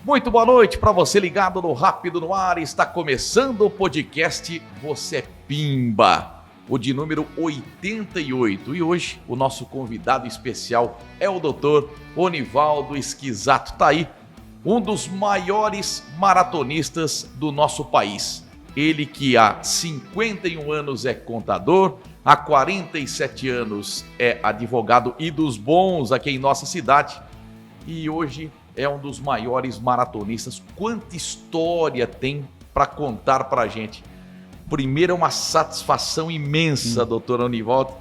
Muito boa noite para você ligado no Rápido no Ar. Está começando o podcast Você é Pimba, o de número 88. E hoje o nosso convidado especial é o Dr. Onivaldo Schizzato. Tá aí, um dos maiores maratonistas do nosso país. Ele que há 51 anos é contador, há 47 anos é advogado e dos bons aqui em nossa cidade. E hoje é um dos maiores maratonistas. Quanta história tem para contar para a gente. Primeiro, é uma satisfação imensa, doutor Onivaldo,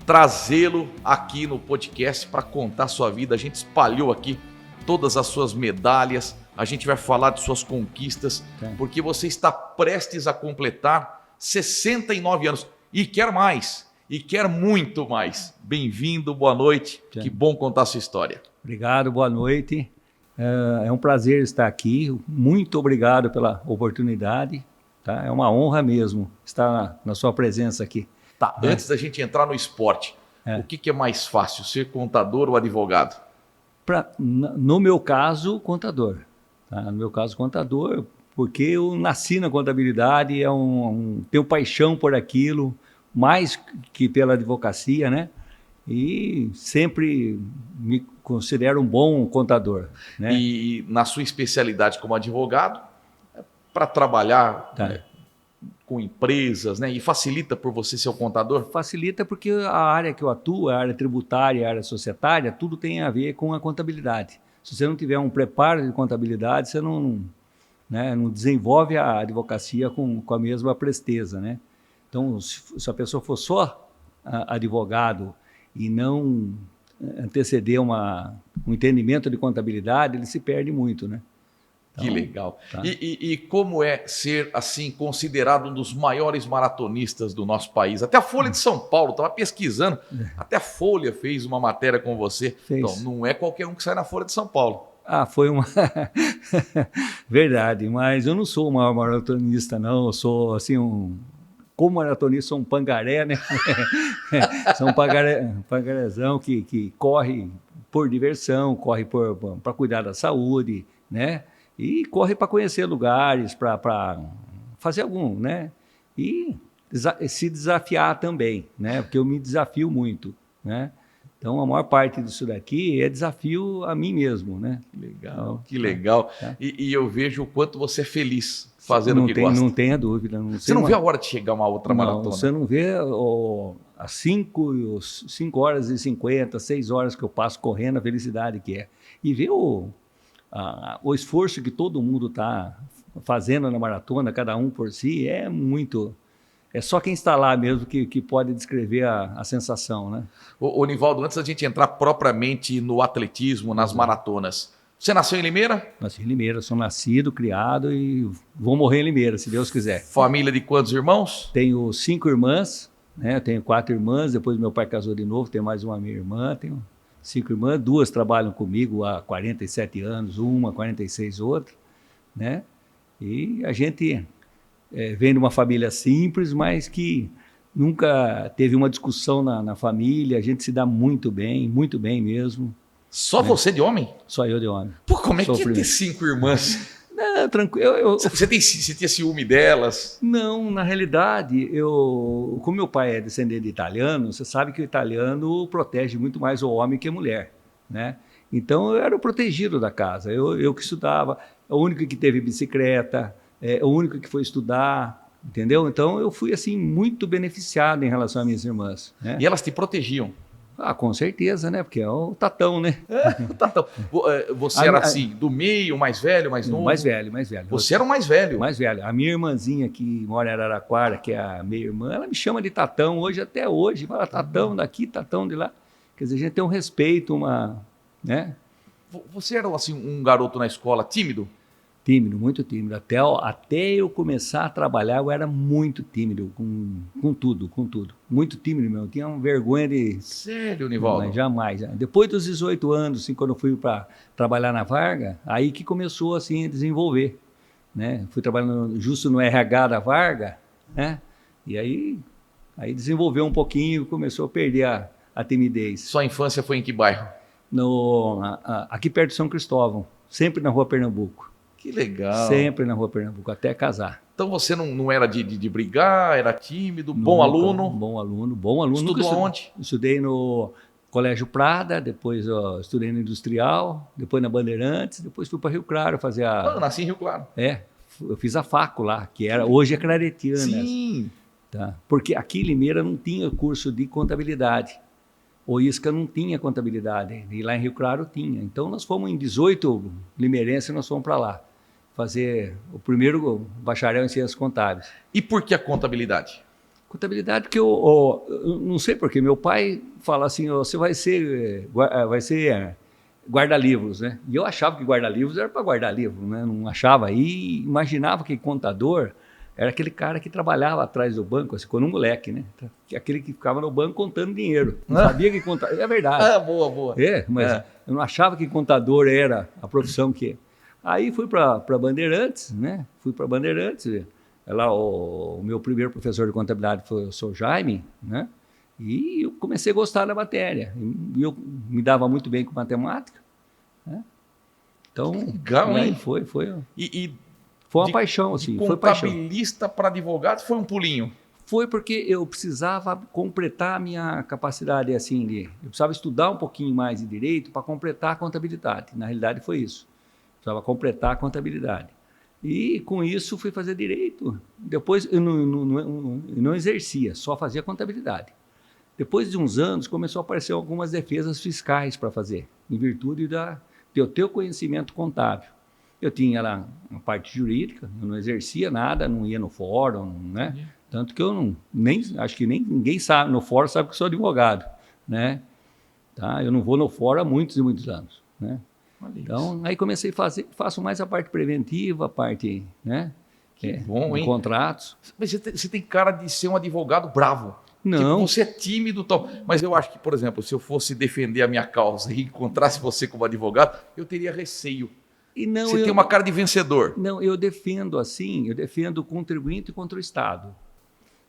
trazê-lo aqui no podcast para contar a sua vida. A gente espalhou aqui todas as suas medalhas, a gente vai falar de suas conquistas, porque você está prestes a completar 69 anos e quer mais, e quer muito mais. Bem-vindo, boa noite, que bom contar a sua história. Obrigado, boa noite. É um prazer estar aqui, muito obrigado pela oportunidade, tá? É uma honra mesmo estar na sua presença aqui. Tá, antes da gente entrar no esporte, o que é mais fácil, ser contador ou advogado? No meu caso, contador. Tá? No meu caso, contador, porque eu nasci na contabilidade, tenho paixão por aquilo, mais que pela advocacia, né? E sempre me considero um bom contador, né? E na sua especialidade como advogado, para trabalhar com empresas, né? E facilita por você ser o contador? Facilita porque a área que eu atuo, a área tributária, a área societária, tudo tem a ver com a contabilidade. Se você não tiver um preparo de contabilidade, você não desenvolve a advocacia com a mesma presteza, né? Então, se a pessoa for só advogado e não anteceder um entendimento de contabilidade, ele se perde muito, né? Então, que legal. Tá. E como é ser, assim, considerado um dos maiores maratonistas do nosso país? Até a Folha de São Paulo, estava pesquisando, até a Folha fez uma matéria com você. Fez. Então, não é qualquer um que sai na Folha de São Paulo. Foi uma... Verdade, mas eu não sou o maior maratonista, não. Eu sou, assim, como maratonista, sou um pangaré, né? Sou um pangarezão que corre por diversão, corre para cuidar da saúde, né? E corre para conhecer lugares, para fazer algum, né? E se desafiar também, né? Porque eu me desafio muito, né? Então, a maior parte disso daqui é desafio a mim mesmo, né? Que legal, que legal. E eu vejo o quanto você é feliz fazendo o que gosta. Não tenha dúvida. Você não vê a hora de chegar uma outra maratona? Você não vê as 5 horas e 50, 6 horas que eu passo correndo, a felicidade que é. E ver o esforço que todo mundo está fazendo na maratona, cada um por si, é muito... É só quem está lá mesmo que pode descrever a sensação, né? Onivaldo, antes da gente entrar propriamente no atletismo, nas maratonas, você nasceu em Limeira? Nasci em Limeira, sou nascido, criado e vou morrer em Limeira, se Deus quiser. Família de quantos irmãos? Tenho 5 irmãs, né? Tenho 4 irmãs, depois meu pai casou de novo, tenho mais uma minha irmã, tenho 5 irmãs, 2 trabalham comigo há 47 anos, uma 46, outra, né? E a gente... vem de uma família simples, mas que nunca teve uma discussão na família. A gente se dá muito bem mesmo. Só você de homem? Só eu de homem. Pô, como é que é ter 5 irmãs? Não, tranquilo. Você tinha ciúme delas? Não, na realidade, como meu pai é descendente de italiano, você sabe que o italiano protege muito mais o homem que a mulher, né? Então, eu era o protegido da casa. Eu que estudava, o único que teve bicicleta, o único que foi estudar, entendeu? Então, eu fui, assim, muito beneficiado em relação às minhas irmãs, né? E elas te protegiam? Com certeza, né? Porque é o tatão, né? O tatão. Você era, assim, do meio, mais velho, mais novo? Mais velho. Você era o mais velho? Mais velho. A minha irmãzinha que mora em Araraquara, que é a minha irmã, ela me chama de tatão até hoje. Fala tatão daqui, tatão de lá. Quer dizer, a gente tem um respeito, né? Você era, assim, um garoto na escola tímido? Tímido, muito tímido. Até eu começar a trabalhar, eu era muito tímido, com tudo. Muito tímido mesmo. Eu tinha uma vergonha de... Sério, Onivaldo? Mas jamais. Depois dos 18 anos, assim, quando eu fui para trabalhar na Varga, aí que começou assim, a desenvolver, né? Fui trabalhando justo no RH da Varga, né? E aí desenvolveu um pouquinho, começou a perder a timidez. Sua infância foi em que bairro? Aqui perto de São Cristóvão, sempre na Rua Pernambuco. Que legal. Sempre na Rua Pernambuco, até casar. Então você não era de brigar, era tímido, Nunca, bom aluno? Bom aluno, bom aluno. Estudou onde? Estudei no Colégio Prada, depois estudei no Industrial, depois na Bandeirantes, depois fui para Rio Claro fazer Nasci em Rio Claro. Eu fiz a facu lá, que hoje é Claretianas. Sim. Tá? Porque aqui em Limeira não tinha curso de contabilidade. O ISCA não tinha contabilidade, e lá em Rio Claro tinha. Então nós fomos em 18 limeirenses, nós fomos para lá fazer o primeiro bacharel em ciências contábeis. E por que a contabilidade? Contabilidade que eu não sei porquê, meu pai fala assim, você vai ser guarda-livros, né? E eu achava que guarda-livros era para guardar livro, né? Não achava, e imaginava que contador era aquele cara que trabalhava atrás do banco, assim, quando um moleque, né? Aquele que ficava no banco contando dinheiro. Não sabia que contador... É verdade. Boa. Mas eu não achava que contador era a profissão que... Aí fui para Bandeirantes, né? Fui para Bandeirantes. Lá o meu primeiro professor de contabilidade foi o Sr. Jaime, né? E eu comecei a gostar da matéria. E eu me dava muito bem com matemática, né? Então, legal, hein? Foi E uma paixão, assim. De contabilista para advogado foi um pulinho? Foi porque eu precisava completar a minha capacidade, assim, eu precisava estudar um pouquinho mais de direito para completar a contabilidade. Na realidade foi isso. Precisava completar a contabilidade. E com isso fui fazer direito. Depois eu não exercia, só fazia contabilidade. Depois de uns anos começou a aparecer algumas defesas fiscais para fazer, em virtude de eu ter o conhecimento contábil. Eu tinha lá uma parte jurídica, eu não exercia nada, não ia no fórum, né? Tanto que eu acho que nem ninguém sabe, no fórum sabe que sou advogado, né? Tá? Eu não vou no fórum há muitos e muitos anos, né? Então, aí comecei a faço mais a parte preventiva, a parte, né? Que bom, de hein? Contratos. Mas você tem cara de ser um advogado bravo. Não. Tipo, você é tímido e tal. Mas eu acho que, por exemplo, se eu fosse defender a minha causa e encontrasse você como advogado, eu teria receio. E não, você tem uma cara de vencedor. Não, eu defendo assim, eu defendo o contribuinte contra o Estado.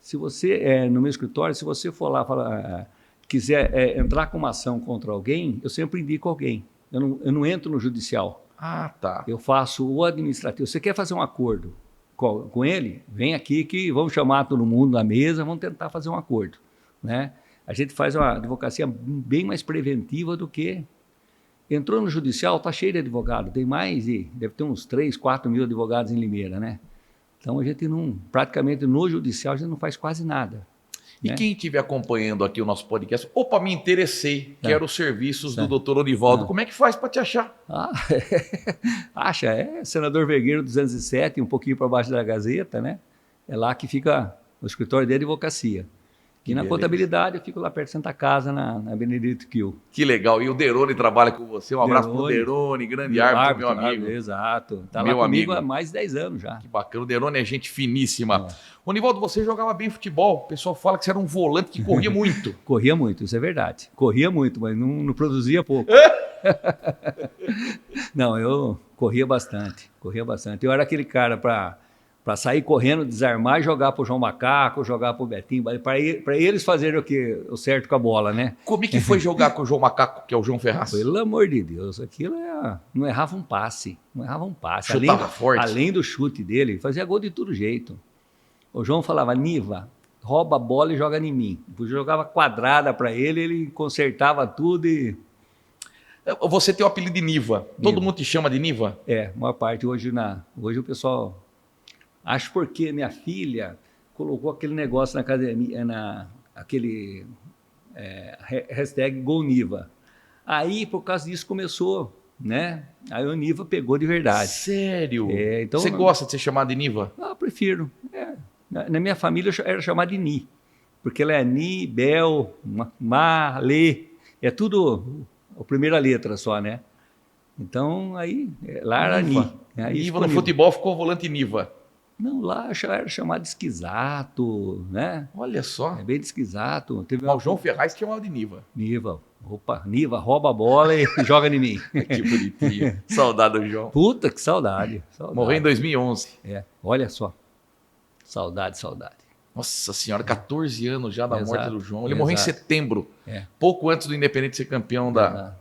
Se você, no meu escritório, se você for lá quiser entrar com uma ação contra alguém, eu sempre indico alguém. Eu não entro no judicial. Ah, tá. Eu faço o administrativo. Você quer fazer um acordo com ele? Vem aqui que vamos chamar todo mundo na mesa, vamos tentar fazer um acordo, né? A gente faz uma advocacia bem mais preventiva do que... Entrou no judicial, está cheio de advogado. Tem deve ter uns 3, 4 mil advogados em Limeira, né? Então a gente praticamente no judicial, a gente não faz quase nada. E né? Quem estiver acompanhando aqui o nosso podcast, opa, me interessei, quero os serviços do Dr. Onivaldo. Como é que faz para te achar? Acha, Senador Vergueiro 207, um pouquinho para baixo da Gazeta, né? É lá que fica o escritório de advocacia. E na contabilidade eu fico lá perto de Santa Casa, na Benedito Kiel. Que legal. E o Derone trabalha com você. Um abraço pro Derone, grande árbitro, meu amigo. Exato. Está lá comigo há mais de 10 anos já. Que bacana. O Derone é gente finíssima. Onivaldo, você jogava bem futebol. O pessoal fala que você era um volante que corria muito. Corria muito, isso é verdade. Corria muito, mas não produzia pouco. Não, eu corria bastante. Eu era aquele cara para sair correndo, desarmar e jogar para o João Macaco, jogar para o Betinho, para eles fazerem o certo com a bola, né? Como é que foi jogar com o João Macaco, que é o João Ferraz? Pelo amor de Deus, aquilo não errava um passe. Chutava forte. Além do chute dele, fazia gol de todo jeito. O João falava, Niva, rouba a bola e joga em mim. Eu jogava quadrada para ele consertava tudo e... Você tem o apelido de Niva. Todo mundo te chama de Niva? É, maior parte. Hoje o pessoal... Acho porque minha filha colocou aquele negócio na academia, aquele hashtag GolNiva. Aí, por causa disso, começou, né? Aí o Niva pegou de verdade. Sério? Então, você gosta de ser chamado de Niva? Prefiro. Na minha família era chamado de Ni, porque ela é Ni, Bel, Ma, Lê. É tudo a primeira letra só, né? Então, aí, lá era Ni. Niva no futebol ficou volante Niva. Não, lá era chamado de esquisato, né? Olha só. É bem de esquisato. O João Ferraz que chamava de Niva. Niva. Opa, Niva, rouba a bola e joga em mim. Que bonitinho. Saudade do João. Puta, que saudade. Morreu em 2011. Olha só. Saudade. Nossa senhora, 14 anos já da morte do João. Ele morreu em setembro. Pouco antes do Independente ser campeão da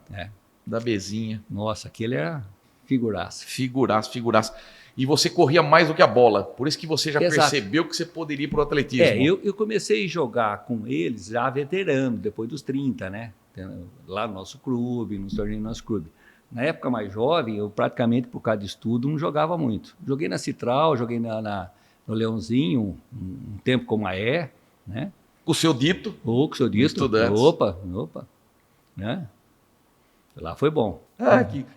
Bezinha. Nossa, aquele era Figuraça. Figuraça. E você corria mais do que a bola. Por isso que você já Exato. percebeu que você poderia ir para o atletismo. Eu comecei a jogar com eles já veterano, depois dos 30, né? Lá no nosso clube, nos torneios do nosso clube. Na época mais jovem, eu praticamente, por causa de estudo, não jogava muito. Joguei na Citral, joguei no Leãozinho, um tempo com o Maé, né? Com o seu dito. Com o seu dito. Estudantes. Opa. Né? Lá foi bom.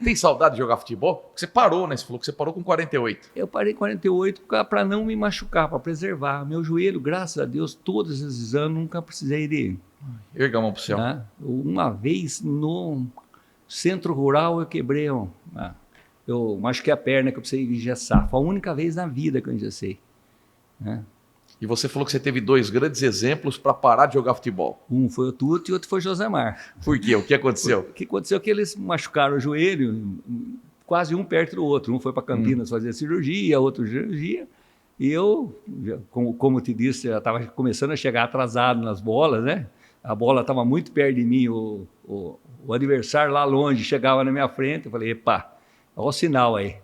Tem saudade de jogar futebol? Você parou, né? Você falou que você parou com 48. Eu parei com 48 para não me machucar, para preservar. Meu joelho, graças a Deus, todos esses anos, nunca precisei de... Erga a mão pro céu. Né? Uma vez no centro rural eu quebrei... eu machuquei a perna que eu precisei engessar. Foi a única vez na vida que eu engessei. Né? E você falou que você teve 2 grandes exemplos para parar de jogar futebol. Um foi o Tuto e outro foi o Josemar. Por quê? O que aconteceu? O que aconteceu é que eles machucaram o joelho, quase um perto do outro. Um foi para Campinas fazer cirurgia, outro cirurgia. E eu, como te disse, já estava começando a chegar atrasado nas bolas, né? A bola estava muito perto de mim, o adversário lá longe chegava na minha frente. Eu falei, epa, olha o sinal aí.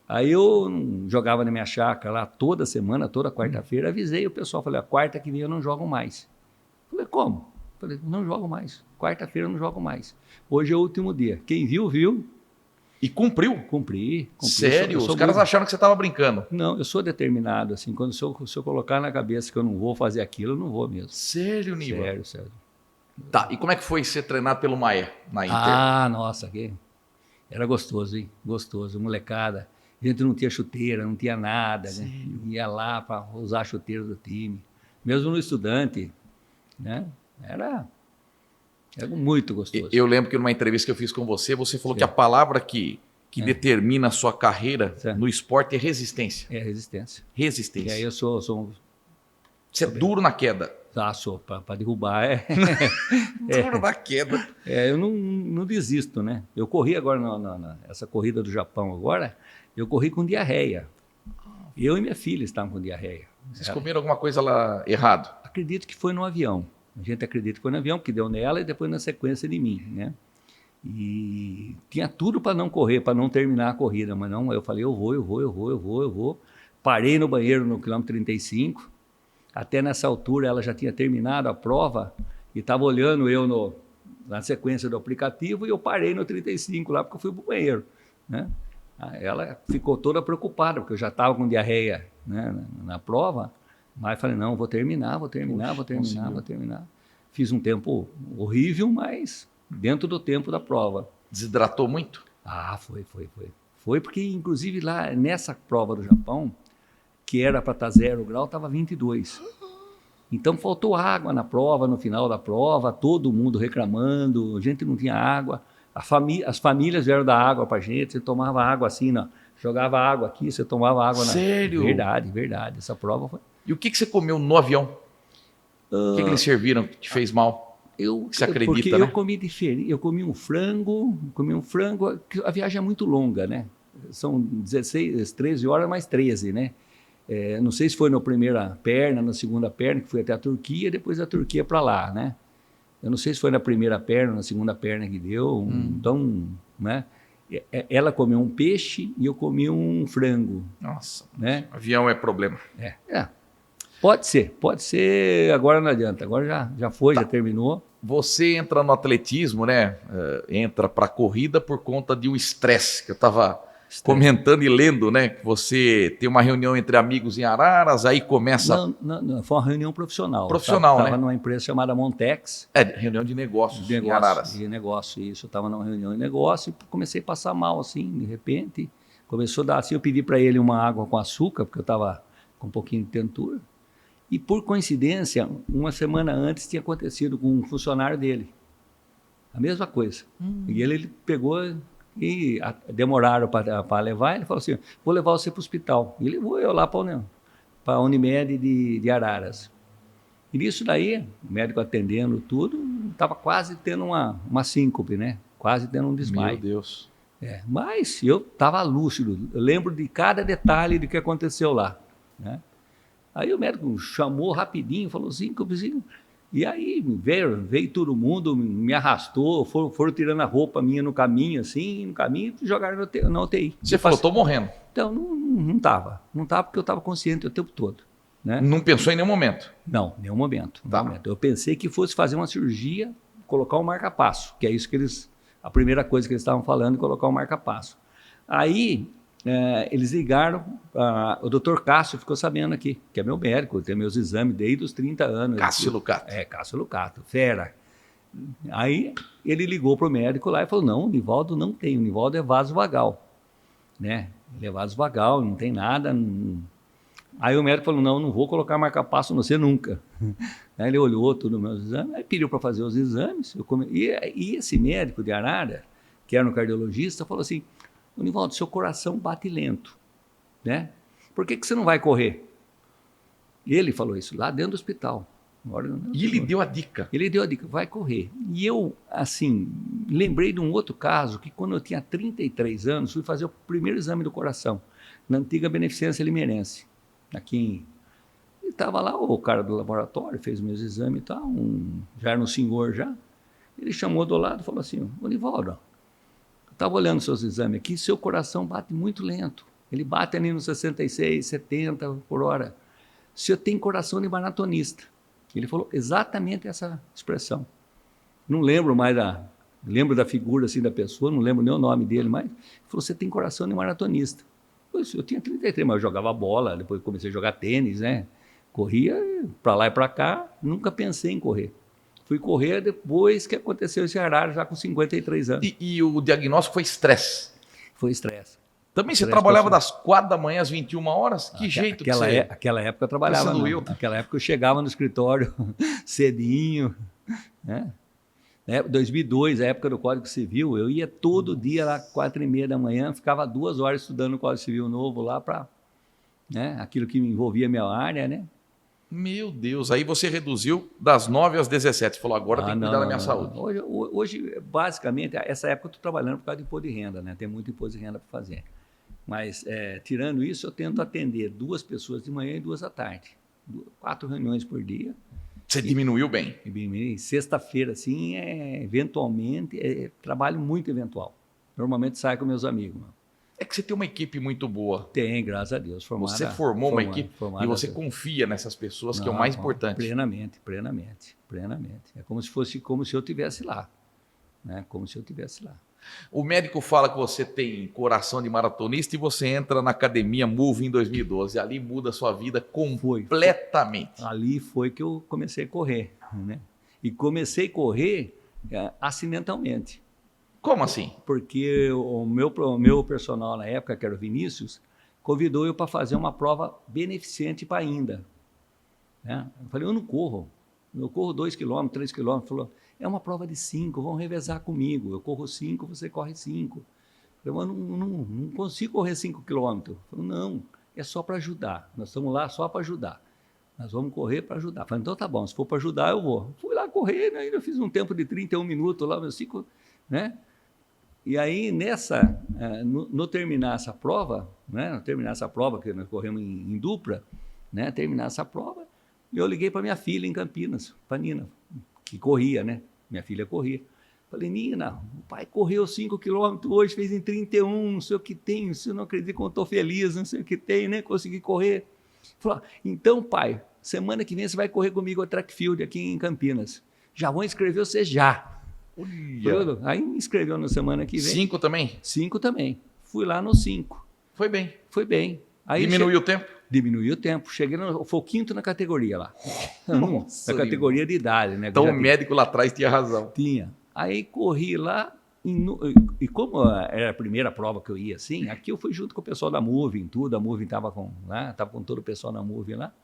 Aí eu jogava na minha chácara lá toda semana, toda quarta-feira, avisei o pessoal, falei, a quarta que vem eu não jogo mais. Falei, como? Falei, não jogo mais. Quarta-feira eu não jogo mais. Hoje é o último dia. Quem viu, viu. E cumpriu? Cumpri. Sério? Os caras acharam que você estava brincando. Não, eu sou determinado, assim, se eu colocar na cabeça que eu não vou fazer aquilo, eu não vou mesmo. Sério, Niva? Sério. Tá, e como é que foi ser treinado pelo Maé na Inter? Nossa, era gostoso, hein? Gostoso, molecada. A gente não tinha chuteira, não tinha nada, né? Ia lá para usar a chuteira do time. Mesmo no estudante, né? Era muito gostoso. Eu lembro que numa entrevista que eu fiz com você falou que a palavra que determina a sua carreira no esporte é resistência. É resistência. Resistência. E aí eu sou Você é duro na queda. Sou, para derrubar. Duro na queda. Eu não desisto, né? Eu corri agora, essa corrida do Japão agora, eu corri com diarreia. Eu e minha filha estavam com diarreia. Vocês comeram alguma coisa lá errado? Acredito que foi no avião. A gente acredita que foi no avião, porque deu nela e depois na sequência de mim, né? E tinha tudo para não correr, para não terminar a corrida, mas não, eu falei, eu vou. Parei no banheiro no quilômetro 35, até nessa altura ela já tinha terminado a prova e estava olhando eu na sequência do aplicativo e eu parei no 35 lá porque eu fui para o banheiro, né? Ela ficou toda preocupada, porque eu já estava com diarreia, né, na prova, mas falei, não, vou terminar. Fiz um tempo horrível, mas dentro do tempo da prova. Desidratou muito? Foi. Foi porque, inclusive, lá nessa prova do Japão, que era para estar 0 grau, estava 22. Então, faltou água na prova, no final da prova, todo mundo reclamando, a gente não tinha água. As famílias vieram dar água para a gente, você tomava água assim, jogava água aqui, você tomava água. Sério? Verdade. Essa prova foi... E o que você comeu no avião? O que eles serviram que te fez mal? Você acredita, porque né? eu comi diferente. Eu comi um frango. A viagem é muito longa, né? São 13 horas mais 13, né? Não sei se foi na primeira perna, na segunda perna, que foi até a Turquia, depois da Turquia para lá, né? Eu não sei se foi na primeira perna, na segunda perna que deu. Então, né? Ela comeu um peixe e eu comi um frango. Nossa, né? Avião é problema. Pode ser, agora não adianta. Agora já foi, já terminou. Você entra no atletismo, né? Entra para a corrida por conta de um estresse, que eu estava comentando e lendo, né? Que você tem uma reunião entre amigos em Araras, aí começa... Não, foi uma reunião profissional. Profissional, né? Estava numa empresa chamada Montex. Reunião de negócios em Araras. De negócio, isso. Eu estava numa reunião de negócio e comecei a passar mal, assim, de repente. Começou a dar assim, eu pedi para ele uma água com açúcar, porque eu estava com um pouquinho de tentura. E, por coincidência, uma semana antes tinha acontecido com um funcionário dele. A mesma coisa. E ele pegou e demoraram para levar. Ele falou assim, vou levar você para o hospital. E levou eu lá para a Unimed de Araras. E nisso daí, o médico atendendo tudo, estava quase tendo uma síncope, né? Quase tendo um desmaio. Meu Deus. Mas eu estava lúcido. Eu lembro de cada detalhe do que aconteceu lá, né? Aí o médico chamou rapidinho, falou assim, E aí veio todo mundo, me arrastou, foram tirando a roupa minha no caminho, assim, e no caminho jogaram na UTI. Você falou, tô morrendo. Então, não estava. Não estava porque eu estava consciente o tempo todo. Né? Não pensou em nenhum momento? Não, nenhum momento. Tá. Eu pensei que fosse fazer uma cirurgia, colocar um marca-passo, que é isso que a primeira coisa que eles estavam falando, colocar um marca-passo. Aí, eles ligaram, o doutor Cássio ficou sabendo aqui, que é meu médico, tem meus exames desde os 30 anos. Cássio Lucato. Cássio Lucato, fera. Aí, ele ligou para o médico lá e falou, não, o Nivaldo não tem, o Nivaldo é vasovagal. Né? Ele é vasovagal, não tem nada. Aí o médico falou, não vou colocar marca-passo em você nunca. Aí ele olhou todos os meus exames, aí pediu para fazer os exames. E esse médico de Arara, que era um cardiologista, falou assim, Nivaldo, seu coração bate lento, né? Por que você não vai correr? Ele falou isso lá dentro do hospital. E ele deu a dica? Ele deu a dica, vai correr. E eu, assim, lembrei de um outro caso, que quando eu tinha 33 anos, fui fazer o primeiro exame do coração, na antiga Beneficência Limeirense, aqui E estava lá o cara do laboratório, fez meus exames e tal, já era um senhor já. Ele chamou do lado e falou assim, ô Nivaldo, eu estava olhando seus exames aqui, seu coração bate muito lento. Ele bate ali nos 66, 70 por hora. O senhor tem coração de maratonista. Ele falou exatamente essa expressão. Não lembro mais lembro da figura assim da pessoa, não lembro nem o nome dele mais. Ele falou, você tem coração de maratonista. Eu tinha 33, mas eu jogava bola, depois comecei a jogar tênis, né? Corria para lá e para cá, nunca pensei em correr. Fui correr depois que aconteceu esse Arara, já com 53 anos. E o diagnóstico foi estresse? Foi estresse. Também você trabalhava das 4 da manhã às 21 horas? Que jeito que você... Aquela época eu trabalhava. Naquela época eu chegava no escritório cedinho. Né? 2002, a época do Código Civil, eu ia todo dia lá, 4h30 da manhã, ficava 2 horas estudando o Código Civil novo lá para aquilo que me envolvia a minha área, né? Meu Deus, aí você reduziu das 9 às 17, falou, agora tem que cuidar da minha saúde. Hoje, basicamente, essa época eu estou trabalhando por causa do imposto de renda, né? Tem muito imposto de renda para fazer. Mas, tirando isso, eu tento atender 2 pessoas de manhã e 2 à tarde. 4 reuniões por dia. Você diminuiu bem? Sexta-feira, assim, eventualmente, trabalho muito eventual. Normalmente saio com meus amigos. Mano. É que você tem uma equipe muito boa. Tem, graças a Deus. Você formou uma equipe e você confia nessas pessoas, que é o mais importante. Plenamente. É como se eu estivesse lá. Né? Como se eu estivesse lá. O médico fala que você tem coração de maratonista e você entra na academia Move em 2012. Ali muda a sua vida completamente. Ali foi que eu comecei a correr. Né? E comecei a correr acidentalmente. Como assim? Porque o meu personal na época, que era o Vinícius, convidou eu para fazer uma prova beneficente para ainda. Né? Eu falei, eu não corro. Eu corro 2 km, 3 km. Falou, é uma prova de 5, vão revezar comigo. Eu corro 5, você corre 5. Eu falei, mas não consigo correr 5 km. Falei, não, é só para ajudar. Nós estamos lá só para ajudar. Nós vamos correr para ajudar. Falei, então tá bom, se for para ajudar, eu vou. Fui lá correr, né? Ainda fiz um tempo de 31 minutos lá, meus 5, né? E aí, no terminar essa prova, né? No terminar essa prova, que nós corremos em dupla, né? Terminar essa prova, eu liguei para minha filha em Campinas, para Nina, que corria, né? Minha filha corria. Falei, Nina, o pai correu 5 quilômetros hoje, fez em 31, não sei o que tem, você não acredita como eu estou feliz, não sei o que tem, né? Consegui correr. Falei, então, pai, semana que vem você vai correr comigo a track field aqui em Campinas. Já vou inscrever você já. Aí me inscreveu na semana que vem. 5 também? 5 também. Fui lá no 5. Foi bem. Foi bem. Aí diminuiu o tempo? Diminuiu o tempo. Cheguei foi o 5º na categoria lá. Nossa, na categoria de idade, né? Então o médico lá atrás tinha razão. Tinha. Aí corri lá e como era a primeira prova que eu ia assim, aqui eu fui junto com o pessoal da Moving, tudo. A Moving estava com todo o pessoal da Moving lá.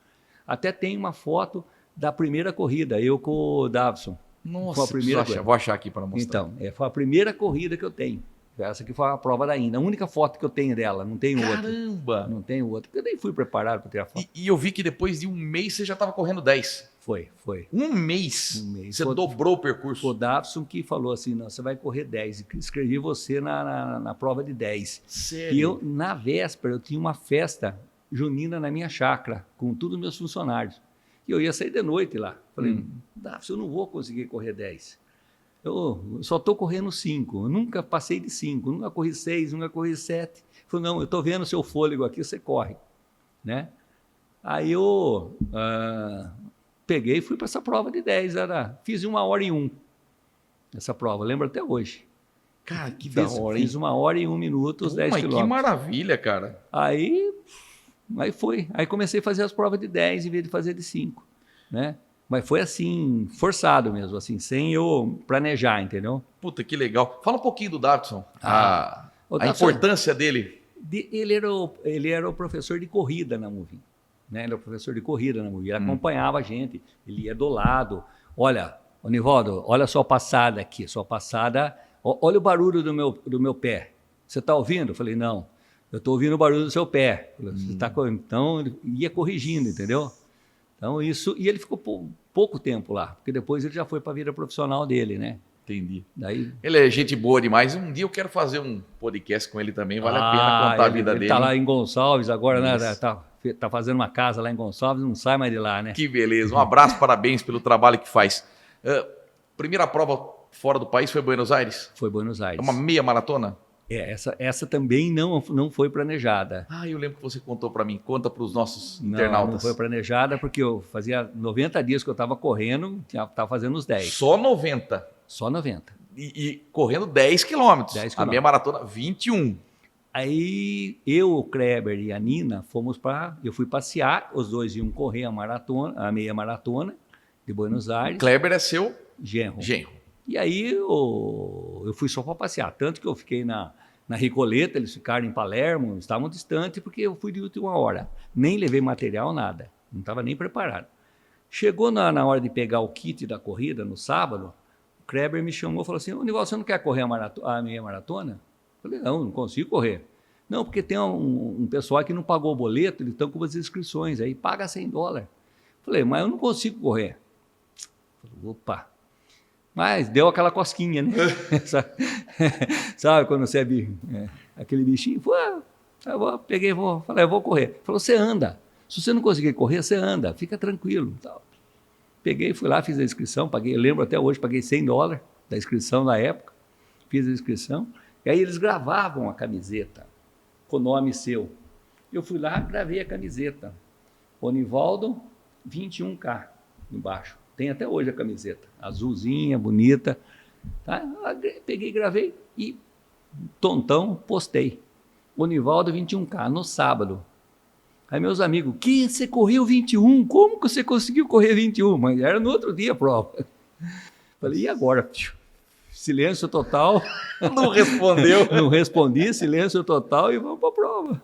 Até tem uma foto da primeira corrida, eu com o Davison. Nossa, vou achar aqui para mostrar. Então, foi a primeira corrida que eu tenho. Essa aqui foi a prova da Índia. A única foto que eu tenho dela, não tenho outra. Caramba! Não tenho outra, porque eu nem fui preparado para ter a foto. E eu vi que depois de um mês você já estava correndo 10. Foi. Um mês? Você dobrou o percurso? Foi o Davison que falou assim, não, você vai correr 10. Escrevi você na prova de 10. Sério? E eu, na véspera, eu tinha uma festa junina na minha chácara, com todos os meus funcionários. E eu ia sair de noite lá. Falei, Davidson, eu não vou conseguir correr 10. Eu só estou correndo 5. Eu nunca passei de 5. Nunca corri 6, nunca corri 7. Falei, não, eu estou vendo o seu fôlego aqui, você corre. Né? Aí eu peguei e fui para essa prova de 10. Fiz 1h01 essa prova, lembro até hoje. Cara, que da hora, hein? Fiz 1h e 1 minuto os 10 quilômetros. Que maravilha, cara. Aí foi. Aí comecei a fazer as provas de 10 em vez de fazer de 5. Né? Mas foi assim, forçado mesmo, assim, sem eu planejar, entendeu? Puta, que legal. Fala um pouquinho do Davidson. A Davidson, importância dele. Ele era o professor de corrida na Movim. Né? Ele era o professor de corrida na Movim. Ele acompanhava a gente, ele ia do lado. Olha, Nivaldo, olha a sua passada aqui. Sua passada, olha o barulho do meu pé. Você está ouvindo? Eu falei, não. Eu estou ouvindo o barulho do seu pé. Você tá, então, ele ia corrigindo, entendeu? Então, isso... E ele ficou pouco tempo lá, porque depois ele já foi para a vida profissional dele, né? Entendi. Daí... Ele é gente boa demais. Um dia eu quero fazer um podcast com ele também. Vale a pena contar a vida dele. Ele está lá em Gonçalves agora, né? Tá fazendo uma casa lá em Gonçalves, não sai mais de lá, né? Que beleza. Um abraço, parabéns pelo trabalho que faz. Primeira prova fora do país foi Buenos Aires? Foi Buenos Aires. É uma meia maratona? Essa também não foi planejada. Eu lembro que você contou para mim. Conta para os nossos internautas. Não foi planejada porque eu fazia 90 dias que eu estava correndo, estava fazendo os 10. Só 90? Só 90. E correndo 10 quilômetros. 10 A meia maratona, 21. Aí eu, o Kleber e a Nina fomos para... Eu fui passear, os dois iam correr a meia maratona de Buenos Aires. Kleber é seu genro. E aí eu fui só para passear. Tanto que eu fiquei na Recoleta, eles ficaram em Palermo, estavam distantes porque eu fui de última hora. Nem levei material, nada. Não estava nem preparado. Chegou na hora de pegar o kit da corrida, no sábado, o Kleber me chamou e falou assim, Nivaldo, você não quer correr a meia maratona? Eu falei, não consigo correr. Não, porque tem um pessoal que não pagou o boleto, eles estão com as inscrições, aí paga $100. Eu falei, mas eu não consigo correr. Eu falei, opa. Mas deu aquela cosquinha, né? Sabe quando você é aquele bichinho? Falei, eu vou correr. Ele falou, você anda. Se você não conseguir correr, você anda, fica tranquilo. Peguei, fui lá, fiz a inscrição, paguei, lembro até hoje, paguei $100 da inscrição na época. Fiz a inscrição. E aí eles gravavam a camiseta com o nome seu. Eu fui lá, gravei a camiseta. Nivaldo, 21K embaixo. Tem até hoje a camiseta, azulzinha, bonita. Tá? Peguei, gravei e, tontão, postei. Nivaldo 21K, no sábado. Aí meus amigos, que você correu 21? Como que você conseguiu correr 21? Mas era no outro dia a prova. Falei, e agora? Silêncio total. Não respondeu. Não respondi, silêncio total e vamos para a prova.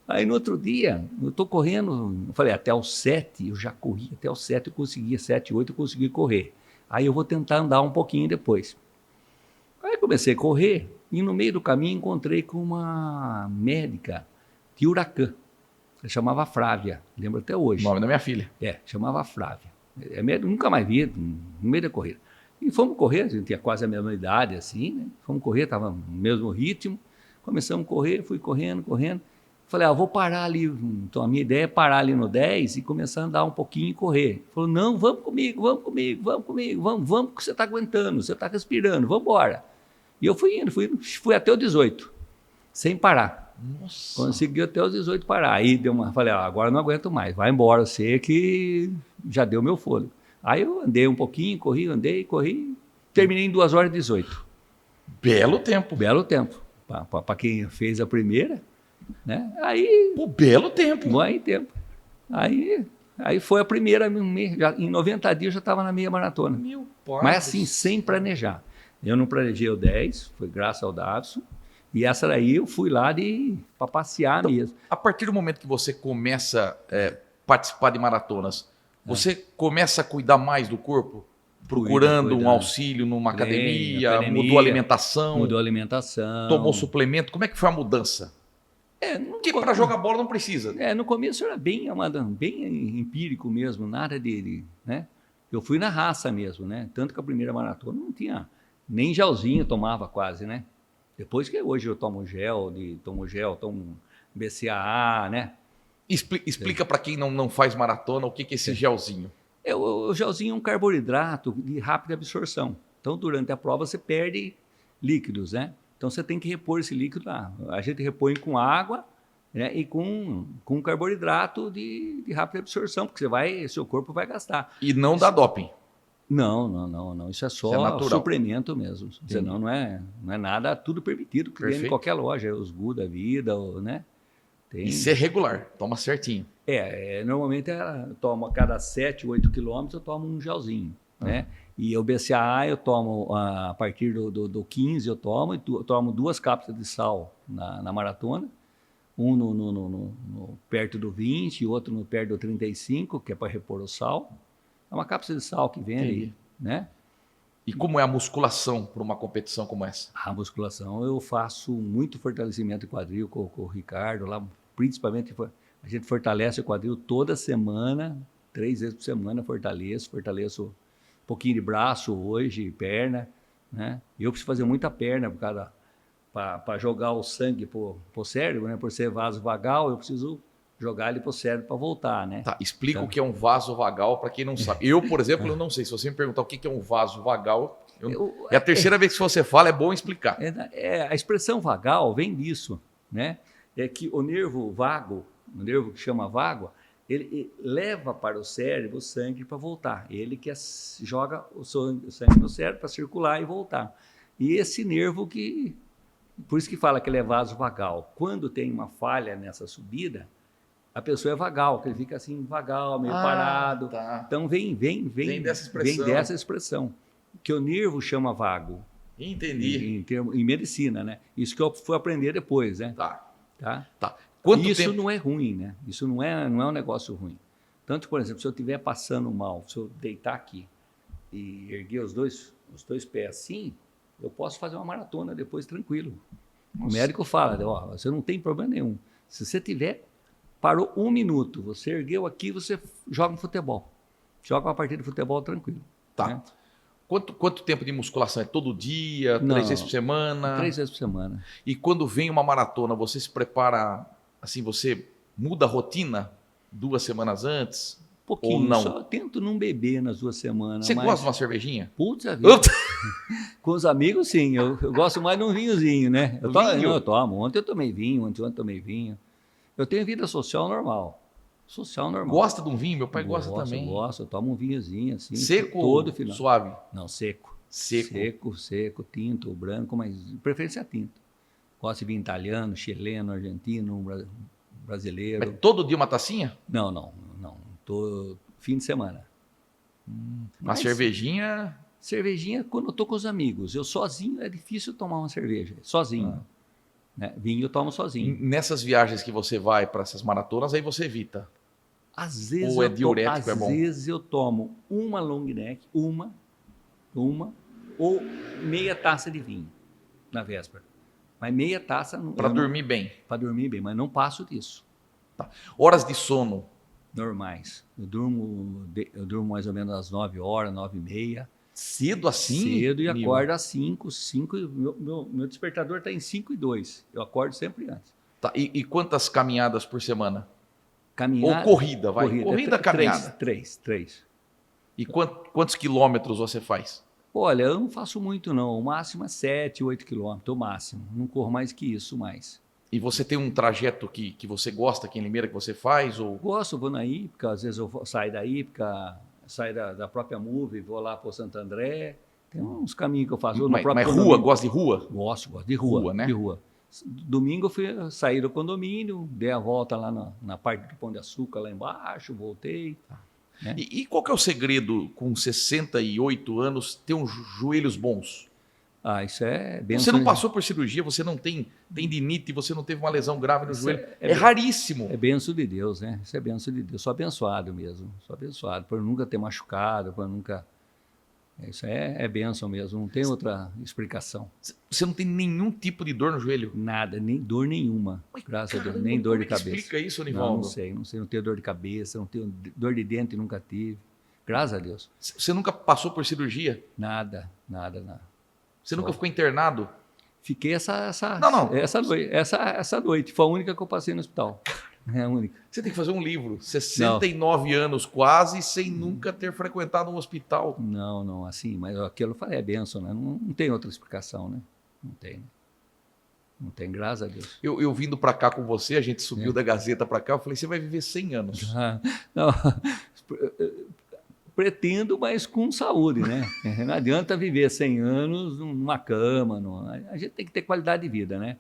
Aí no outro dia, eu estou correndo, eu falei, até os 7 eu já corri, até os 7 eu conseguia, 7, 8 eu consegui correr. Aí eu vou tentar andar um pouquinho depois. Aí comecei a correr e no meio do caminho encontrei com uma médica de Huracan. Ela chamava Flávia, lembro até hoje. O nome da minha filha. Chamava Flávia. Nunca mais vi, no meio da corrida. E fomos correr, a gente tinha quase a mesma idade, assim, né? Fomos correr, estava no mesmo ritmo. Começamos a correr, fui correndo. Falei, vou parar ali. Então, a minha ideia é parar ali no 10 e começar a andar um pouquinho e correr. Falou, não, vamos comigo, vamos que você está aguentando, você está respirando, vamos embora. E eu fui indo, fui até o 18, sem parar. Nossa. Consegui até os 18 parar. Aí falei, agora não aguento mais, vai embora, você que já deu meu fôlego. Aí eu andei um pouquinho, corri, terminei em 2h18. Belo tempo. Belo tempo. Para quem fez a primeira, né? Aí... belo tempo. Bom tempo. Aí foi a primeira, em 90 dias eu já estava na meia maratona. Meu pai. Mas assim, sem planejar. Eu não planejei o 10, foi graças ao Davidson. E essa daí eu fui lá para passear então, mesmo. A partir do momento que você começa a participar de maratonas, você começa a cuidar mais do corpo? Procurando um auxílio numa academia, mudou a alimentação? Mudou a alimentação. Tomou suplemento? Como é que foi a mudança? Porque para jogar bola não precisa. No começo era bem empírico mesmo, nada né? Eu fui na raça mesmo, né? Tanto que a primeira maratona não tinha, nem gelzinho tomava quase, né? Depois que hoje eu tomo tomo BCAA, né? Explica para quem não faz maratona o que é esse gelzinho. O gelzinho é um carboidrato de rápida absorção. Então, durante a prova, você perde líquidos, né? Então, você tem que repor esse líquido lá. A gente repõe com água, né? E com carboidrato de rápida absorção, porque seu corpo vai gastar. E não dá doping. Não. Isso é só suplemento mesmo. Senão não é nada, tudo permitido, que vem em qualquer loja, os GU da vida, né? Isso é regular, toma certinho. Normalmente eu tomo a cada 7, 8 quilômetros, eu tomo um gelzinho, né? E o BCAA eu tomo a partir do 15, eu tomo 2 cápsulas de sal na maratona, perto do 20 e outro no perto do 35, que é para repor o sal. É uma cápsula de sal que vem ali, né? E como é a musculação para uma competição como essa? A musculação, eu faço muito fortalecimento de quadril com o Ricardo lá, principalmente a gente fortalece o quadril toda semana, 3 vezes por semana fortaleço um pouquinho de braço hoje, perna, né? Eu preciso fazer muita perna para jogar o sangue pro cérebro, né? Por ser vaso vagal, eu preciso jogar ele pro cérebro para voltar, né? Tá, explica o que é um vaso vagal para quem não sabe. Eu, por exemplo, eu não sei. Se você me perguntar o que é um vaso vagal, é a terceira vez que você fala, é bom explicar. A expressão vagal vem disso, né? É que o nervo vago, o nervo que chama vago, ele leva para o cérebro o sangue para voltar. Ele que joga o sangue no cérebro para circular e voltar. E esse nervo por isso que fala que ele é vaso vagal. Quando tem uma falha nessa subida, a pessoa é vagal, que ele fica assim vagal, meio parado. Tá. Então vem dessa expressão, que o nervo chama vago. Entendi. Em medicina, né? Isso que eu fui aprender depois, né? Tá. Isso tempo? Não é ruim, né? Isso não é um negócio ruim. Tanto, por exemplo, se eu estiver passando mal, se eu deitar aqui e erguer os dois pés assim, eu posso fazer uma maratona depois tranquilo. Nossa. O médico fala, você não tem problema nenhum. Se você parou 1 minuto, você ergueu aqui, você joga um futebol. Joga uma partida de futebol tranquilo. Tá. Né? Quanto tempo de musculação? É todo dia? 3 vezes por semana? 3 vezes por semana. E quando vem uma maratona, você se prepara, assim, você muda a rotina 2 semanas antes? Pouquinho, ou não? Só tento não beber nas 2 semanas. Você gosta de uma cervejinha? Putz, a vida. Com os amigos, sim. Eu gosto mais de um vinhozinho, né? Eu tomo. Ontem eu tomei vinho, ontem tomei vinho. Eu tenho vida social normal. Gosta de um vinho? Meu pai gosta também. Eu tomo um vinhozinho assim. Seco todo final. Suave? Não, seco. Seco, tinto, branco, mas de preferência tinto. Gosto de vinho italiano, chileno, argentino, brasileiro. Mas todo dia uma tacinha? Não. Fim de semana. Uma cervejinha? Cervejinha quando eu tô com os amigos. Eu sozinho é difícil tomar uma cerveja. Sozinho. Né? Vinho eu tomo sozinho. Nessas viagens que você vai para essas maratonas, aí você evita? Às vezes ou é diurético, é bom? Às vezes eu tomo uma long neck, uma ou meia taça de vinho na véspera. Mas meia taça... Para dormir bem? Para dormir bem, mas não passo disso. Tá. Horas de sono? Normais. Eu durmo mais ou menos às 9 horas, 9h30. Cedo assim? Cedo e acordo às 5. Meu despertador está em 5:02. Eu acordo sempre antes. Tá. E quantas caminhadas por semana? Caminhada? Ou corrida, vai. Corrida, caminhada? 3. E quantos quilômetros você faz? Olha, eu não faço muito não. O máximo é 7, 8 quilômetros, o máximo. Não corro mais que isso mais. E você tem um trajeto que você gosta aqui em Limeira, que você faz? Ou... Gosto, vou na Ípica, às vezes eu saio da Ípica, saio da própria Move, vou lá para o Santo André. Tem uns caminhos que eu faço. Mas rua, gosta de rua? Gosto de rua. Né? De rua. Domingo eu saí do condomínio, dei a volta lá na parte do Pão de Açúcar, lá embaixo, voltei. Né? E qual que é o segredo, com 68 anos, ter uns joelhos bons? Isso é bem... Você não passou por cirurgia, você não tem tendinite, você não teve uma lesão grave no joelho. É raríssimo. É benção de Deus, né? Isso é benção de Deus. Sou abençoado mesmo. Sou abençoado por nunca ter machucado, por nunca... Isso é bênção mesmo, não tem outra explicação. Você não tem nenhum tipo de dor no joelho? Nada, nem dor nenhuma, graças a Deus, nem dor de cabeça. Explica isso, Nivaldo. Não sei, não tenho dor de cabeça, não tenho dor de dente, nunca tive, graças a Deus. Você nunca passou por cirurgia? Nada. Você nunca ficou internado? Fiquei essa Não. Essa noite, foi a única que eu passei no hospital. É a única. Você tem que fazer um livro. 69 anos quase, sem nunca ter frequentado um hospital. Não, assim, mas aquilo eu falei, é bênção, né? Não tem outra explicação, né? Não tem, graças a Deus. Eu vindo para cá com você, a gente subiu da Gazeta para cá, eu falei, você vai viver 100 anos. Não, pretendo, mas com saúde, né? Não adianta viver 100 anos numa cama. A gente tem que ter qualidade de vida, né?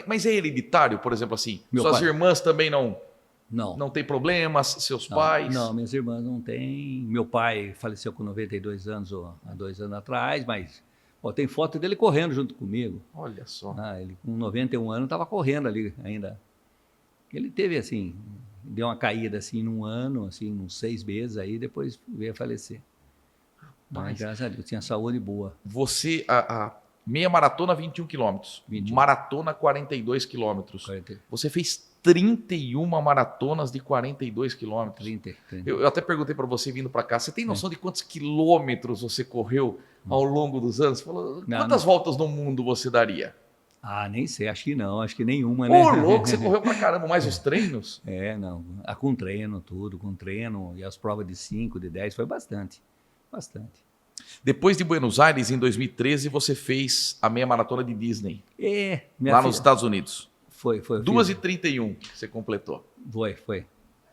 Mas é hereditário, por exemplo, assim? Meu Suas pai. irmãs também não Não têm problemas? Seus pais? Não, minhas irmãs não têm. Meu pai faleceu com 92 anos, há 2 anos atrás, mas tem foto dele correndo junto comigo. Olha só. Ele com 91 anos estava correndo ali ainda. Ele teve assim, deu uma caída assim num ano, assim, uns 6 meses, aí depois veio a falecer. Mas graças a Deus, tinha saúde boa. Você, a meia maratona, 21 quilômetros. 21. Maratona, 42 quilômetros. 40. Você fez 31 maratonas de 42 quilômetros. 30. Eu até perguntei para você vindo para cá, você tem noção de quantos quilômetros você correu ao longo dos anos? Você falou, quantas voltas no mundo você daria? Nem sei, acho que não, acho que nenhuma, né? Ô, louco, você correu pra caramba, mais os treinos? Não, com treino, tudo, com treino, e as provas de 5, de 10, foi bastante. Depois de Buenos Aires, em 2013, você fez a meia maratona de Disney, lá nos Estados Unidos. Foi. 2h31 você completou. Foi.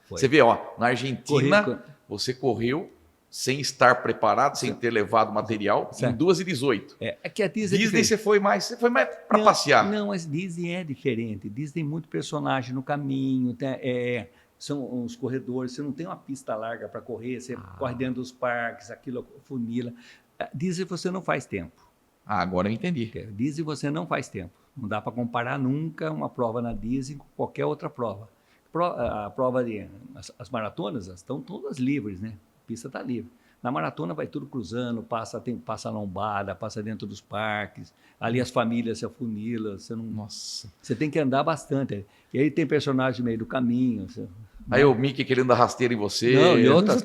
Você vê, na Argentina, você correu sem estar preparado, sem ter levado material, em 2h18. É que a Disney... Disney você foi mais para passear. Não, mas Disney é diferente. Disney tem muito personagem no caminho, são os corredores, você não tem uma pista larga para correr, você corre dentro dos parques, aquilo funila. Disney você não faz tempo. Agora eu entendi. Disney você não faz tempo. Não dá para comparar nunca uma prova na Disney com qualquer outra prova. A prova as maratonas estão todas livres, né? A pista está livre. Na maratona vai tudo cruzando, passa a lombada, passa dentro dos parques, ali as famílias se afunilam, você tem que andar bastante. E aí tem personagem no meio do caminho. Aí o Mickey querendo dar rasteira em você. Não, e outra,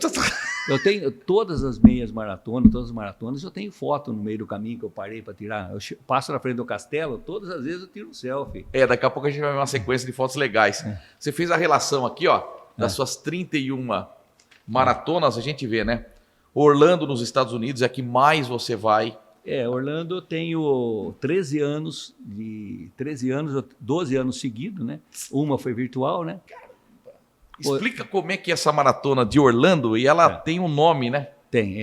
eu tenho todas as meias maratonas, todas as maratonas, eu tenho foto no meio do caminho que eu parei para tirar. Eu passo na frente do castelo, todas as vezes eu tiro um selfie. Daqui a pouco a gente vai ver uma sequência de fotos legais. Você fez a relação aqui, das suas 31 maratonas, a gente vê, né? Orlando, nos Estados Unidos, é a que mais você vai. Orlando eu tenho 12 anos seguidos, né? Uma foi virtual, né? Explica como é que é essa maratona de Orlando, e ela tem um nome, né? Tem,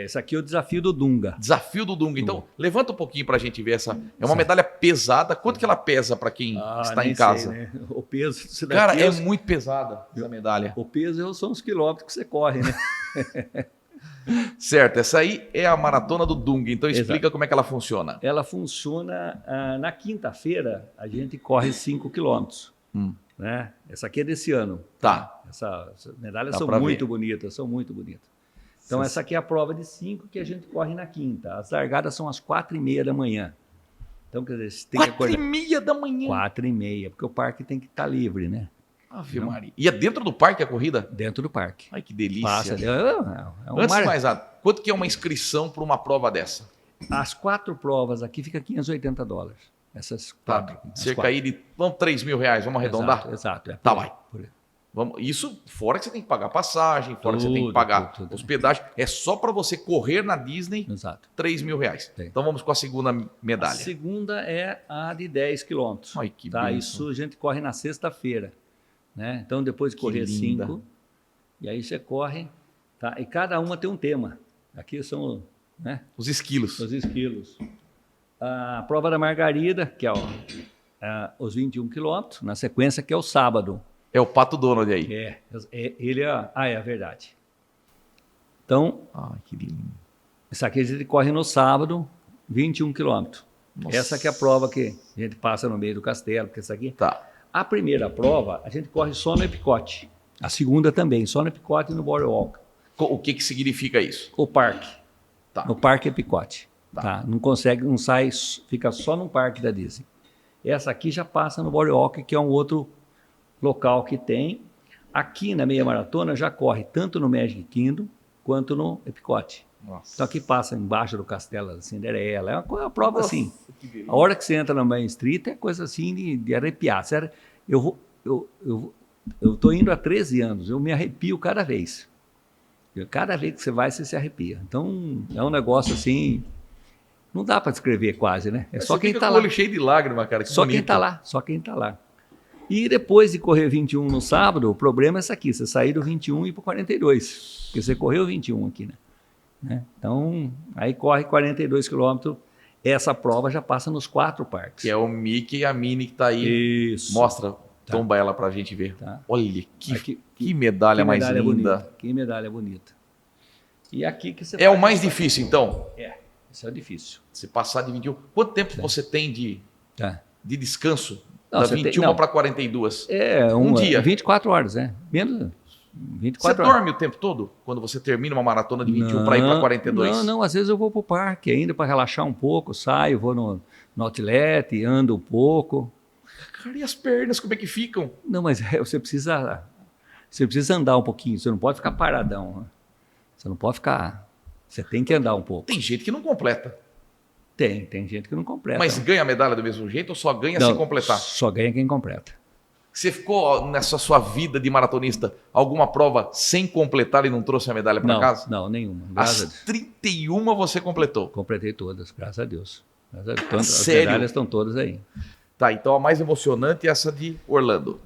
esse aqui é o Desafio do Dunga. Desafio do Dunga. Então, levanta um pouquinho para a gente ver essa. É uma medalha pesada. Quanto que ela pesa para quem está em casa? Sei, né? O peso... Cara, é muito pesada essa medalha. O peso são os quilômetros que você corre, né? Certo, essa aí é a maratona do Dunga. Então explica como é que ela funciona. Ela funciona, na quinta-feira, a gente corre 5 quilômetros. Né? Essa aqui é desse ano. Tá. Essas medalhas são muito bonitas, Então essa aqui é a prova de 5 que a gente corre na quinta. As largadas são às 4h30 da manhã. Então, quer dizer, você tem que acordar... 4h30 da manhã? 4h30, porque o parque tem que estar livre, né? Ave Maria. E é dentro do parque a corrida? Dentro do parque. Ai, que delícia. Passa, Antes de mais nada, quanto que é uma inscrição para uma prova dessa? As 4 provas aqui fica $580. Essas 4. Cerca aí de R$3.000, vamos arredondar? Exato. Tá, vai. Isso fora que você tem que pagar passagem, fora que você tem que pagar hospedagem. É só para você correr na Disney, R$3.000. Então vamos com a segunda medalha. A segunda é a de 10 quilômetros. Ai, que Isso a gente corre na sexta-feira. Né? Então, depois de correr 5, e aí você corre, e cada uma tem um tema. Aqui são os esquilos. A prova da Margarida, que é os 21 quilômetros, na sequência, que é o sábado. É o Pato Donald aí. Ele é verdade. Então, que lindo. Essa aqui a gente corre no sábado, 21 quilômetros. Essa aqui é a prova que a gente passa no meio do castelo, porque essa aqui... A primeira prova, a gente corre só no Epicote. A segunda também, só no Epicote e no Boardwalk. O que significa isso? O parque. No Parque Epicote. Não consegue, não sai, fica só no parque da Disney. Essa aqui já passa no Boardwalk, que é um outro local que tem. Aqui na meia maratona já corre tanto no Magic Kingdom quanto no Epicote. Então aqui passa embaixo do Castelo da Cinderela. É uma prova assim. A hora que você entra na Main Street é coisa assim de arrepiar. Eu estou indo há 13 anos, eu me arrepio cada vez. Cada vez que você vai, você se arrepia. Então, é um negócio assim, não dá para descrever quase, né? É só quem está lá. Com o olho cheio de lágrimas, cara. Só quem está lá, só quem está lá. E depois de correr 21 no sábado, o problema é esse aqui, você sair do 21 e ir para o 42, porque você correu 21 aqui, né? Então, aí corre 42 quilômetros, essa prova já passa nos 4 parques. Que é o Mickey e a Minnie que está aí. Isso. Mostra, tomba ela para a gente ver. Tá. Olha, que medalha mais linda. Bonita. Que medalha bonita. E aqui que você é o mais difícil, então? Isso é difícil. Você passar de 21. Quanto tempo você tem de descanso? Da 21 para 42? Um dia. 24 horas, menos 24 você horas. Dorme o tempo todo? Quando você termina uma maratona de 21 para ir para 42? Não, às vezes eu vou para o parque ainda para relaxar um pouco, saio, vou no outlet, ando um pouco. Cara, e as pernas, como é que ficam? Não, mas você precisa andar um pouquinho, você não pode ficar paradão. Né? Você não pode ficar... Você tem que andar um pouco. Tem gente que não completa. Tem gente que não completa. Mas ganha a medalha do mesmo jeito ou só ganha sem completar? Só ganha quem completa. Você ficou nessa sua vida de maratonista alguma prova sem completar e não trouxe a medalha para casa? Não, nenhuma. As 31 você completou? Completei todas, graças a Deus. As Sério? medalhas estão todas aí. Tá, então a mais emocionante é essa de Orlando.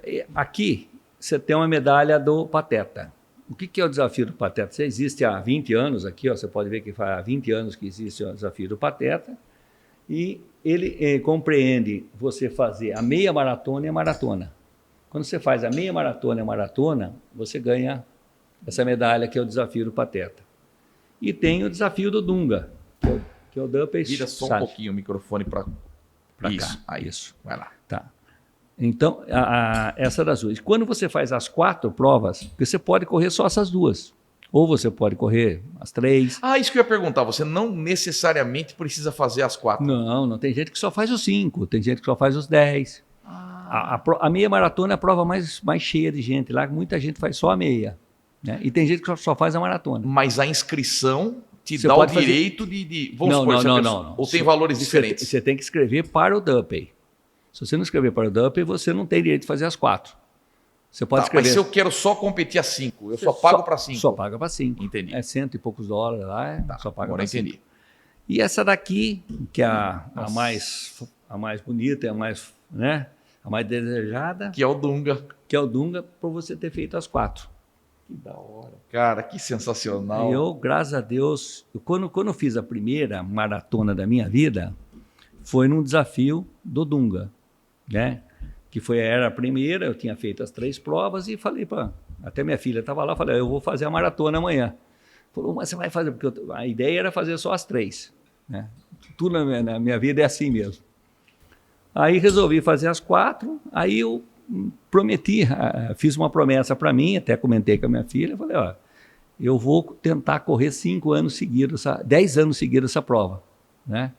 E aqui você tem uma medalha do Pateta. O que é o desafio do Pateta? Você existe há 20 anos aqui, você pode ver que faz há 20 anos que existe o desafio do Pateta. E ele compreende você fazer a meia maratona e a maratona. Quando você faz a meia maratona e a maratona, você ganha essa medalha que é o desafio do Pateta. E tem o desafio do Dunga, que é o Dumpy. Vira só um pouquinho o microfone para isso. Cá. Aí. Isso. Vai lá. Tá. Então, essa das duas. Quando você faz as 4 provas, porque você pode correr só essas 2. Ou você pode correr as 3. Isso que eu ia perguntar. Você não necessariamente precisa fazer as 4. Não. Tem gente que só faz os 5. Tem gente que só faz os 10. A meia maratona é a prova mais cheia de gente. Lá muita gente faz só a meia. Né? E tem gente que só faz a maratona. Mas a inscrição te dá o direito de... Vamos supor, não. Ou tem valores diferentes? Você tem que escrever para o Dumpy. Se você não escrever para o Dumpy, você não tem direito de fazer as 4. Você pode escrever. Mas se eu quero só competir a 5, eu só pago para 5. Só paga para 5. Entendi. É $100 e poucos lá, só paga para 5. Agora entendi. E essa daqui, que é a mais bonita, a mais desejada. Que é o Dunga. Que é o Dunga, por você ter feito as 4. Que da hora. Cara, que sensacional. Eu, graças a Deus, quando eu fiz a primeira maratona da minha vida, foi num desafio do Dunga, né? Que era a primeira, eu tinha feito as 3 provas e falei até minha filha estava lá, falei, eu vou fazer a maratona amanhã. Falou, mas você vai fazer, porque a ideia era fazer só as 3, né? Tudo na minha vida é assim mesmo. Aí resolvi fazer as 4, aí eu prometi, fiz uma promessa para mim, até comentei com a minha filha, falei, eu vou tentar correr 5 anos seguidos, 10 anos seguidos essa prova, né?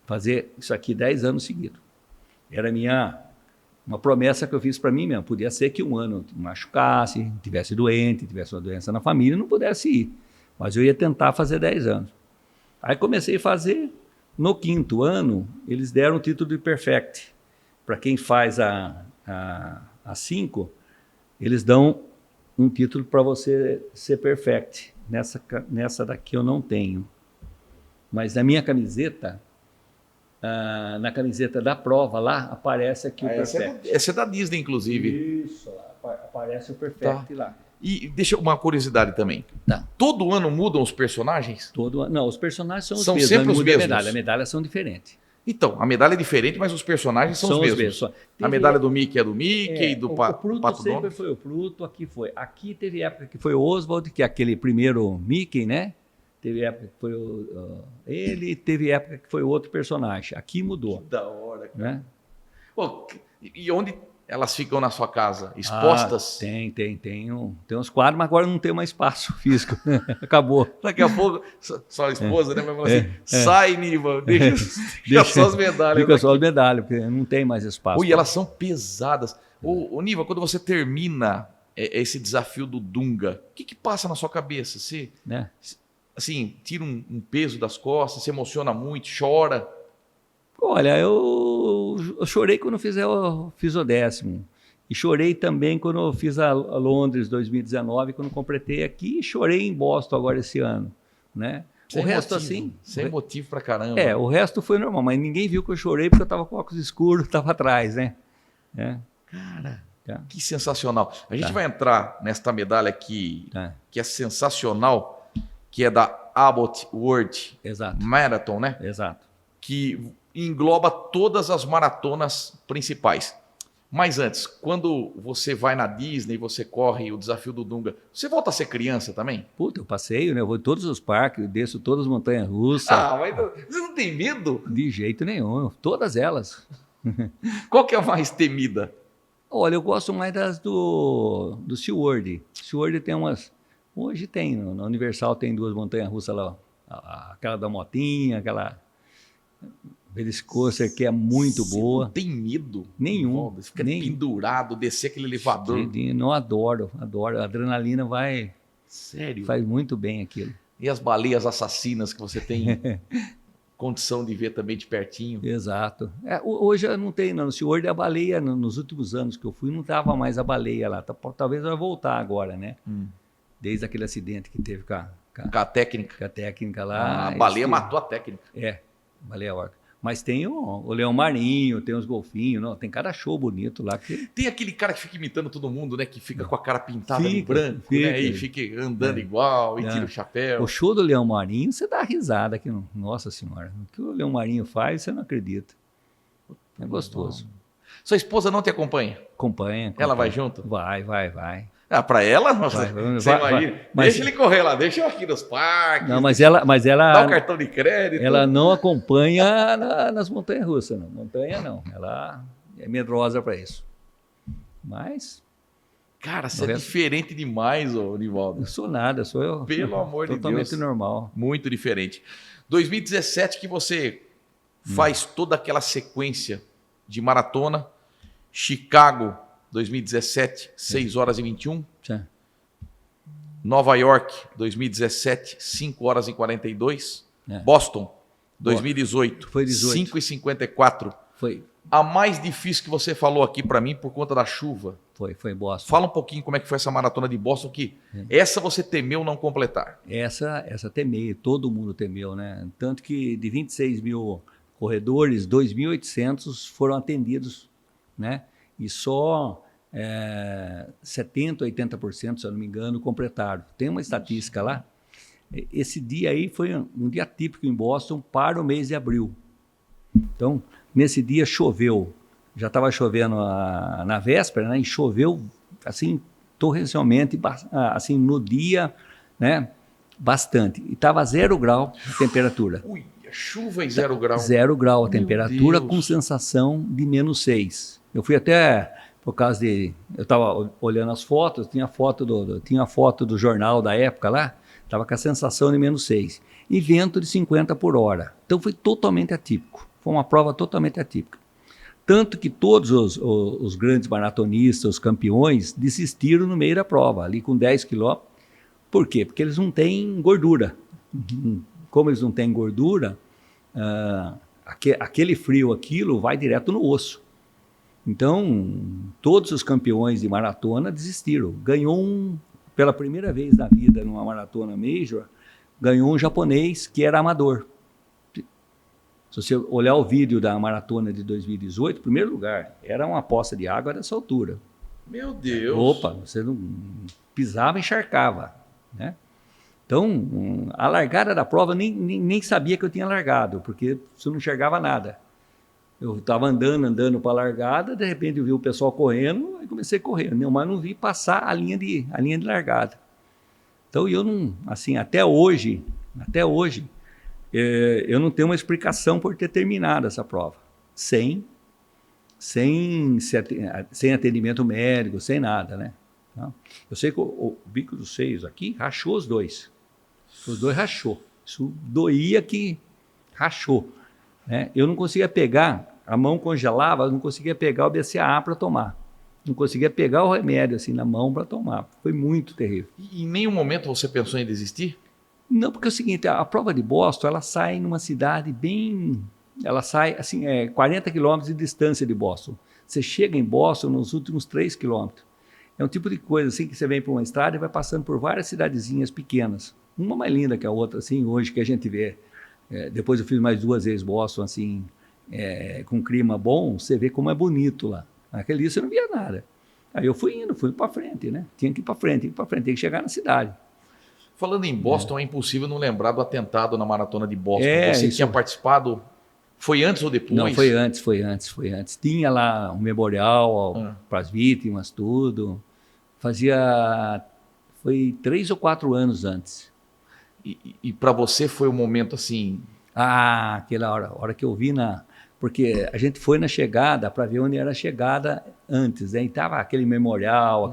Fazer isso aqui 10 anos seguidos. Era uma promessa que eu fiz para mim mesmo. Podia ser que um ano machucasse, tivesse doente, tivesse uma doença na família e não pudesse ir. Mas eu ia tentar fazer 10 anos. Aí comecei a fazer. No 5º ano, eles deram o título de Perfect. Para quem faz a 5, eles dão um título para você ser Perfect. Nessa daqui eu não tenho. Mas na minha camiseta... na camiseta da prova lá, aparece aqui o Perfect. Essa é da Disney, inclusive. Isso, aparece o Perfect lá. E deixa uma curiosidade também. Tá. Todo ano mudam os personagens? Não, os personagens são os mesmos. Sempre os mesmos? As medalhas são diferentes. Então, a medalha é diferente, mas os personagens são os mesmos. A medalha do Mickey é do Mickey, do Pato Donald. O Pluto sempre foi o Pluto, aqui foi. Aqui teve época que foi o Oswald, que é aquele primeiro Mickey, né? Teve época que foi ele, teve época que foi outro personagem. Aqui mudou. Que da hora, cara. Né? Pô, e onde elas ficam na sua casa? Expostas? Tem uns quadros, mas agora não tem mais espaço físico. Acabou. Daqui a pouco, sua esposa, né, vai falar assim, sai, Niva, deixa só as medalhas. Fica só as medalhas, porque não tem mais espaço. E elas são pesadas. Ô, Niva, quando você termina esse desafio do Dunga, o que passa na sua cabeça? Você... Né? Assim, tira um peso das costas, se emociona muito, chora? Olha, eu chorei quando fiz o 10º. E chorei também quando eu fiz a Londres 2019, quando completei aqui, e chorei em Boston agora esse ano, né? Sem o resto motivo, assim... Sem motivo pra caramba. o resto foi normal, mas ninguém viu que eu chorei porque eu estava com óculos escuros, estava atrás, né? Cara, Tá. que sensacional. A gente Tá. vai entrar nesta medalha aqui, Tá. que é sensacional, que é da Abbott World Exato, Marathon, né? exato. Que engloba todas as maratonas principais. Mas antes, quando você vai na Disney, você corre o desafio do Dunga, você volta a ser criança também? Puta, eu passeio, né? Eu vou em todos os parques, eu desço todas as montanhas russas. Mas você não tem medo? De jeito nenhum, todas elas. Qual que é a mais temida? Olha, eu gosto mais das do SeaWorld. SeaWorld tem umas... Hoje tem, na Universal tem 2 montanhas russas lá. Aquela da motinha, aquela Velocicoaster que é muito Você boa. não tem medo? Nenhum. Você fica pendurado, descer aquele elevador. Não, adoro. A adrenalina Sério? faz muito bem aquilo. E as baleias assassinas que você tem condição de ver também de pertinho? Exato. Hoje eu não tenho, não. No SeaWorld a baleia, nos últimos anos que eu fui, não estava mais a baleia lá. Talvez vai voltar agora, né? Desde aquele acidente que teve com a técnica. Com a técnica lá. A baleia matou a técnica. Baleia orca. Mas tem o leão marinho, tem os golfinhos, não, tem cada show bonito lá. Tem aquele cara que fica imitando todo mundo, né? Que fica com a cara pintada de branco, né? E fica andando igual, e tira o chapéu. O show do leão marinho, você dá risada aqui. Nossa Senhora, o que o leão marinho faz, você não acredita. É gostoso. Sua esposa não te acompanha? Acompanha. Ela vai junto? Vai. Pra ela? Você imagina? Deixa ele correr lá, deixa eu aqui nos parques. Não, mas ela dá o cartão de crédito. Ela não acompanha nas montanhas russas, não. Montanha não. Ela é medrosa para isso. Mas. Cara, você é diferente demais, Nivaldo. Não sou nada, sou eu. Pelo amor de Deus. Totalmente normal. Muito diferente. 2017 que você faz toda aquela sequência de maratona. Chicago 2017, 6 horas e 21. Sim. Nova York, 2017, 5 horas e 42. É. Boston, 2018, foi 18. 5 e 54. Foi. A mais difícil que você falou aqui para mim por conta da chuva. Foi Boston. Fala um pouquinho como é que foi essa maratona de Boston, que essa você temeu não completar. Essa temei, todo mundo temeu, né? Tanto que de 26 mil corredores, 2.800 foram atendidos, né? E só 70%, 80%, se eu não me engano, completaram. Tem uma estatística lá. Esse dia aí foi um dia típico em Boston para o mês de abril. Então, nesse dia choveu. Já estava chovendo na véspera, né? E choveu, assim, torrencialmente, assim, no dia, né? Bastante. E estava 0 grau de temperatura. Ui, chuva e 0 grau. 0 grau a temperatura, Deus. com sensação de -6. Eu fui até, por causa de... Eu estava olhando as fotos, tinha a foto do jornal da época lá, estava com a sensação de -6. E vento de 50 por hora. Então foi totalmente atípico. Foi uma prova totalmente atípica. Tanto que todos os grandes maratonistas, os campeões, desistiram no meio da prova, ali com 10 quilômetros. Por quê? Porque eles não têm gordura. Como eles não têm gordura, aquele frio, aquilo, vai direto no osso. Então, todos os campeões de maratona desistiram. Ganhou pela primeira vez na vida, numa maratona major, ganhou um japonês que era amador. Se você olhar o vídeo da maratona de 2018, primeiro lugar, era uma poça de água dessa altura. Meu Deus! Opa, você não pisava e encharcava, né? Então, a largada da prova, nem sabia que eu tinha largado, porque você não enxergava nada. Eu estava andando para a largada, de repente eu vi o pessoal correndo, e comecei a correr, mas não vi passar a linha de largada. Então, eu não, assim, até hoje, eu não tenho uma explicação por ter terminado essa prova, sem atendimento médico, sem nada, né? Eu sei que o bico dos seios aqui rachou os dois rachou, isso doía que rachou, né? Eu não conseguia pegar, a mão congelava, eu não conseguia pegar o BCAA para tomar, não conseguia pegar o remédio assim na mão para tomar, foi muito terrível. E em nenhum momento você pensou em desistir? Não, porque é o seguinte, a prova de Boston, ela sai numa cidade ela sai assim, 40 quilômetros de distância de Boston. Você chega em Boston nos últimos 3 quilômetros. É um tipo de coisa assim que você vem para uma estrada e vai passando por várias cidadezinhas pequenas. Uma mais linda que a outra, assim, hoje que a gente vê. Depois eu fiz mais 2 vezes Boston, assim, com clima bom, você vê como é bonito lá. Naquele dia você não via nada. Aí eu fui para frente, né? Tinha que ir para frente, tem que chegar na cidade. Falando em Boston, é impossível não lembrar do atentado na Maratona de Boston. Você isso. tinha participado, foi antes ou depois? Não, foi antes. Tinha lá um memorial para as vítimas, tudo. Foi 3 ou 4 anos antes. E para você foi um momento assim... Aquela hora que eu vi porque a gente foi na chegada para ver onde era a chegada antes, né? E tava aquele memorial,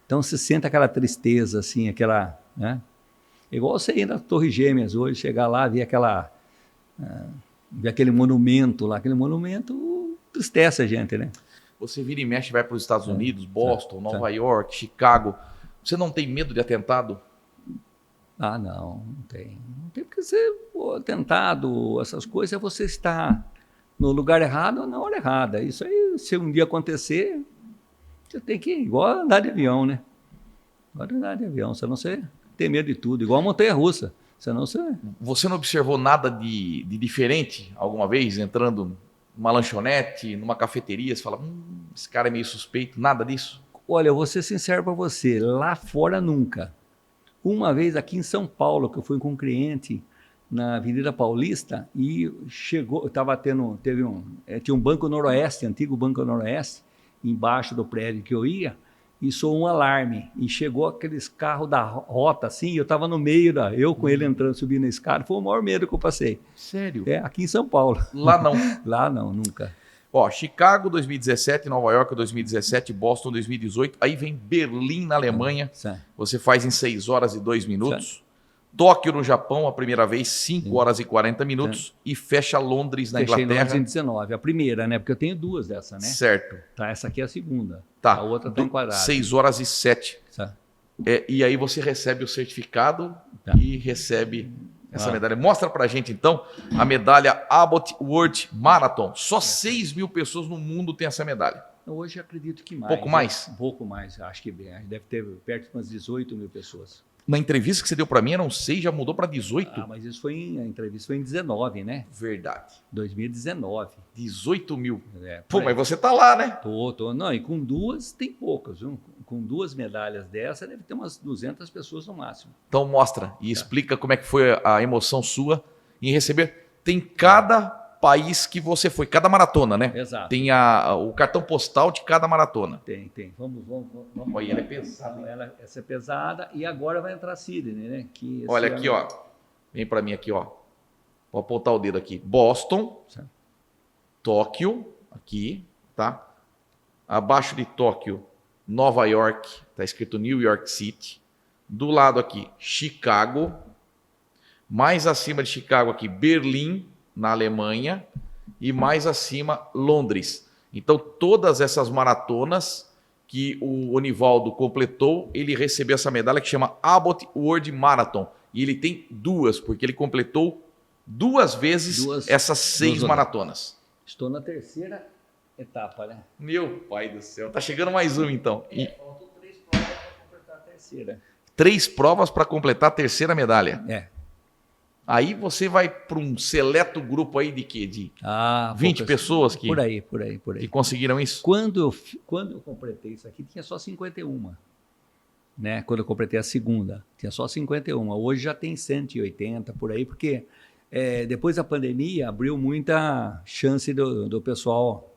então você sente aquela tristeza, assim, né? Igual você ir na Torre Gêmeas hoje, chegar lá, ver ver aquele monumento lá, aquele monumento tristece a gente, né? Você vira e mexe, vai para os Estados Unidos, Boston, Nova York, Chicago. Você não tem medo de atentado? Não tem. Não tem porque atentado, essas coisas, é você estar no lugar errado ou na hora errada. Isso aí, se um dia acontecer, você tem que ir, igual andar de avião, né? Igual andar de avião, senão você tem medo de tudo, igual a montanha-russa. Senão Você não observou nada de diferente alguma vez, entrando numa lanchonete, numa cafeteria, você fala, esse cara é meio suspeito, nada disso? Olha, eu vou ser sincero para você, lá fora nunca. Uma vez aqui em São Paulo, que eu fui com um cliente na Avenida Paulista e chegou, tinha um Banco Noroeste, antigo Banco Noroeste, embaixo do prédio que eu ia, e soou um alarme, e chegou aqueles carros da rota, assim, eu estava no meio, eu com ele entrando, subindo na escada, foi o maior medo que eu passei. Sério? Aqui em São Paulo. Lá não? Lá não, nunca. Chicago 2017, Nova York 2017, Boston 2018, aí vem Berlim na Alemanha, você faz em 6 horas e 2 minutos. Tóquio no Japão, a primeira vez, 5 horas e 40 minutos. E fecha Londres na Inglaterra. Fechei Londres em 19, a primeira, né? Porque eu tenho 2 dessa, né? Certo. Essa aqui é a segunda. Tá. A outra está enquadrada. 6 horas e 7. E aí você recebe o certificado e recebe essa medalha. Mostra pra gente, então, a medalha Abbott World Marathon. Só 6 mil pessoas no mundo têm essa medalha. Hoje acredito que mais. Pouco mais? Um pouco mais, acho que deve ter perto de umas 18 mil pessoas. Na entrevista que você deu para mim eram 6, já mudou para 18. Mas isso a entrevista foi em 19, né? Verdade. 2019. 18 mil. Mas você tá lá, né? Tô. Não, e com 2 tem poucas, viu? Com 2 medalhas dessa deve ter umas 200 pessoas no máximo. Então mostra e explica como é que foi a emoção sua em receber. Tem cada país que você foi, cada maratona, né? Exato. Tem o cartão postal de cada maratona. Tem. Vamos. Olha, ela é pesada. Essa é pesada e agora vai entrar Sydney, né? Olha aqui, ó. Vem para mim aqui, ó. Vou apontar o dedo aqui. Boston, Tóquio, aqui, tá? Abaixo de Tóquio, Nova York, tá escrito New York City. Do lado aqui, Chicago. Mais acima de Chicago aqui, Berlim, na Alemanha, e mais acima, Londres. Então, todas essas maratonas que o Onivaldo completou, ele recebeu essa medalha que chama Abbott World Marathon. E ele tem 2, porque ele completou 2 vezes essas 6 maratonas. Estou na 3ª etapa, né? Meu pai do céu. Tá chegando mais uma, então. Faltam 3 provas para completar a 3ª. 3 provas para completar a 3ª medalha. Aí você vai para um seleto grupo aí de quê? De 20 pessoas que, por aí. Que conseguiram isso? Quando eu completei isso aqui, tinha só 51. Né? Quando eu completei a segunda, tinha só 51. Hoje já tem 180 por aí, porque depois da pandemia abriu muita chance do pessoal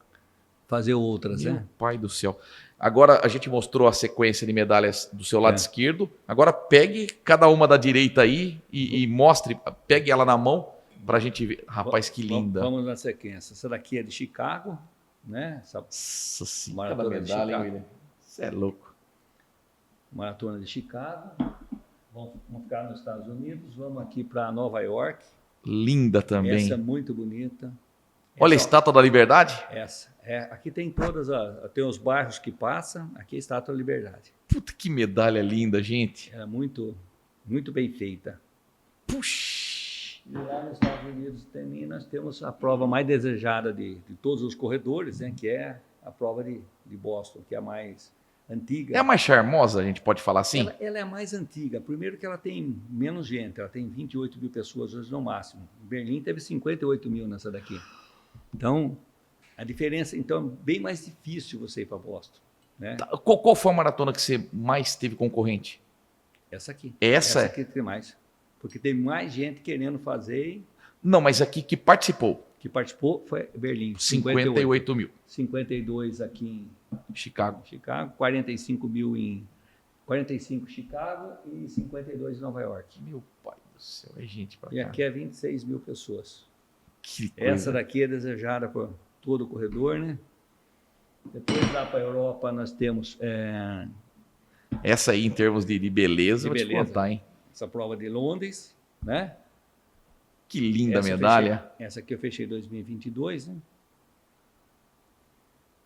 fazer outras. Meu né? pai do céu. Agora a gente mostrou a sequência de medalhas do seu lado esquerdo. Agora pegue cada uma da direita aí e mostre, pegue ela na mão para a gente ver. Rapaz, que linda. Vamos na sequência. Essa daqui é de Chicago, né? Nossa senhora, cada medalha, hein, William? Você é louco. Maratona de Chicago. Vamos ficar nos Estados Unidos. Vamos aqui para Nova York. Linda também. Essa é muito bonita. Olha a Estátua da Liberdade. Essa. Aqui tem tem os bairros que passam, aqui é a Estátua da Liberdade. Puta, que medalha linda, gente. É muito, muito bem feita. Puxa. E lá nos Estados Unidos também nós temos a prova mais desejada de todos os corredores, né, que é a prova de Boston, que é a mais antiga. É a mais charmosa, a gente pode falar assim? Ela é a mais antiga. Primeiro que ela tem menos gente, ela tem 28 mil pessoas hoje no máximo. Em Berlim teve 58 mil nessa daqui. Então, a diferença, então, é bem mais difícil você ir para Boston. Né? Tá, qual foi a maratona que você mais teve concorrente? Essa aqui. Essa aqui tem mais. Porque tem mais gente querendo fazer. Não, mas aqui que participou. Que participou foi Berlim. 58 mil. 52 aqui em Chicago. 45 mil em 45 Chicago e 52 em Nova York. Meu pai do céu, é gente pra cá. E aqui é 26 mil pessoas. Que coisa. Essa daqui é desejada por todo o corredor, né? Depois lá para a Europa nós temos Essa aí, em termos de beleza, vou te contar, hein? essa prova de Londres, né? Que linda medalha. Essa aqui eu fechei em 2022, né?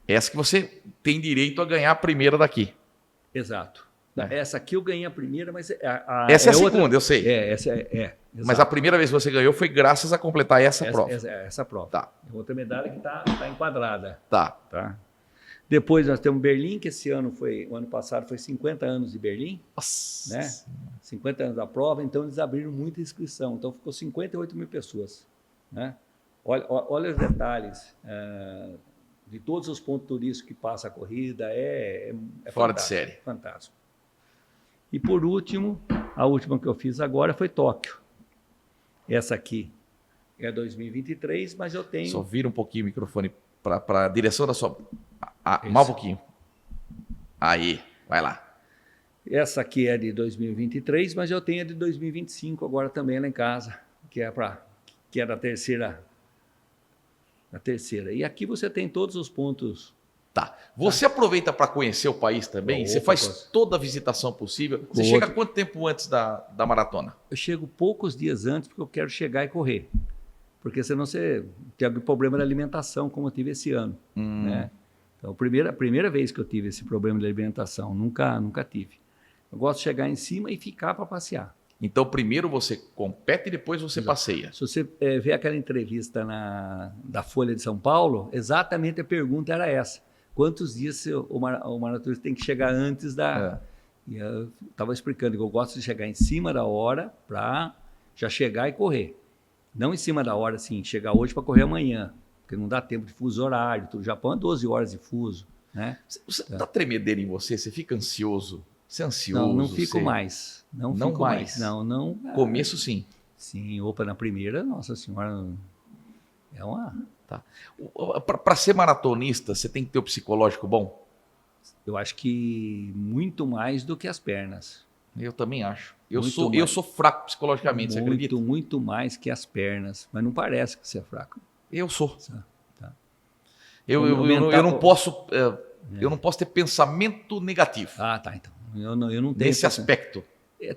Essa que você tem direito a ganhar a primeira daqui. Exato. É. Essa aqui eu ganhei a primeira, mas essa é a outra... segunda, eu sei. Essa é. Mas a primeira vez que você ganhou foi graças a completar essa prova. Essa prova. Tá. Outra medalha que tá enquadrada. Tá. Depois nós temos Berlim, que o ano passado foi 50 anos de Berlim. Nossa. Né? 50 anos da prova, então eles abriram muita inscrição. Então ficou 58 mil pessoas. Né? Olha os detalhes de todos os pontos turísticos que passa a corrida. É fora de série. Fantástico. E por último, a última que eu fiz agora foi Tóquio. Essa aqui é 2023, mas eu tenho... Só vira um pouquinho o microfone para a direção da sua... mais um pouquinho. Aí, vai lá. Essa aqui é de 2023, mas eu tenho a de 2025 agora também lá em casa, que é da terceira. E aqui você tem todos os pontos. Tá. Você aproveita para conhecer o país também? Você faz toda a visitação possível? Você chega quanto tempo antes da maratona? Eu chego poucos dias antes, porque eu quero chegar e correr. Porque senão você tem algum problema de alimentação, como eu tive esse ano. Né? Então, a primeira vez que eu tive esse problema de alimentação, nunca tive. Eu gosto de chegar em cima e ficar para passear. Então, primeiro você compete e depois você passeia. Se você ver aquela entrevista da Folha de São Paulo, exatamente a pergunta era essa. Quantos dias o maratonista tem que chegar antes da... E eu estava explicando que eu gosto de chegar em cima da hora para já chegar e correr. Não em cima da hora, assim, chegar hoje para correr amanhã, porque não dá tempo de fuso horário. O Japão é 12 horas de fuso. Né? Você dá tremedeira em você? Você fica ansioso? Você é ansioso? Não fico mais. Não fico mais. Não. Começo, sim. Sim, na primeira, nossa senhora, é uma... Tá. Para ser maratonista, você tem que ter o psicológico bom? Eu acho que muito mais do que as pernas. Eu também acho. Eu sou fraco psicologicamente, você acredita? Muito mais que as pernas, mas não parece que você é fraco. Eu sou. Tá. Eu não posso... Eu não posso ter pensamento negativo. Ah, tá. Então, eu não tenho nesse aspecto.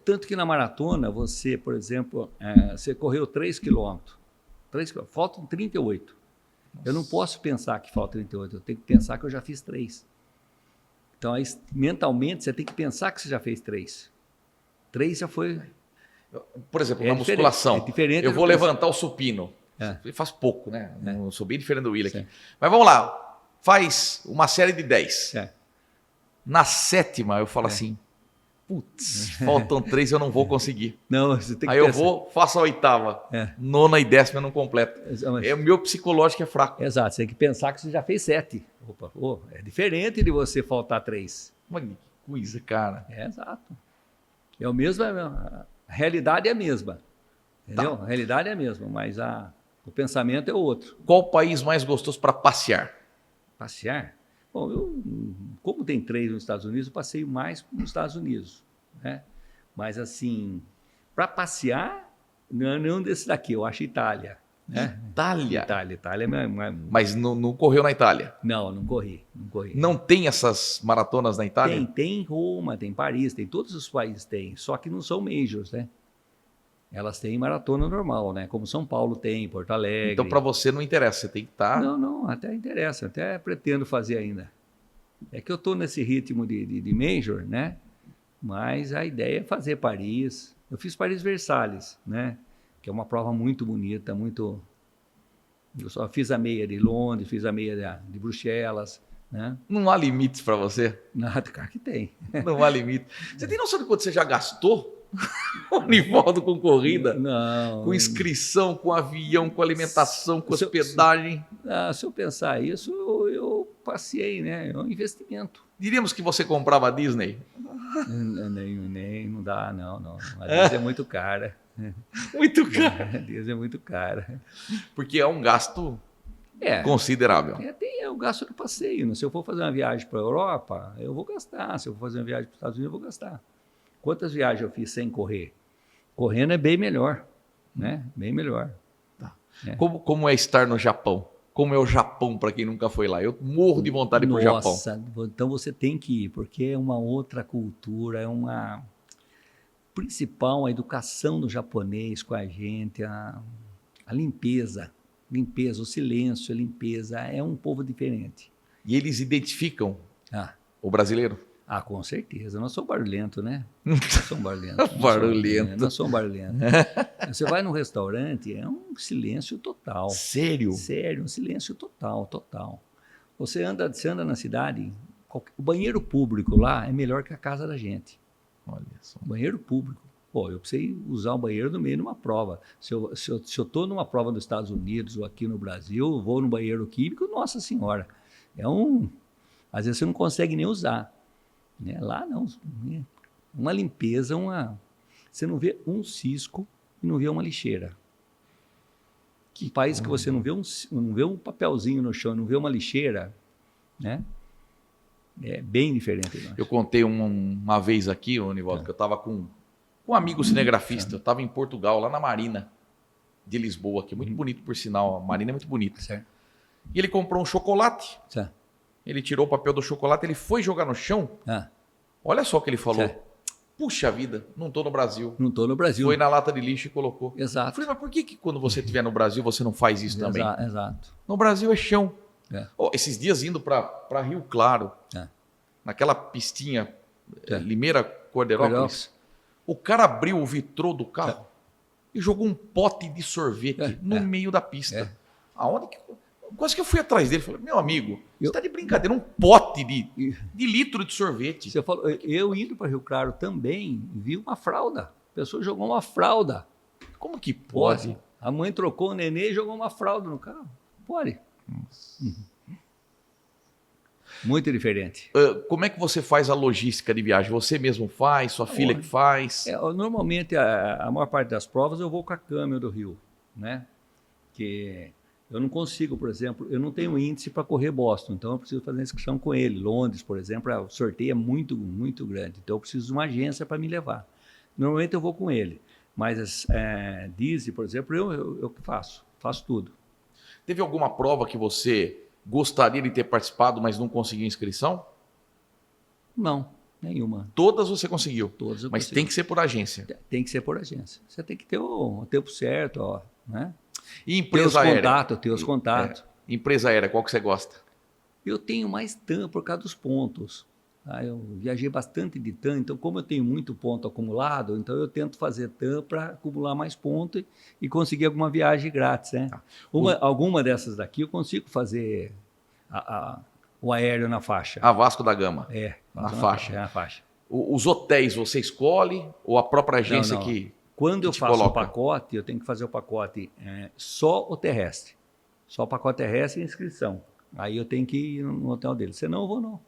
Tanto que na maratona, você, por exemplo, você correu 3 quilômetros. Faltam 38. Nossa. Eu não posso pensar que falta 38. Eu tenho que pensar que eu já fiz 3. Então, aí, mentalmente, você tem que pensar que você já fez 3. 3 já foi... Por exemplo, na musculação, eu vou levantar o supino. Faz pouco, né? Eu sou bem diferente do William aqui. Mas vamos lá. Faz uma série de 10. Na 7ª, eu falo assim, putz, faltam 3, eu não vou conseguir. Não, você tem que Aí eu faço a 8ª. 9ª e 10ª eu não completo. O meu psicológico é fraco. Exato, você tem que pensar que você já fez 7. Opa, é diferente de você faltar 3. Mas que coisa, cara. Exato. É o mesmo, a realidade é a mesma. Entendeu? Tá. A realidade é a mesma, mas o pensamento é outro. Qual o país mais gostoso para passear? Passear? Bom, como tem 3 nos Estados Unidos, eu passeio mais nos Estados Unidos. Né? Mas, assim, para passear, não é nenhum desses daqui. Eu acho Itália. Né? Itália? Itália é... Mas não correu na Itália? Não corri. Não tem essas maratonas na Itália? Tem Roma, tem Paris, tem todos os países têm. Só que não são majors, né? Elas têm maratona normal, né? Como São Paulo tem, Porto Alegre. Então, para você não interessa, você tem que estar... Não, até interessa, até pretendo fazer ainda. É que eu estou nesse ritmo de major, né? Mas a ideia é fazer Paris. Eu fiz Paris-Versalhes, né? Que é uma prova muito bonita, muito... Eu só fiz a meia de Londres, fiz a meia de Bruxelas, né? Não há limites para você? Nada, claro que tem. Não há limite. Você tem noção de quanto você já gastou? O Nivaldo com corrida? Não. Com inscrição, com avião, com alimentação, com hospedagem. Se eu pensar isso, eu passei, né? É um investimento. Diríamos que você comprava a Disney? Nem, não dá, não. A Disney é muito cara. Muito caro. A Disney é muito cara. Porque é um gasto considerável. Tem o gasto do passeio, né? Se eu for fazer uma viagem para a Europa, eu vou gastar. Se eu for fazer uma viagem para os Estados Unidos, eu vou gastar. Quantas viagens eu fiz sem correr? Correndo é bem melhor, né? Bem melhor. Tá. Como é estar no Japão? Como é o Japão para quem nunca foi lá? Eu morro de vontade de ir para o Japão. Nossa, então você tem que ir, porque é uma outra cultura, é uma... Principal, a educação do japonês com a gente, a limpeza, o silêncio, a limpeza, é um povo diferente. E eles identificam o brasileiro? Com certeza. Nós somos barulhentos, né? Nós somos barulhentos. Nós somos barulhentos. Você vai num restaurante, é um silêncio total. Sério? Sério, um silêncio total. Você anda na cidade, o banheiro público lá é melhor que a casa da gente. Olha só. Banheiro público. Pô, eu precisei usar um banheiro no meio de uma prova. Se eu estou numa prova nos Estados Unidos ou aqui no Brasil, vou no banheiro químico, nossa senhora. Às vezes você não consegue nem usar. Né? Lá não. Uma limpeza, você não vê um cisco e não vê uma lixeira. Que país que você não vê um papelzinho no chão, não vê uma lixeira, né? É bem diferente. Eu contei uma vez aqui, Nivaldo, que eu estava com um amigo cinegrafista. Eu estava em Portugal, lá na Marina de Lisboa, que é muito bonito, por sinal. A Marina é muito bonita. Certo. E ele comprou um chocolate. Certo. Ele tirou o papel do chocolate, ele foi jogar no chão. Olha só o que ele falou. Certo. Puxa vida, não estou no Brasil. Não estou no Brasil. Foi na lata de lixo e colocou. Exato. Eu falei, mas por que quando você estiver no Brasil você não faz isso também? Exato. No Brasil é chão. Esses dias indo para Rio Claro, naquela pistinha Limeira Corderópolis, o cara abriu o vitrô do carro e jogou um pote de sorvete no meio da pista. Aonde que... Quase que eu fui atrás dele e falei, meu amigo, você está de brincadeira, um pote de litro de sorvete. Você falou, eu indo para Rio Claro também vi uma fralda. A pessoa jogou uma fralda. Como que pode? A mãe trocou o nenê e jogou uma fralda no carro. Pode. Muito diferente. Como é que você faz a logística de viagem? Você mesmo faz? Sua filha que faz? Normalmente, a maior parte das provas eu vou com a Câmara do Rio, né? Que eu não consigo, por exemplo, eu não tenho índice para correr Boston, então eu preciso fazer a inscrição com ele. Londres, por exemplo, o sorteio é muito, muito grande, então eu preciso de uma agência para me levar. Normalmente eu vou com ele, mas Disney, por exemplo, eu faço tudo. Teve alguma prova que você gostaria de ter participado, mas não conseguiu inscrição? Não, nenhuma. Todas você conseguiu? Todas eu mas consegui. Tem que ser por agência? Tem que ser por agência. Você tem que ter o tempo certo, né? E empresa aérea? Ter os contatos. Empresa aérea, qual que você gosta? Eu tenho mais TAM por causa dos pontos. Eu viajei bastante de TAM, então como eu tenho muito ponto acumulado, então eu tento fazer TAM para acumular mais pontos e conseguir alguma viagem grátis, né? Alguma dessas daqui eu consigo fazer o aéreo na faixa. A Vasco da Gama? Na faixa. Na faixa. Os hotéis você escolhe ou a própria agência não. que Quando eu faço coloca? o pacote, eu tenho que fazer o pacote só o terrestre. Só o pacote terrestre e inscrição. Aí eu tenho que ir no hotel dele. Senão eu vou não.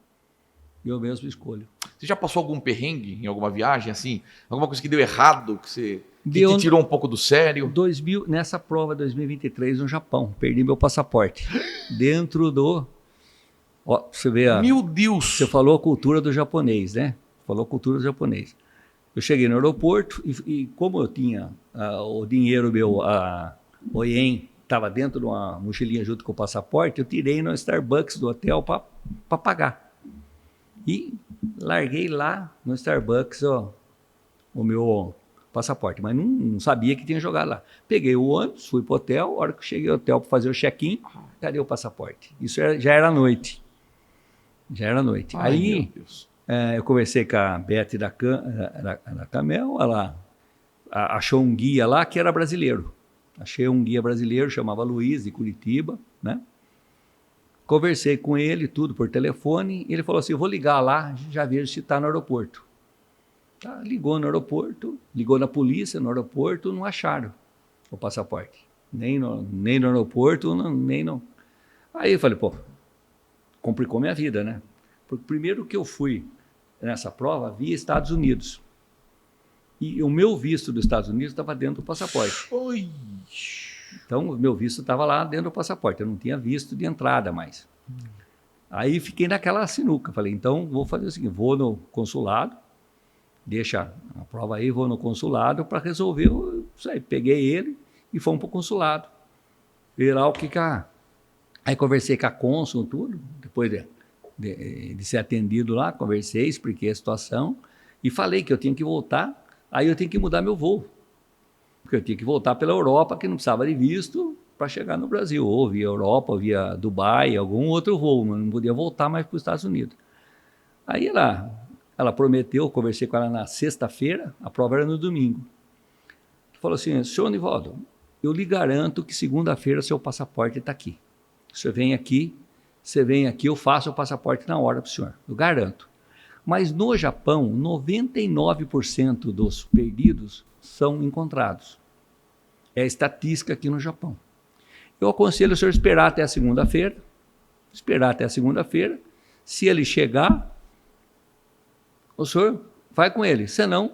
Eu mesmo escolho. Você já passou algum perrengue em alguma viagem, assim? Alguma coisa que deu errado, que te tirou um pouco do sério? Nessa prova 2023 no Japão, perdi meu passaporte. Dentro do... você vê Meu Deus! Você falou a cultura do japonês, né? Falou a cultura do japonês. Eu cheguei no aeroporto e como eu tinha o dinheiro meu, o ien, estava dentro de uma mochilinha junto com o passaporte, eu tirei no Starbucks do hotel para pagar. E larguei lá no Starbucks o meu passaporte, mas não sabia que tinha jogado lá. Peguei o ônibus, fui para o hotel, a hora que eu cheguei ao hotel para fazer o check-in, cadê o passaporte? Isso já era noite. Ai, aí meu Deus. Eu conversei com a Beth da Camel, ela achou um guia lá que era brasileiro. Achei um guia brasileiro, chamava Luiz, de Curitiba, né? Conversei com ele, tudo por telefone, e ele falou assim, eu vou ligar lá, já vejo se está no aeroporto. Tá, ligou no aeroporto, ligou na polícia no aeroporto, não acharam o passaporte. Nem no aeroporto, nem no... Aí eu falei, pô, complicou minha vida, né? Porque primeiro que eu fui nessa prova via Estados Unidos. E o meu visto dos Estados Unidos estava dentro do passaporte. Oi. Então, o meu visto estava lá dentro do passaporte. Eu não tinha visto de entrada mais. Aí fiquei naquela sinuca. Falei, então, vou fazer o seguinte, vou no consulado, deixa a prova aí, vou no consulado para resolver isso aí. Peguei ele e fomos para o consulado. E lá o que Aí conversei com a cônsul, tudo, depois de ser atendido lá, conversei, expliquei a situação e falei que eu tinha que voltar, aí eu tinha que mudar meu voo. Porque eu tinha que voltar pela Europa, que não precisava de visto para chegar no Brasil, ou via Europa, ou via Dubai, algum outro voo, mas não podia voltar mais para os Estados Unidos. Aí ela prometeu, conversei com ela na sexta-feira, a prova era no domingo. Falou assim, senhor Nivaldo, eu lhe garanto que segunda-feira seu passaporte está aqui. Você vem aqui, eu faço o passaporte na hora para o senhor, eu garanto. Mas no Japão, 99% dos perdidos são encontrados. É a estatística aqui no Japão. Eu aconselho o senhor esperar até a segunda-feira, se ele chegar, o senhor vai com ele, senão,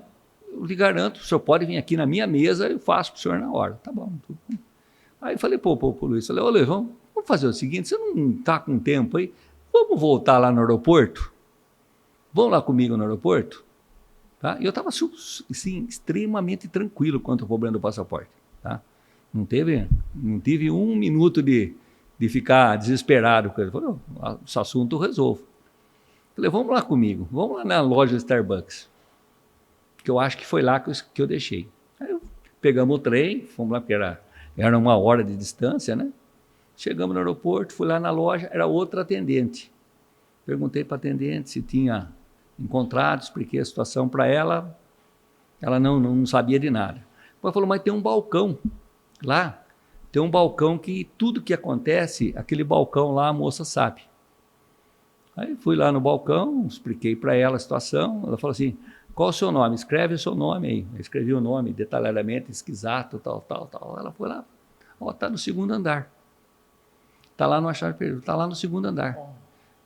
eu lhe garanto, o senhor pode vir aqui na minha mesa, eu faço para o senhor na hora. Tá bom. Aí eu falei, pro Luiz, falei, ô Luiz, vamos fazer o seguinte, você não está com tempo aí? Vamos voltar lá no aeroporto? Vão lá comigo no aeroporto? Tá? E eu estava assim, extremamente tranquilo quanto ao problema do passaporte. Tá? Não tive um minuto de ficar desesperado. Ele falou, esse assunto eu resolvo. Falei, vamos lá comigo, vamos lá na loja Starbucks, que eu acho que foi lá que eu deixei. Aí pegamos o trem, fomos lá, porque era 1 hora de distância, né? Chegamos no aeroporto, fui lá na loja, era outra atendente. Perguntei para a atendente se tinha encontrado, expliquei a situação para ela, ela não sabia de nada. Ela falou, mas tem um balcão lá, tem um balcão que tudo que acontece, aquele balcão lá a moça sabe. Aí fui lá no balcão, expliquei para ela a situação, ela falou assim, qual o seu nome? Escreve o seu nome aí. Eu escrevi o nome detalhadamente, esquisato, tal. Ela foi lá, está no 2º andar. Está lá no achado perdido, está lá no 2º andar.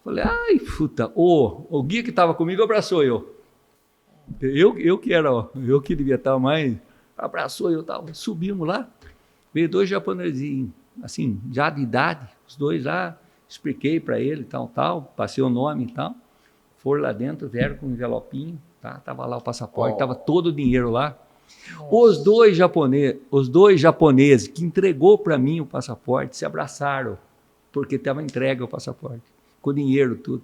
Falei, ai, puta, o guia que estava comigo abraçou eu. Eu que devia estar mais, abraçou eu, subimos lá, veio 2 japonesinhos, assim, já de idade, os 2 lá, expliquei para ele, tal, passei o nome e tal, foram lá dentro, vieram com um envelopinho, tá? Tava lá o passaporte, tava todo o dinheiro lá. Os dois japoneses que entregou para mim o passaporte se abraçaram, porque estava entregue o passaporte, com dinheiro, tudo.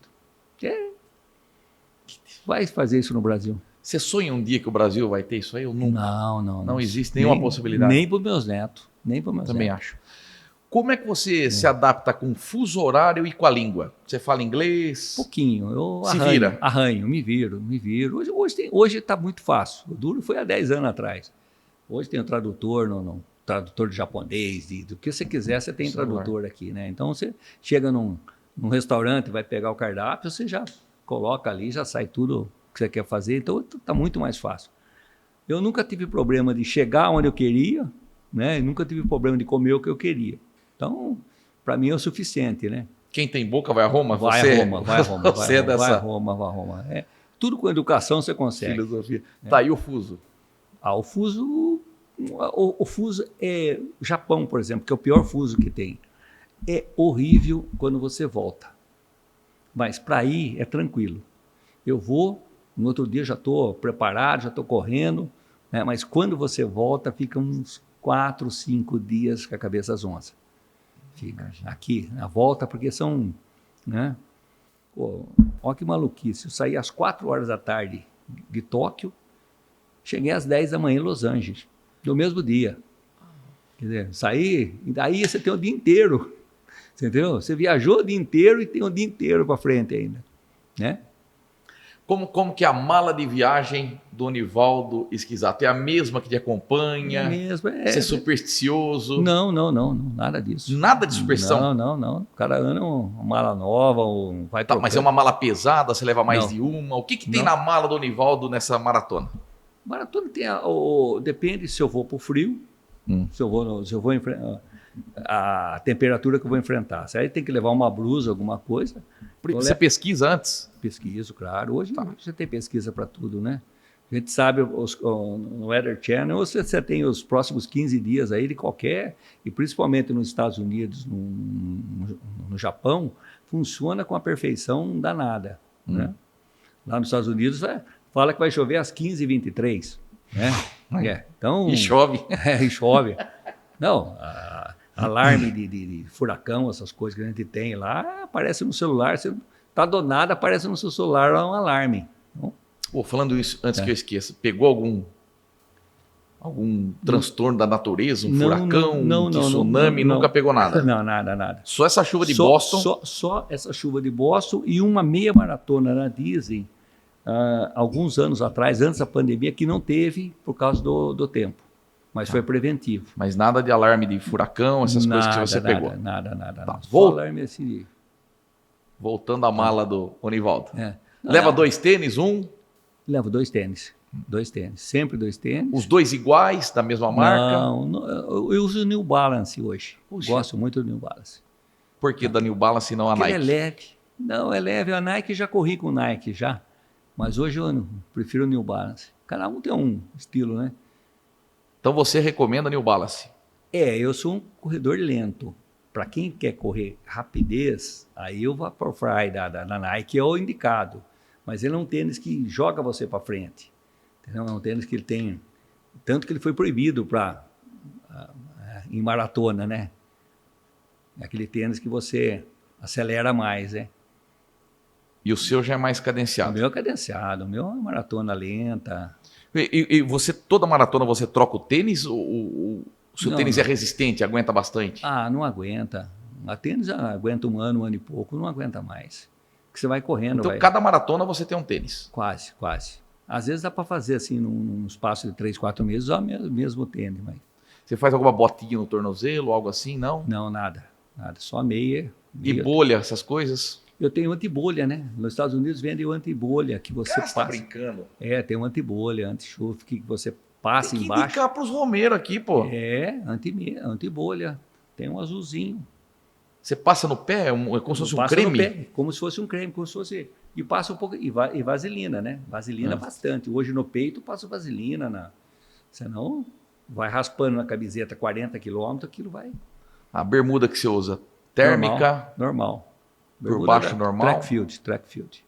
Vai fazer isso no Brasil. Você sonha um dia que o Brasil vai ter isso aí ou nunca? Não. Não existe nenhuma possibilidade? Nem para os meus netos. Também acho. Como é que você se adapta com o fuso horário e com a língua? Você fala inglês? Pouquinho. Eu arranho, me viro. Hoje está muito fácil. O duro foi há 10 anos atrás. Hoje tem o tradutor, tradutor de japonês, do que você quiser, você tem tradutor aqui, né? Então você chega num restaurante, vai pegar o cardápio, você já coloca ali, já sai tudo que você quer fazer, então está muito mais fácil. Eu nunca tive problema de chegar onde eu queria, né? Nunca tive problema de comer o que eu queria. Então, para mim é o suficiente, né? Quem tem boca vai a Roma? Vai a Roma. Você é dessa... Vai a Roma. Tudo com educação você consegue. Filosofia. Tá, e o fuso? O fuso é... Japão, por exemplo, que é o pior fuso que tem. É horrível quando você volta. Mas para ir é tranquilo. Eu vou, no outro dia já estou preparado, já estou correndo, né? Mas quando você volta, fica uns 4, 5 dias com a cabeça às 11. Fica aqui, na volta, porque são... Né? Olha que maluquice. Eu saí às 4 horas da tarde de Tóquio, cheguei às 10 da manhã em Los Angeles, no mesmo dia. Quer dizer, saí, e daí você tem o dia inteiro. Você entendeu? Você viajou o dia inteiro e tem o dia inteiro para frente ainda. Né? Como que é a mala de viagem do Nivaldo Esquisato? É a mesma que te acompanha? É mesmo, Você é supersticioso? Não, nada disso. Nada de superstição? Não. O cara anda uma mala nova, ou vai Tá, mas é uma mala pesada, você leva mais Não. de uma? O que tem Não. na mala do Nivaldo nessa maratona? Maratona tem depende se eu vou para o frio, se eu vou enfrentar a temperatura que eu vou enfrentar. Se aí tem que levar uma blusa, alguma coisa. Você pesquisa antes? Pesquiso, claro. Hoje você tem pesquisa para tudo, né? A gente sabe, no Weather Channel, você tem os próximos 15 dias aí de qualquer, e principalmente nos Estados Unidos, no Japão, funciona com a perfeição danada. Né? Lá nos Estados Unidos, fala que vai chover às 15h23. Né? Então, E chove. E chove. Não, alarme de furacão, essas coisas que a gente tem lá, aparece no celular, você está do nada, aparece no seu celular um alarme. Pô, falando isso, antes que eu esqueça, pegou algum transtorno da natureza, furacão, tsunami, nunca pegou nada? Não, nada. Só essa chuva de Boston? Só essa chuva de Boston e uma meia maratona na Disney, alguns anos atrás, antes da pandemia, que não teve por causa do tempo. Mas foi preventivo. Mas nada de alarme de furacão, essas coisas que você pegou? Nada. Tá. Só alarme assim. Voltando à mala do Nivaldo. Não, Leva 2 tênis, Levo 2 tênis. 2 tênis. Sempre 2 tênis. Os 2 iguais, da mesma marca? Não, eu uso o New Balance hoje. Puxa. Gosto muito do New Balance. Por que da New Balance e não a Porque Nike? ele é leve. Não, é leve. A Nike, já corri com Nike já. Mas hoje eu prefiro o New Balance. Cada um tem um estilo, né? Então você recomenda New Balance? Eu sou um corredor lento. Para quem quer correr rapidez, aí o Vaporfly da Nike é o indicado. Mas ele é um tênis que joga você para frente. Entendeu? É um tênis que ele tem... Tanto que ele foi proibido em maratona, né? É aquele tênis que você acelera mais, né? E o seu já é mais O cadenciado? meu é cadenciado, o meu é uma maratona lenta. E você, toda maratona, você troca o tênis? Ou o seu tênis é resistente, aguenta bastante? Não aguenta. A tênis aguenta um ano e pouco, não aguenta mais. Porque você vai correndo. Então, cada maratona você tem um tênis? Quase. Às vezes dá para fazer assim, num espaço de 3, 4 meses, o mesmo tênis. Mas... Você faz alguma botinha no tornozelo, algo assim, não? Não, nada. Só meia. E bolha, essas coisas? Eu tenho antibolha, né? Nos Estados Unidos vende o antibolha que você passa. Você tá brincando? Tem um antibolha, anti-chuva que você passa tem que embaixo. indicar para os romeiros aqui, pô. Antibolha. Tem um azulzinho. Você passa no pé? É como se fosse um creme? No pé, como se fosse um creme, como se fosse... E passa um pouco... E vaselina, né? Vaselina bastante. Hoje no peito passo vaselina. Senão vai raspando na camiseta 40 km, aquilo vai... A bermuda que você usa, térmica? Normal. Por baixo, normal? Track field.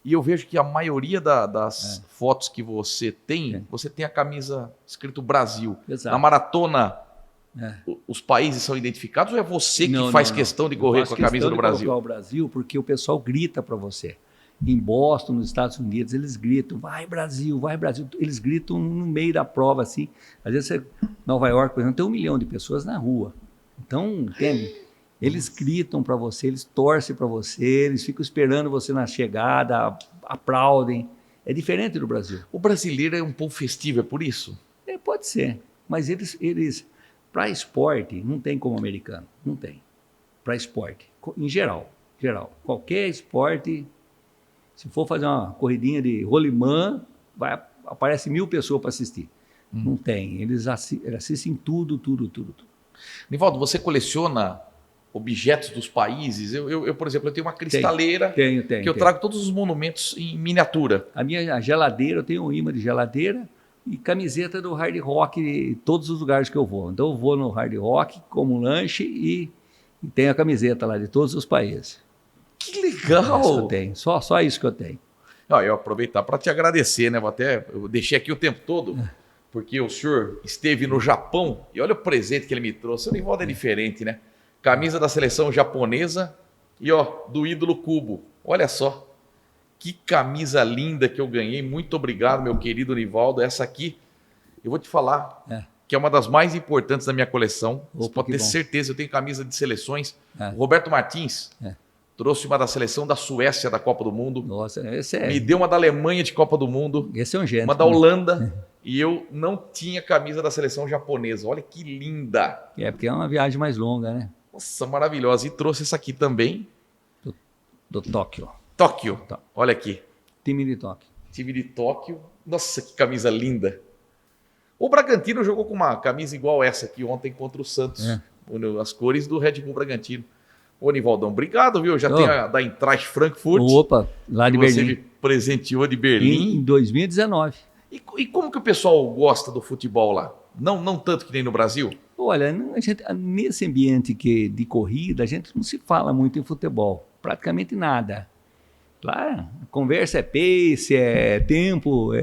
E eu vejo que a maioria das fotos que você tem a camisa escrito Brasil. Exato. Na maratona, os países são identificados ou é você que faz questão de correr com a camisa do Brasil? O Brasil porque o pessoal grita para você. Em Boston, nos Estados Unidos, eles gritam, vai Brasil. Eles gritam no meio da prova, assim. Às vezes, Nova York, por exemplo, tem 1 milhão de pessoas na rua. Então, entende? Eles gritam para você, eles torcem para você, eles ficam esperando você na chegada, aplaudem. É diferente do Brasil. O brasileiro é um povo festivo, é por isso? Pode ser, mas eles para esporte, não tem como americano, não tem. Para esporte, em geral. Qualquer esporte, se for fazer uma corridinha de rolimã, aparece 1.000 pessoas para assistir. Não tem, eles assistem tudo. Nivaldo, você coleciona objetos dos países? Eu, por exemplo, eu tenho uma cristaleira que eu trago todos os monumentos em miniatura. A geladeira, eu tenho um imã de geladeira e camiseta do Hard Rock em todos os lugares que eu vou. Então eu vou no Hard Rock, como um lanche e tenho a camiseta lá de todos os países. Que legal! Isso eu tenho, só isso que eu tenho. Eu aproveitar para te agradecer, né? Eu deixei aqui o tempo todo, porque o senhor esteve no Japão e olha o presente que ele me trouxe. O Nivaldo é diferente, né? Camisa da seleção japonesa e do ídolo Cubo. Olha só, que camisa linda que eu ganhei. Muito obrigado, meu querido Nivaldo. Essa aqui, eu vou te falar, que é uma das mais importantes da minha coleção. Você pode ter certeza, eu tenho camisa de seleções. O Roberto Martins Trouxe uma da seleção da Suécia da Copa do Mundo. Nossa, Me deu uma da Alemanha de Copa do Mundo. Esse é um gênio. Uma da Holanda. E eu não tinha camisa da seleção japonesa. Olha que linda. Porque é uma viagem mais longa, né? Nossa, maravilhosa. E trouxe essa aqui também. Do Tóquio. Tóquio. Olha aqui. Time de Tóquio. Time de Tóquio. Nossa, que camisa linda. O Bragantino jogou com uma camisa igual essa aqui ontem contra o Santos. As cores do Red Bull Bragantino. Ô, Nivaldão, obrigado, viu? Já tem a da Eintracht Frankfurt. Opa, lá de Berlim. Você me presenteou de Berlim. Em 2019. E como que o pessoal gosta do futebol lá? Não tanto que nem no Brasil? Olha, nesse ambiente de corrida, a gente não se fala muito em futebol. Praticamente nada. Lá, a conversa é pace, é tempo,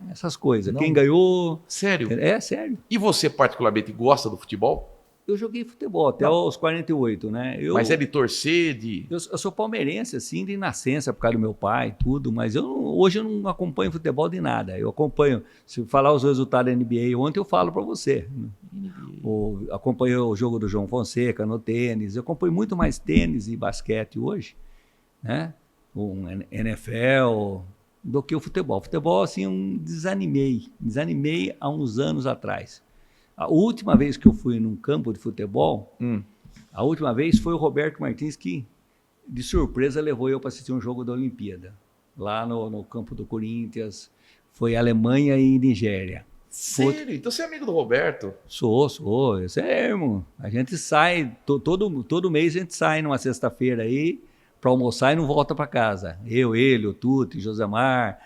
essas coisas. Quem ganhou... Sério? Sério. E você particularmente gosta do futebol? Eu joguei futebol até os 48, né? Mas é de torcer, de... Eu sou palmeirense, assim, de nascença, por causa do meu pai, tudo, mas hoje eu não acompanho futebol de nada. Eu acompanho, se falar os resultados da NBA, ontem eu falo para você. Acompanho o jogo do João Fonseca no tênis, eu acompanho muito mais tênis e basquete hoje, né? O NFL, do que o futebol. Futebol, assim, eu desanimei há uns anos atrás. A última vez que eu fui num campo de futebol, a última vez foi o Roberto Martins que, de surpresa, levou eu para assistir um jogo da Olimpíada. Lá no campo do Corinthians, foi Alemanha e Nigéria. Sério? Então você é amigo do Roberto? Sou. Isso é, irmão. A gente sai, todo mês a gente sai numa sexta-feira aí para almoçar e não volta para casa. Ele, o Tuti, Josemar,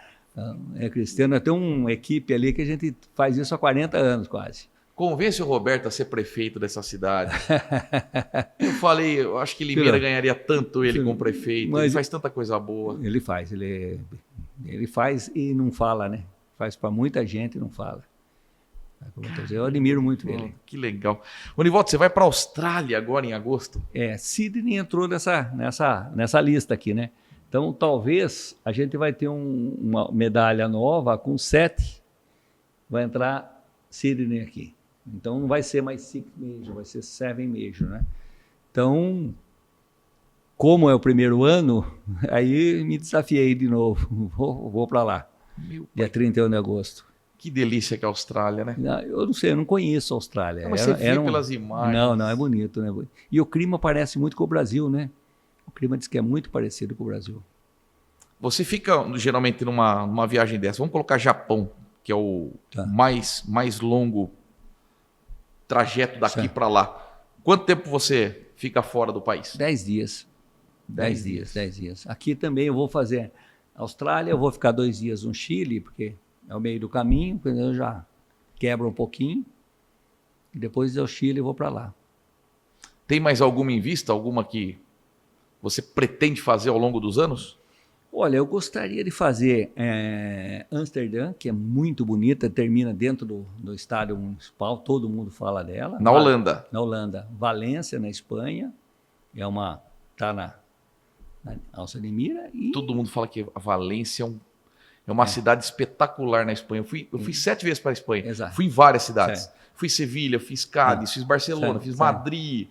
Cristiano, tem uma equipe ali que a gente faz isso há 40 anos quase. Convence o Roberto a ser prefeito dessa cidade. Eu acho que Limeira ganharia tanto ele como prefeito. Ele faz tanta coisa boa. Ele faz e não fala, né? Faz para muita gente e não fala. Eu admiro muito ele. Que legal. O Nivaldo, você vai para a Austrália agora em agosto? Sydney entrou nessa lista aqui, né? Então, talvez a gente vai ter uma medalha nova com 7. Vai entrar Sydney aqui. Então, não vai ser mais 6 Major, vai ser 7 Major, né? Então, como é o primeiro ano, aí me desafiei de novo. Vou para lá, dia 31 de agosto. Que delícia que é a Austrália, né? Eu não sei, eu não conheço a Austrália. Mas você vê pelas imagens. Não, é bonito, né? E o clima parece muito com o Brasil, né? O clima diz que é muito parecido com o Brasil. Você fica, geralmente, numa viagem dessa, vamos colocar Japão, que é o mais longo trajeto daqui para lá. Quanto tempo você fica fora do país? 10 dias. 10 dias. Aqui também eu vou fazer Austrália, eu vou ficar 2 dias no Chile, porque é o meio do caminho, eu já quebro um pouquinho. E depois do Chile eu vou para lá. Tem mais alguma em vista? Alguma que você pretende fazer ao longo dos anos? Olha, eu gostaria de fazer Amsterdã, que é muito bonita, termina dentro do estádio municipal, todo mundo fala dela. Na Holanda. Na Holanda. Valência, na Espanha, está na Alça de Mira. E... Todo mundo fala que a Valência é uma cidade espetacular na Espanha. Eu fui 7 vezes para a Espanha. Exato. Fui em várias cidades. Fui Sevilha, fiz Cádiz, fiz Barcelona, fiz Madrid.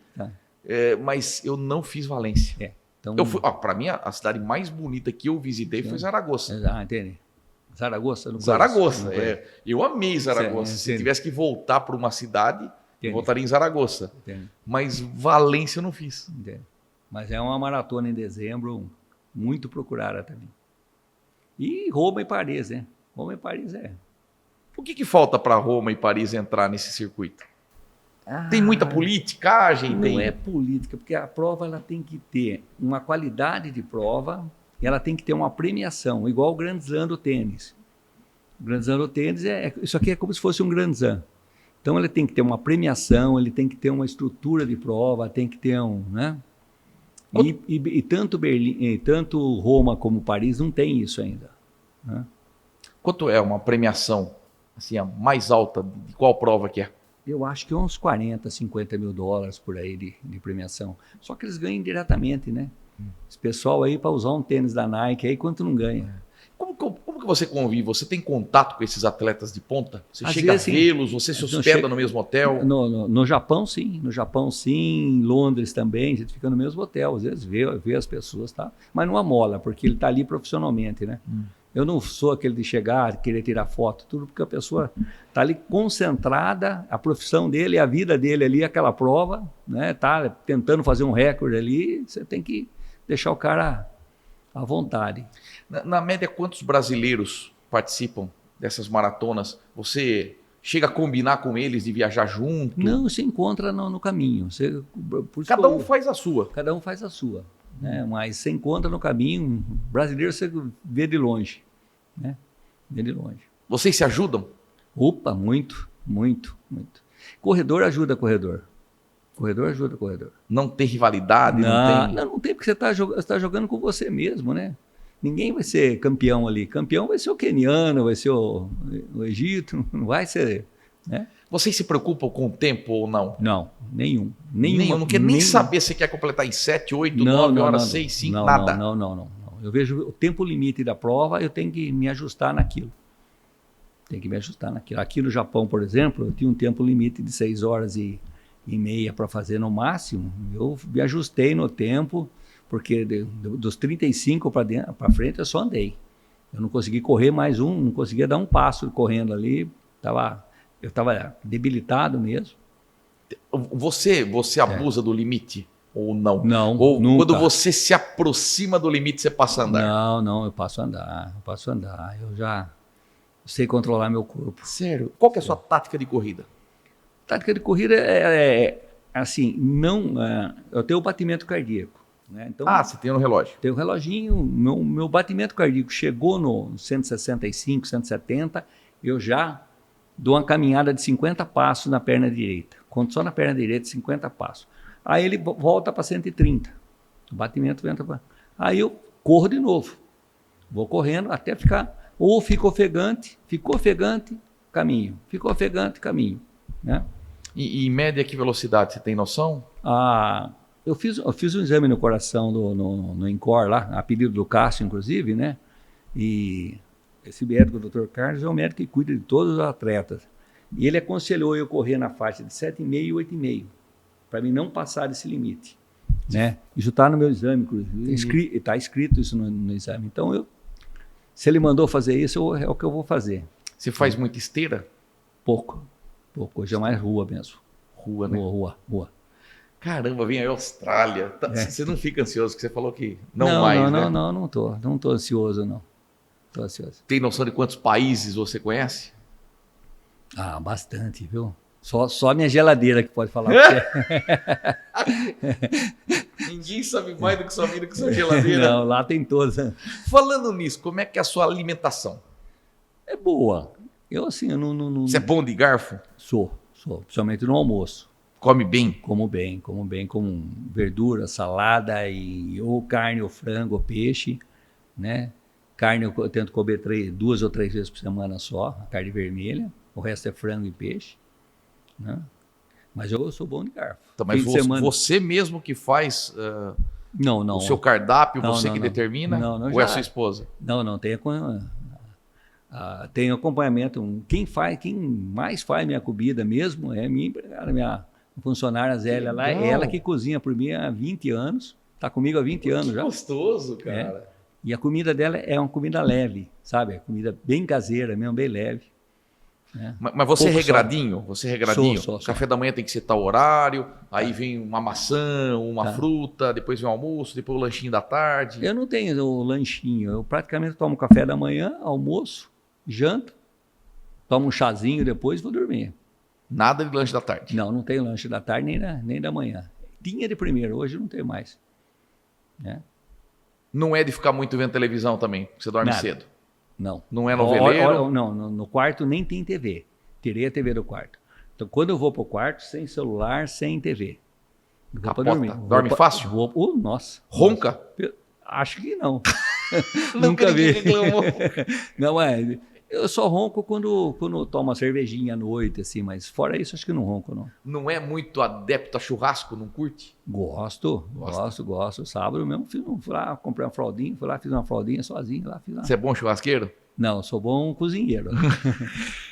Mas eu não fiz Valência. Então, para mim, a cidade mais bonita que eu visitei foi Zaragoza. Entendi. Zaragoza? Zaragoza, eu amei Zaragoza. Se tivesse que voltar para uma cidade, eu voltaria em Zaragoza. Mas Valência eu não fiz. Entendi. Mas é uma maratona em dezembro, muito procurada também. E Roma e Paris, né? Roma e Paris O que falta para Roma e Paris entrar nesse circuito? Tem muita politicagem? Não é política, porque a prova ela tem que ter uma qualidade de prova e ela tem que ter uma premiação, igual o Grand Slam do tênis. O Grand Slam do tênis, isso aqui é como se fosse um Grand Slam. Então ele tem que ter uma premiação, ele tem que ter uma estrutura de prova, tem que ter né? E tanto Berlim, tanto Roma como Paris não tem isso ainda. Né? Quanto é uma premiação assim, a mais alta de qual prova que é? Eu acho que uns 40, 50 mil dólares por aí de premiação. Só que eles ganham diretamente, né? Esse pessoal aí, para usar um tênis da Nike, aí quanto não ganha? Como Como que você convive? Você tem contato com esses atletas de ponta? Você Às chega a vezes, sim. vê-los? Você se hospeda no mesmo hotel? No Japão, sim. No Japão, sim. Em Londres também. A gente fica no mesmo hotel. Às vezes vê as pessoas, tá? Mas não amola, porque ele está ali profissionalmente, né? Eu não sou aquele de chegar, querer tirar foto, tudo, porque a pessoa está ali concentrada, a profissão dele, a vida dele ali, aquela prova, né? Tá tentando fazer um recorde ali, você tem que deixar o cara à vontade. Na média, quantos brasileiros participam dessas maratonas? Você chega a combinar com eles de viajar junto? Não, se encontra no caminho. Cada um faz a sua. Cada um faz a sua. Né? Mas você encontra no caminho, brasileiro você vê de longe. Né? Vê de longe. Vocês se ajudam? Opa, muito, muito, muito. Corredor ajuda corredor. Corredor ajuda corredor. Não tem rivalidade? Não tem, porque você tá jogando com você mesmo, né? Ninguém vai ser campeão ali. Campeão vai ser o queniano, vai ser o Egito, não vai ser... Né? Vocês se preocupam com o tempo ou não? Não, nenhum. Eu não quero nem saber se quer completar em 7, 8, 9 horas, 6, 5, nada. Não. Eu vejo o tempo limite da prova, eu tenho que me ajustar naquilo. Aqui no Japão, por exemplo, eu tinha um tempo limite de 6 horas e meia para fazer no máximo. Eu me ajustei no tempo, porque dos 35 para frente eu só andei. Eu não consegui correr não conseguia dar um passo correndo ali. Eu estava debilitado mesmo. Você abusa do limite ou não? Não, ou nunca. Quando você se aproxima do limite, você passa a andar? Não, eu passo a andar. Eu já sei controlar meu corpo. Sério? Qual que é a sua tática de corrida? Tática de corrida assim, eu tenho o batimento cardíaco. Né? Então, você tem no relógio. Tem o reloginho, meu batimento cardíaco chegou no 165, 170, eu já dou uma caminhada de 50 passos na perna direita. Conto só na perna direita, 50 passos. Aí ele volta para 130. O batimento entra para... Aí eu corro de novo. Vou correndo até ficar... Ou fico ofegante, caminho. Ficou ofegante, caminho. Né? E em média, que velocidade? Você tem noção? Eu fiz um exame no coração no INCOR lá, a pedido do Cássio, inclusive, né? E... Esse médico, o Dr. Carlos, é o médico que cuida de todos os atletas. E ele aconselhou eu correr na faixa de 7,5 e 8,5, para mim não passar desse limite. Né? Isso está no meu exame, inclusive. Está escrito isso no exame. Então, se ele mandou fazer isso, é o que eu vou fazer. Você faz muita esteira? Pouco. Hoje é mais rua mesmo. Rua, né? Rua. Caramba, vem aí a Austrália. Você não fica ansioso, que você falou que não mais, né? Não tô ansioso, não. Tô ansioso. Tem noção de quantos países você conhece? Bastante, viu? Só a minha geladeira que pode falar. Ninguém sabe mais do que sua vida que sua geladeira. Não, lá tem todas. Falando nisso, como é que é a sua alimentação? É boa. Eu não... Você é bom de garfo? Sou. Principalmente no almoço. Come bem? Como bem, com verdura, salada, ou carne, ou frango, ou peixe, né? Carne eu tento comer 2 ou 3 vezes por semana só, carne vermelha. O resto é frango e peixe. Né? Mas eu sou bom de garfo. Então, mas você mesmo que faz não. o seu cardápio, você que determina? Ou é a sua esposa? Não. Tem acompanhamento. Quem mais faz minha comida mesmo é minha empregada, minha funcionária Zélia lá. Ela que cozinha por mim há 20 anos. Está comigo há 20 anos já. Gostoso, cara. E a comida dela é uma comida leve, sabe? Comida bem caseira mesmo, bem leve. Né? Mas você é regradinho? Sou. Café da manhã tem que ser tal horário, aí vem uma maçã, uma fruta, depois vem o almoço, depois o lanchinho da tarde. Eu não tenho o lanchinho, eu praticamente tomo café da manhã, almoço, janto, tomo um chazinho depois e vou dormir. Nada de lanche da tarde? Não tenho lanche da tarde nem da manhã. Tinha de primeiro, hoje não tem mais. Né? Não é de ficar muito vendo televisão também, porque você dorme cedo? Não. Não é noveleiro? Não, no quarto nem tem TV. Tirei a TV do quarto. Então, quando eu vou pro quarto, sem celular, sem TV. Capota. Dorme fácil? Nossa. Ronca? Acho que não. Nunca vi. Não, eu só ronco quando eu tomo uma cervejinha à noite, assim, mas fora isso, acho que não ronco, não. Não é muito adepto a churrasco, não curte? Gosto. Sábado mesmo fui lá, comprei uma fraldinha, fui lá, fiz uma fraldinha sozinho. Lá, Você é bom churrasqueiro? Não, eu sou bom cozinheiro.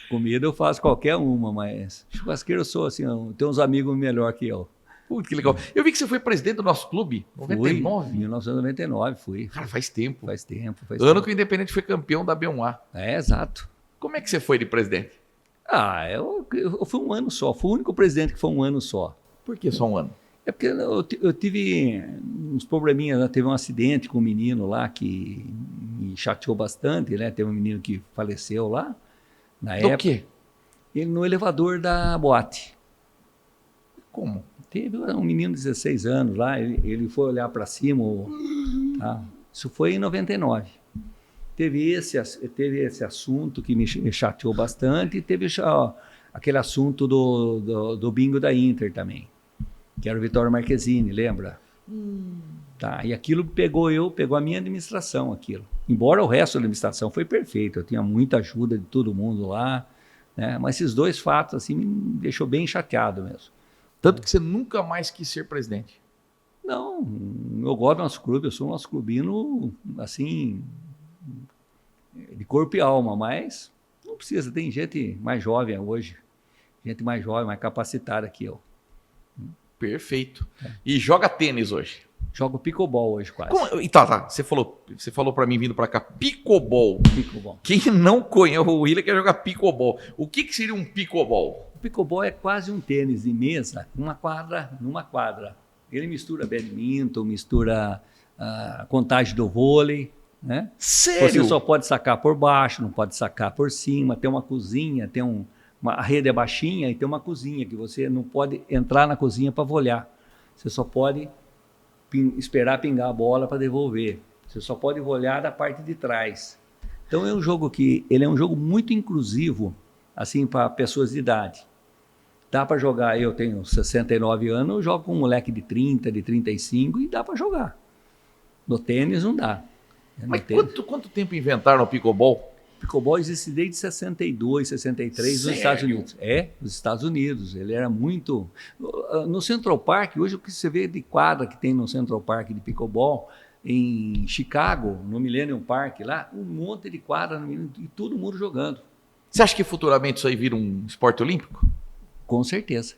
Comida eu faço qualquer uma, mas churrasqueiro eu sou assim, eu tenho uns amigos melhor que eu. Putz, que legal. Eu vi que você foi presidente do nosso clube, 99. Fui, 1999 fui. Cara, faz tempo. Faz tempo. Ano que o Independente foi campeão da B1A. É, exato. Como é que você foi de presidente? Eu fui um ano só. Fui o único presidente que foi um ano só. Por que só um ano? É porque eu tive uns probleminhas, né? Teve um acidente com um menino lá que me chateou bastante, né? Teve um menino que faleceu lá, na época. Do quê? Ele no elevador da boate. Como? Teve um menino de 16 anos lá, ele foi olhar para cima, tá? Isso foi em 99. Teve esse assunto que me chateou bastante e teve aquele assunto do bingo da Inter também, que era o Vitório Marquezine, lembra? Tá, e aquilo pegou a minha administração, aquilo. Embora o resto da administração foi perfeito, eu tinha muita ajuda de todo mundo lá, né? Mas esses dois fatos assim me deixou bem chateado mesmo. Tanto que você nunca mais quis ser presidente. Não, eu gosto do nosso clube, eu sou um nosso clubino, assim, de corpo e alma, mas não precisa, tem gente mais jovem hoje, gente mais jovem, mais capacitada que eu. Perfeito. E joga tênis hoje? Jogo pickleball hoje quase. Tá. Você falou para mim vindo para cá, pickleball. Pickleball. Quem não conhece o Willian quer jogar pickleball. O que seria um pickleball? O pickleball é quase um tênis de mesa numa quadra. Ele mistura badminton, mistura contagem do vôlei, né? Sério? Você só pode sacar por baixo, não pode sacar por cima. Tem uma cozinha, a rede é baixinha e tem uma cozinha que você não pode entrar na cozinha para volear. Você só pode esperar pingar a bola para devolver. Você só pode volear da parte de trás. Então é um jogo ele é um jogo muito inclusivo, assim, para pessoas de idade. Dá para jogar, eu tenho 69 anos, eu jogo com um moleque de 30, de 35 e dá para jogar. No tênis não dá. Mas quanto tempo inventaram o pickleball? O pickleball existe desde 62, 63 nos Estados Unidos. Nos Estados Unidos. Ele era muito... No Central Park, hoje o que você vê de quadra que tem no Central Park de pickleball, em Chicago, no Millennium Park, lá, um monte de quadra e todo mundo jogando. Você acha que futuramente isso aí vira um esporte olímpico? Com certeza.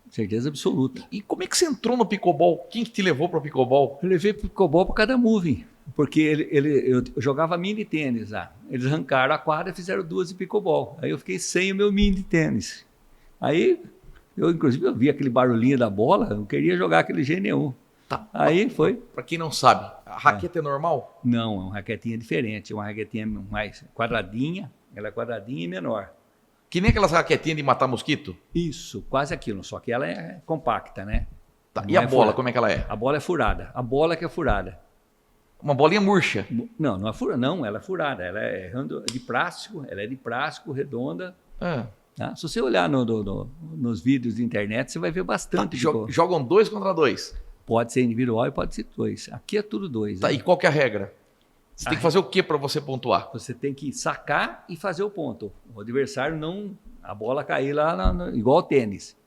Certeza absoluta. E como é que você entrou no pickleball? Quem que te levou para o pickleball? Eu levei pickleball para cada movie, porque eu jogava mini tênis lá. Eles arrancaram a quadra e fizeram 2 de pickleball. Aí eu fiquei sem o meu mini tênis. Aí, inclusive, eu vi aquele barulhinho da bola, eu queria jogar aquele jeito nenhum. Tá. Aí foi. Para quem não sabe, a raquete é normal? Não, é uma raquetinha diferente. É uma raquetinha mais quadradinha, ela é quadradinha e menor. Que nem aquelas raquetinhas de matar mosquito? Isso, quase aquilo, só que ela é compacta, né? Tá. E a bola, furada. Como é que ela é? A bola é furada. A bola que é furada. Uma bolinha murcha? Não é furada, não, ela é furada. Ela é de plástico, redonda. Tá? Se você olhar nos vídeos de internet, você vai ver bastante. Jogam 2 contra 2? Pode ser individual e pode ser 2. Aqui é tudo 2. Tá, né? E qual que é a regra? Você tem que fazer o que para você pontuar? Você tem que sacar e fazer o ponto. O adversário a bola cair lá, igual ao tênis.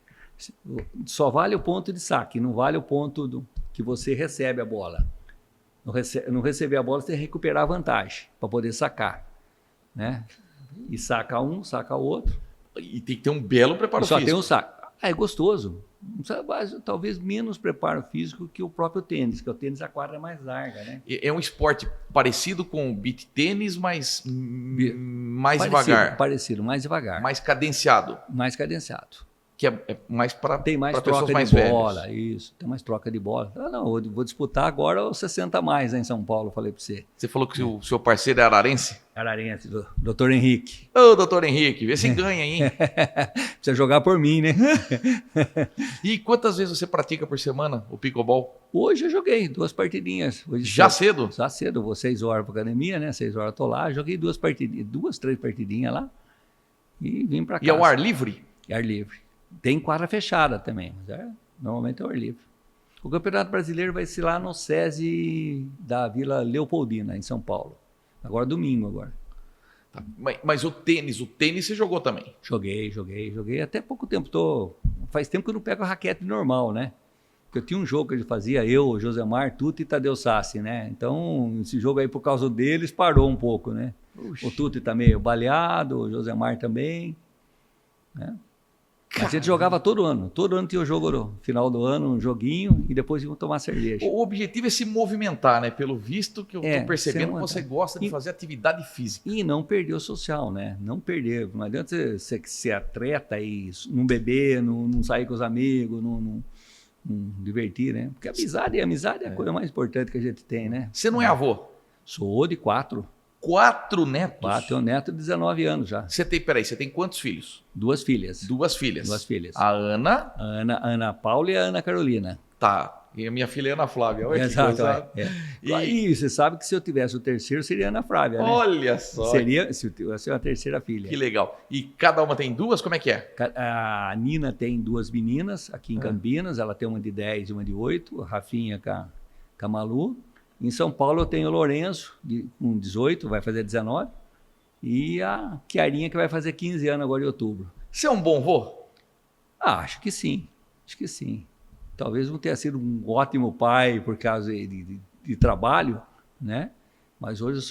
Só vale o ponto de saque, não vale o ponto que você recebe a bola. Não receber a bola, você tem que recuperar a vantagem para poder sacar. Né? E saca um, saca o outro. E tem que ter um belo preparo físico. Só tem um saco. É gostoso. Talvez menos preparo físico que o próprio tênis, que o tênis a quadra é mais larga, né? É um esporte parecido com o beach tênis, mas mais devagar. Parecido, mais devagar. Mais cadenciado. Mais cadenciado. Que é mais para pessoas mais velhas. Bola, isso. Tem mais troca de bola. Eu vou disputar agora os 60 mais em São Paulo, falei para você. Você falou que o seu parceiro é ararense? Ararense, Dr. Henrique. Ô, doutor Henrique, vê se ganha, hein? Precisa jogar por mim, né? E quantas vezes você pratica por semana o pickleball? Hoje eu joguei 2 partidinhas. Cedo? Já cedo, vou 6 horas para academia, né? 6 horas eu tô lá, joguei 2, 3 partidinhas lá e vim para casa. E ao ar livre? Ar livre. Tem quadra fechada também, mas normalmente é ao ar livre. O Campeonato Brasileiro vai ser lá no SESI da Vila Leopoldina, em São Paulo. Agora domingo agora. Tá. Mas o tênis você jogou também? Joguei. Até pouco tempo. Faz tempo que eu não pego a raquete normal, né? Porque eu tinha um jogo que a gente fazia, eu, Josemar, Tuta e Tadeu Sassi, né? Então, esse jogo aí, por causa deles, parou um pouco, né? O Tuti tá meio baleado, o Josemar também, né? A gente jogava todo ano tinha o jogo no final do ano, um joguinho, e depois iam tomar cerveja. O objetivo é se movimentar, né? Pelo visto que eu tô percebendo que você gosta de fazer atividade física. E não perder o social, né? Não perder. Não adianta você ser atleta e não beber, não sair com os amigos, não divertir, né? Porque amizade é a coisa mais importante que a gente tem, né? Você não é avô? Sou de 4. 4 netos? Tenho um neto de 19 anos já. Você tem quantos filhos? 2 filhas. 2 filhas. 2 filhas. A Ana? A Ana Paula e a Ana Carolina. Tá. E a minha filha é Ana Flávia. Olha Exato. que coisa. E você sabe que se eu tivesse o terceiro, seria Ana Flávia, né? Olha só. Seria, se eu tivesse a terceira filha. Que legal. E cada uma tem 2? Como é que é? A Nina tem 2 meninas aqui em Campinas. Ela tem uma de 10 e uma de 8. A Rafinha com a Malu. Em São Paulo eu tenho o Lourenço, com 18, vai fazer 19. E a Chiarinha, que vai fazer 15 anos agora em outubro. Você é um bom vô? Acho que sim. Talvez não tenha sido um ótimo pai por causa de trabalho, né? Mas hoje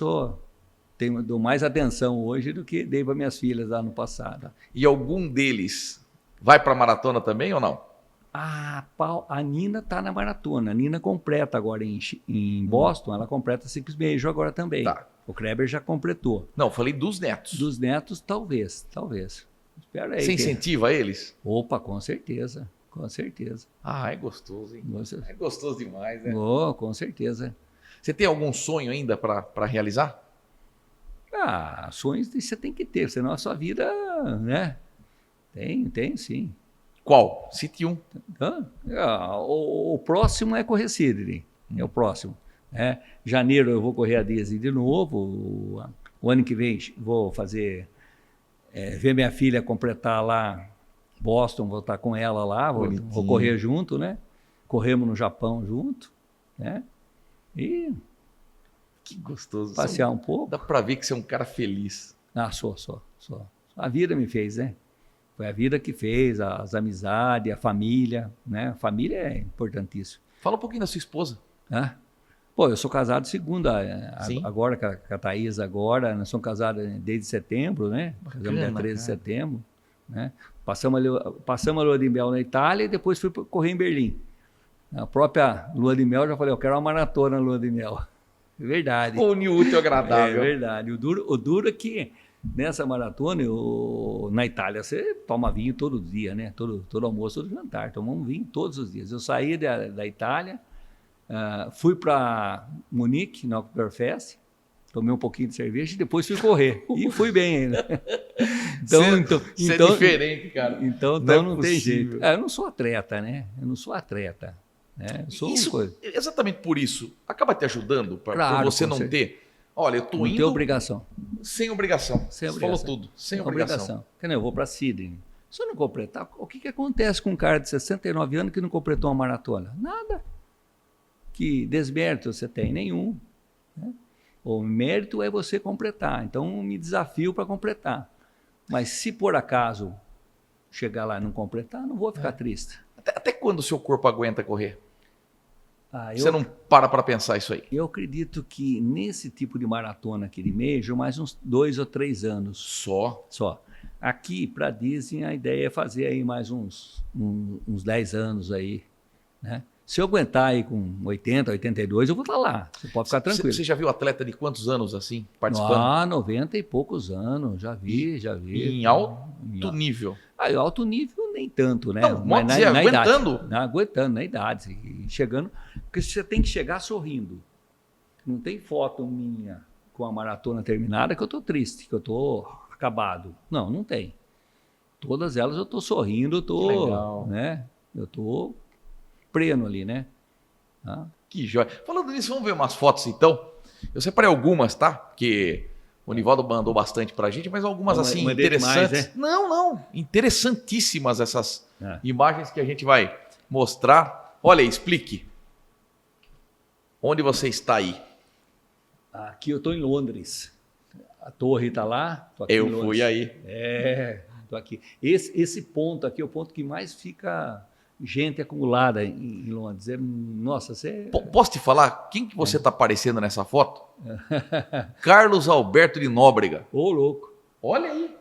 dou mais atenção hoje do que dei para minhas filhas lá no passado. E algum deles vai para a maratona também ou não? A Nina está na maratona. A Nina completa agora em Boston, ela completa 5,5 agora também. Tá. O Kleber já completou. Não, falei dos netos. Dos netos, talvez. Espera aí. Você incentiva eles? Opa, com certeza. É gostoso, hein? É gostoso demais, né? Com certeza. Você tem algum sonho ainda para realizar? Sonhos você tem que ter, senão a sua vida, né? Tem sim. Qual? Cite um. O próximo é correr Sydney. É o próximo. Janeiro eu vou correr a Disney de novo. O ano que vem vou fazer... ver minha filha completar lá Boston, vou estar com ela lá, vou correr junto, né? Corremos no Japão junto, né? E... Que gostoso. Passear um pouco. Dá para ver que você é um cara feliz. Sou. A vida me fez, né? Foi a vida que fez, as amizades, a família, né? A família é importantíssimo. Fala um pouquinho da sua esposa. Eu sou casado agora com a Thaís agora, nós somos casados desde setembro, né? Casamos dia 13 de setembro, né? Passamos a lua de mel na Itália e depois fui correr em Berlim. A própria lua de mel, eu já falei, eu quero uma maratona na lua de mel. É verdade. Une útil agradável. É verdade. O duro é que nessa maratona, na Itália, você toma vinho todo dia, né? Todo almoço, todo jantar. Tomamos vinho todos os dias. Eu saí da Itália, fui para Munique, na Oktoberfest, tomei um pouquinho de cerveja e depois fui correr. E fui bem ainda. Então, é diferente, cara. Então não tem jeito. Eu não sou atleta, né? Né? Eu sou exatamente por isso. Acaba te ajudando para você não ter... Olha, eu tô indo... Não tem obrigação. Sem obrigação. Você falou tudo. Sem obrigação. Eu vou para Sydney. Se eu não completar, o que acontece com um cara de 69 anos que não completou uma maratona? Nada. Que desmérito você tem? Nenhum. Né? O mérito é você completar. Então, me desafio para completar. Mas se por acaso chegar lá e não completar, não vou ficar triste. Até quando o seu corpo aguenta correr? Você não para pensar isso aí? Eu acredito que nesse tipo de maratona aqui de Major, mais uns 2 ou 3 anos. Só. Aqui, para Disney, a ideia é fazer aí mais uns 10 anos aí, né? Se eu aguentar aí com 80, 82, eu vou estar lá. Você pode ficar tranquilo. Você já viu atleta de quantos anos assim, participando? 90 e poucos anos. Já vi. Em alto nível? Em alto nível nem tanto, né? Não, mas na aguentando? Idade. Aguentando, na idade. Chegando, porque você tem que chegar sorrindo. Não tem foto minha com a maratona terminada que eu estou triste, que eu estou acabado. Não tem. Todas elas eu estou sorrindo, eu estou, né? Eu estou pleno ali, né? Que joia. Falando nisso, vamos ver umas fotos então. Eu separei algumas, tá? Porque o Nivaldo mandou bastante pra gente, mas algumas assim interessantes. Não. Interessantíssimas essas imagens que a gente vai mostrar. Olha aí, explique. Onde você está aí? Aqui eu estou em Londres. A torre está lá. Tô aqui eu fui aí. Estou aqui. Esse ponto aqui é o ponto que mais fica gente acumulada em Londres. Nossa, você... Posso te falar quem que você está aparecendo nessa foto? Carlos Alberto de Nóbrega. Ô, louco. Olha aí.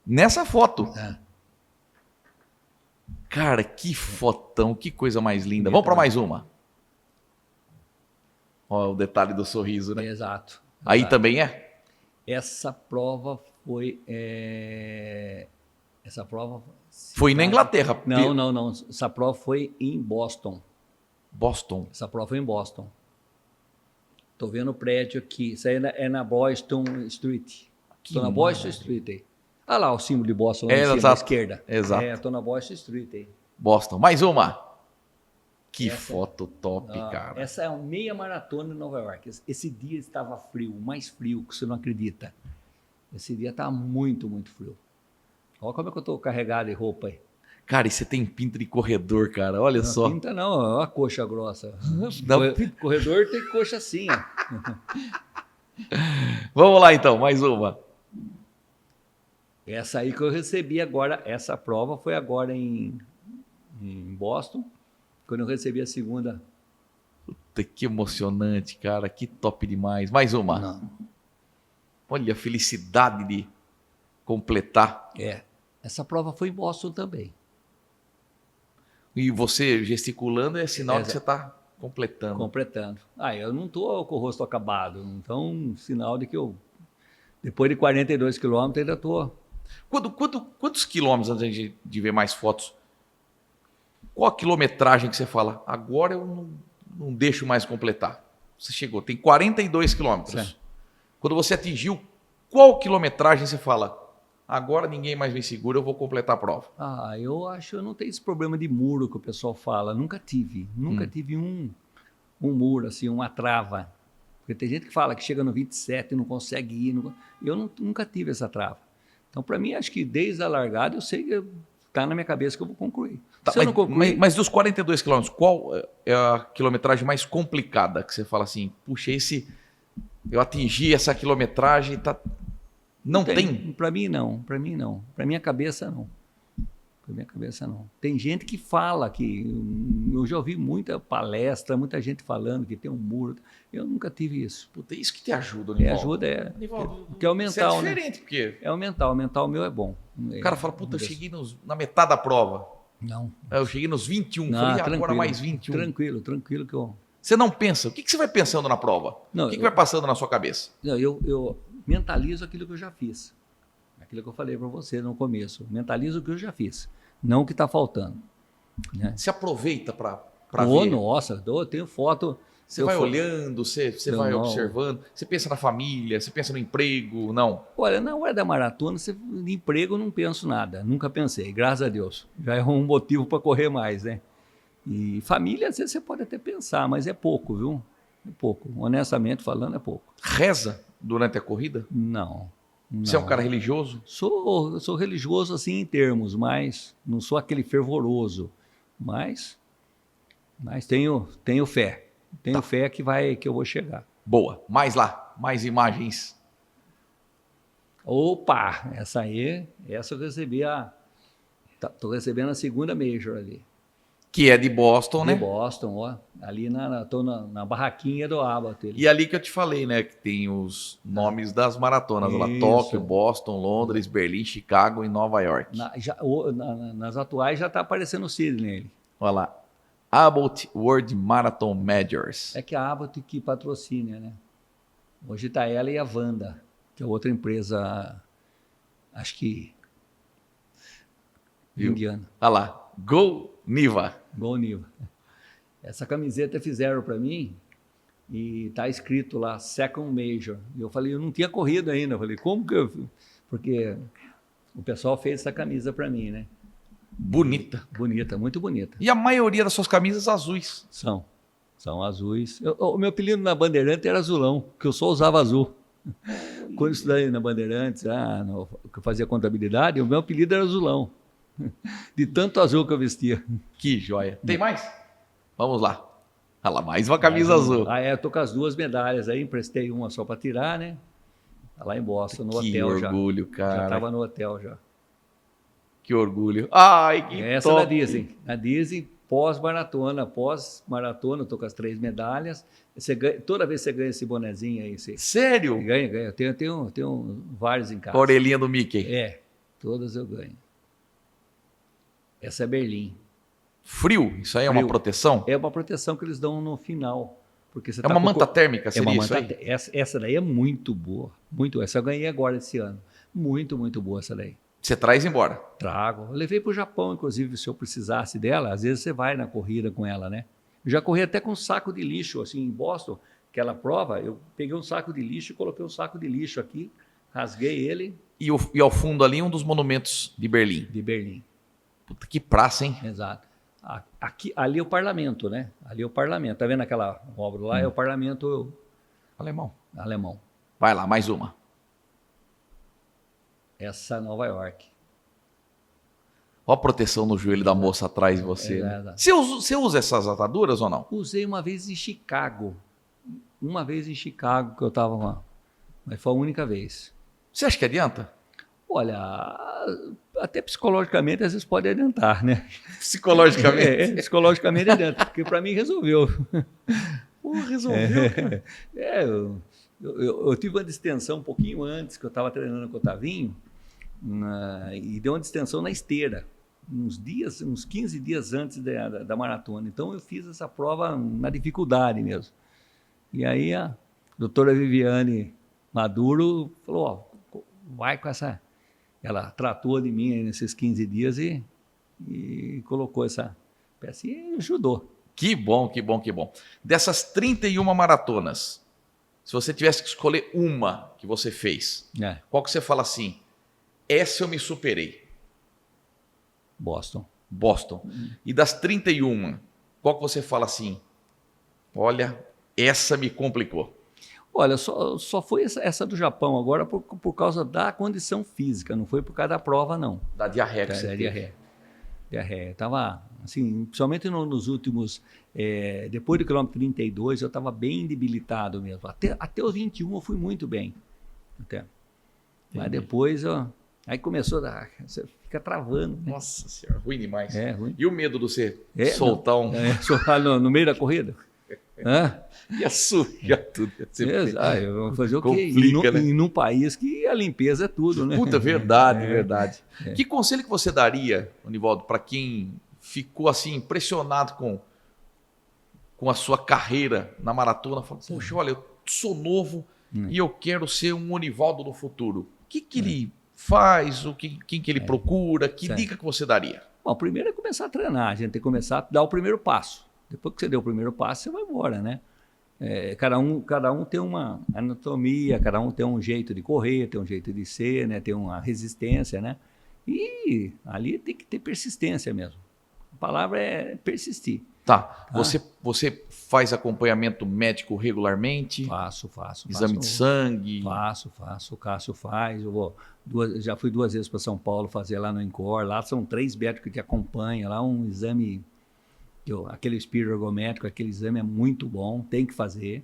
Nessa foto. Cara, que fotão, que coisa mais linda. Vamos para mais uma. Olha o detalhe do sorriso, né? Exato. Aí Exato. também é? Essa prova foi... Essa prova... Foi na Inglaterra. Não. Essa prova foi em Boston. Boston. Essa prova foi em Boston. Tô vendo o prédio aqui. Isso aí é na Boylston Street. Estou na Boylston Street aí. Ah lá o símbolo de Boston lá em cima, à esquerda. Exato. Estou na Boylston Street aí. Boston. Mais uma. Que foto top, cara. Essa é uma meia maratona em Nova York. Esse dia estava frio, mais frio que você não acredita. Esse dia estava muito, muito frio. Olha como é que eu estou carregado de roupa aí. Cara, e você tem pinta de corredor, cara. Olha só. Pinta não, olha a coxa grossa. Não. Corredor tem coxa assim, ó. Vamos lá então, mais uma. Essa aí que eu recebi agora, essa prova foi agora em Boston, quando eu recebi a segunda. Puta, que emocionante, cara. Que top demais. Mais uma. Não. Olha a felicidade de completar. Essa prova foi em Boston também. E você gesticulando é sinal que você está completando. Completando. Eu não estou com o rosto acabado, então sinal de que eu, depois de 42 quilômetros, ainda estou... Quantos quilômetros, antes de ver mais fotos, qual a quilometragem que você fala? Agora eu não deixo mais completar. Você chegou, tem 42 quilômetros. Certo. Quando você atingiu, qual quilometragem você fala? Agora ninguém mais me segura, eu vou completar a prova. Eu acho que eu não tenho esse problema de muro que o pessoal fala. Nunca tive um muro, assim, uma trava. Porque tem gente que fala que chega no 27 e não consegue ir. Eu nunca tive essa trava. Então, para mim, acho que desde a largada, eu sei que está na minha cabeça que eu vou concluir. Se eu não concluir... mas dos 42 quilômetros, qual é a quilometragem mais complicada que você fala assim, puxa, eu atingi essa quilometragem, tá... Não tem? Para mim, não. Para minha cabeça, não. Tem gente que fala que... Eu já ouvi muita palestra, muita gente falando que tem um muro. Eu nunca tive isso. Puta, isso que te ajuda, Nivaldo. Ajuda, Nivaldo, porque é o mental, é diferente, porque... É o mental meu é bom. O cara fala, puta, eu cheguei na metade da prova. Não. Eu cheguei nos 21, Não, falei, agora mais 21. Tranquilo que eu... Você não pensa? O que você vai pensando na prova? Não, o que vai passando na sua cabeça? Não, eu mentalizo aquilo que eu já fiz. Aquilo que eu falei para você no começo. Mentalizo o que eu já fiz, não o que está faltando. Né? Você aproveita para ver? Nossa, eu tenho foto... Você vai olhando, você vai observando, você pensa na família, você pensa no emprego, não? Olha, na hora da maratona, de emprego eu não penso nada, nunca pensei, graças a Deus. Já é um motivo para correr mais, né? E família, às vezes você pode até pensar, mas é pouco, viu? É pouco, honestamente falando, é pouco. Reza durante a corrida? Não. Você é um cara religioso? Sou religioso assim em termos, mas não sou aquele fervoroso, mas tenho fé. Tenho fé que eu vou chegar. Boa. Mais mais imagens. Opa, essa eu recebi tô recebendo a segunda Major ali. Que é de Boston, né? De Boston, ó. Ali tô na barraquinha do Abbott. E ali que eu te falei, né? Que tem os nomes das maratonas lá. Tóquio, Boston, Londres, Berlim, Chicago e Nova York. Nas atuais já está aparecendo o Sydney ali. Olha lá. Abbott World Marathon Majors. É que a Abbott que patrocina, né? Hoje está ela e a Wanda, que é outra empresa, acho que indiana. Olha lá. Go Niva. Go Niva. Essa camiseta fizeram para mim e tá escrito lá Second Major. E eu falei, eu não tinha corrido ainda. Eu falei, como que eu... Porque o pessoal fez essa camisa para mim, né? Bonita. Bonita, muito bonita. E a maioria das suas camisas azuis? São azuis. O meu apelido na Bandeirante era Azulão, porque eu só usava azul. Quando eu estudei na Bandeirantes, que eu fazia contabilidade, o meu apelido era Azulão. De tanto azul que eu vestia. Que joia. Tem mais? Vamos lá. Olha lá, mais uma camisa azul. Eu tô com as duas medalhas aí, emprestei uma só para tirar, né? Tá lá em Boston, no hotel já. Que orgulho, cara. Já estava no hotel já. Que orgulho. Ai, que Essa top. da Disney. A Disney, pós-maratona, eu tô com as 3 medalhas. Você ganha, toda vez que você ganha esse bonezinho aí, você Sério? ganha. Eu tenho vários em Com a casa. orelhinha do Mickey. Todas eu ganho. Essa é Berlim. Frio? Isso aí é uma Frio. proteção? É uma proteção que eles dão no final. Porque você É uma manta térmica, seria isso aí? Essa daí é muito boa. Muito. Essa eu ganhei agora esse ano. Muito, muito boa essa daí. Você traz embora. Trago. Eu levei para o Japão, inclusive, se eu precisasse dela. Às vezes você vai na corrida com ela, né? Eu já corri até com um saco de lixo, assim, em Boston. Aquela prova, eu peguei um saco de lixo e coloquei um saco de lixo aqui, rasguei ele. E ao fundo ali, um dos monumentos de Berlim. De Berlim. Puta, que praça, hein? Exato. Ali é o parlamento, né? Ali é o parlamento. Tá vendo aquela obra lá? É o parlamento Alemão. alemão. Vai lá, mais uma. Essa é Nova York. Olha a proteção no joelho da moça atrás de você. Né? Você usa essas ataduras ou não? Usei uma vez em Chicago. Uma vez em Chicago que eu estava lá. Mas foi a única vez. Você acha que adianta? Olha, até psicologicamente às vezes pode adiantar, né? Psicologicamente? Psicologicamente adianta, porque para mim resolveu. Pô, resolveu, cara. Eu tive uma distensão um pouquinho antes, que eu estava treinando com o Tavinho, e deu uma distensão na esteira, uns 15 dias antes da maratona. Então eu fiz essa prova na dificuldade mesmo. E aí a doutora Viviane Maduro falou, ó, vai com essa... Ela tratou de mim nesses 15 dias e colocou essa peça e ajudou. Que bom, que bom, que bom. Dessas 31 maratonas, se você tivesse que escolher uma que você fez, qual que você fala assim, essa eu me superei? Boston. E das 31, qual que você fala assim, olha, essa me complicou? Olha, só foi essa do Japão agora por causa da condição física, não foi por causa da prova, não. Da diarreia que você teve. Diarreia. Estava, assim, principalmente nos últimos... depois do quilômetro 32, eu estava bem debilitado mesmo. Até os 21 eu fui muito bem. Mas depois, aí começou a... Você fica travando. Né? Nossa senhora, ruim demais. Ruim. E o medo de você soltar um... soltar no meio da corrida? Ia sujar tudo. Eu vou fazer o quê? Complica, né? E num país que a limpeza é tudo, né? Puta, verdade. Que conselho que você daria, Onivaldo, para quem ficou assim impressionado com a sua carreira na maratona? Fala, poxa, olha, eu sou novo e eu quero ser um Onivaldo no futuro. O que ele faz? Quem que ele procura? Que dica que você daria? Bom, primeiro é começar a treinar. A gente tem que começar a dar o primeiro passo. Depois que você deu o primeiro passo, você vai embora, né? Cada um tem uma anatomia, cada um tem um jeito de correr, tem um jeito de ser, né? Tem uma resistência, né? E ali tem que ter persistência mesmo. A palavra é persistir. Tá. Você faz acompanhamento médico regularmente? Faço. Exame de sangue? Faço. O Cássio faz. Já fui 2 vezes para São Paulo fazer lá no Incor. Lá são 3 médicos que te acompanham. Lá um exame... aquele espírito ergométrico, aquele exame é muito bom, tem que fazer.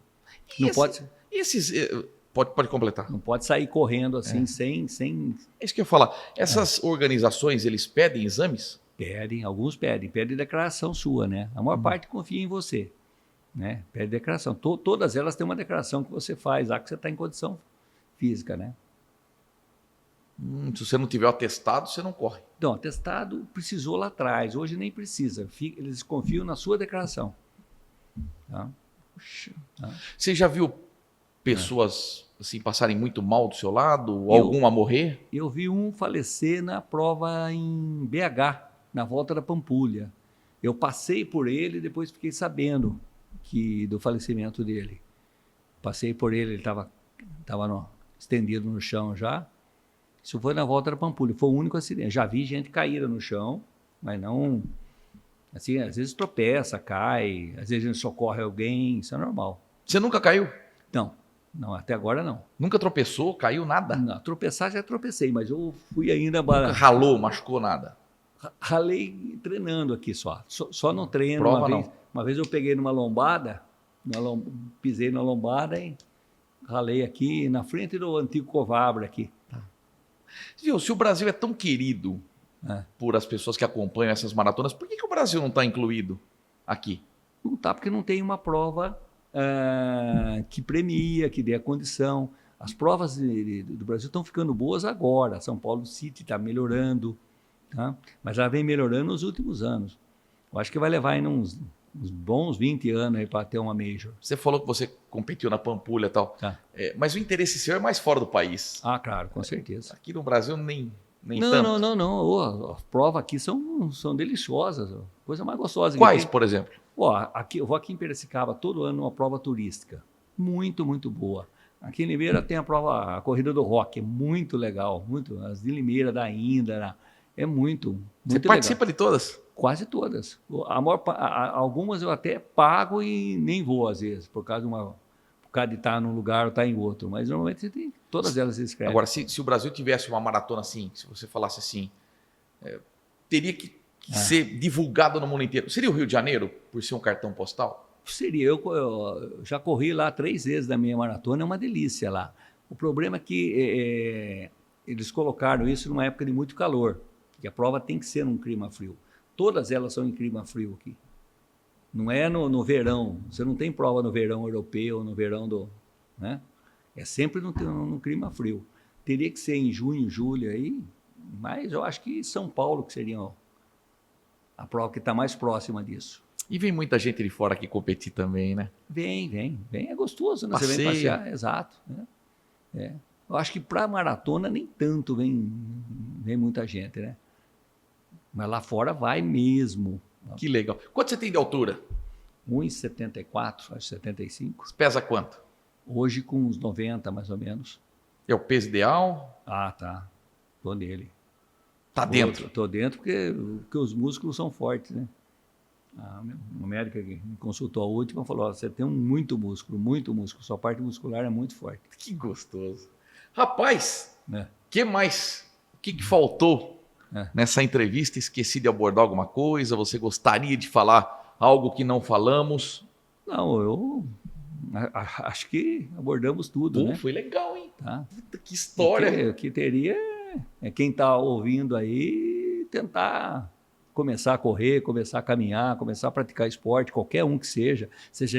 Pode completar. Não pode sair correndo assim, sem... É isso que eu ia falar. Essas organizações, eles pedem exames? Alguns pedem declaração sua, né? A maior parte confia em você, né? Pede declaração. Todas elas têm uma declaração que você faz lá, que você está em condição física, né? Se você não tiver o atestado, você não corre. Então, atestado precisou lá atrás, hoje nem precisa. Eles confiam na sua declaração. Tá? Você já viu pessoas assim, passarem muito mal do seu lado? Algum a morrer? Eu vi um falecer na prova em BH, na volta da Pampulha. Eu passei por ele e depois fiquei sabendo do falecimento dele. Passei por ele estava estendido no chão já. Isso foi na volta da Pampulha, foi o único acidente. Já vi gente caída no chão, mas não... Assim, às vezes tropeça, cai, às vezes a gente socorre alguém, isso é normal. Você nunca caiu? Não, até agora não. Nunca tropeçou, caiu, nada? Não, tropeçar já tropecei, mas eu fui ainda... Nunca ralou, machucou nada? Ralei treinando aqui só no treino. Prova uma vez eu peguei numa lombada, pisei na lombada e ralei aqui na frente do antigo Covabra aqui. Viu, se o Brasil é tão querido por as pessoas que acompanham essas maratonas. Por que o Brasil não está incluído aqui? Não está porque não tem uma prova que premia, que dê a condição. As provas do Brasil estão ficando boas agora. São Paulo City está melhorando, tá? Mas ela vem melhorando nos últimos anos. Eu acho que vai levar ainda uns bons 20 anos para ter uma Major. Você falou que você competiu na Pampulha e tal, Tá. Mas o interesse seu é mais fora do país. Ah, claro, com certeza. Aqui no Brasil nem tanto. Não. As provas aqui são deliciosas. Coisa mais gostosa. Quais, por exemplo? Eu vou aqui em Piracicaba todo ano uma prova turística. Muito, muito boa. Aqui em Limeira tem a Corrida do Rock, é muito legal. As de Limeira, da Indra, é muito Você legal. participa de todas? Quase todas. Algumas eu até pago e nem vou, às vezes, por causa de estar num lugar ou estar em outro. Mas normalmente todas elas se inscrevem. Agora, se o Brasil tivesse uma maratona assim, se você falasse assim, teria que ser divulgado no mundo inteiro. Seria o Rio de Janeiro, por ser um cartão postal? Seria. Eu já corri lá 3 vezes da minha maratona, é uma delícia lá. O problema é que eles colocaram isso numa época de muito calor, que a prova tem que ser num clima frio. Todas elas são em clima frio aqui. Não é no verão. Você não tem prova no verão europeu, no verão né? É sempre no clima frio. Teria que ser em junho, julho aí, mas eu acho que São Paulo que seria a prova que está mais próxima disso. E vem muita gente de fora aqui competir também, né? Vem. É gostoso, né? Passeia. Você vem passear, exato. Né? Eu acho que para maratona nem tanto vem muita gente, né? Mas lá fora vai mesmo. Que legal. Quanto você tem de altura? 1,74, acho 75. Você pesa quanto? Hoje com uns 90, mais ou menos. É o peso ideal? Ah, tá. Tô nele. Tá dentro? Tô dentro porque os músculos são fortes, né? Uma médica que me consultou a última falou, você tem muito músculo, sua parte muscular é muito forte. Que gostoso. Rapaz, que mais? O que faltou nessa entrevista? Esqueci de abordar alguma coisa? Você gostaria de falar algo que não falamos? Não, eu acho que abordamos tudo, né? Foi legal, hein? Tá. Que história. O que teria quem está ouvindo aí tentar começar a correr, começar a caminhar, começar a praticar esporte, qualquer um que seja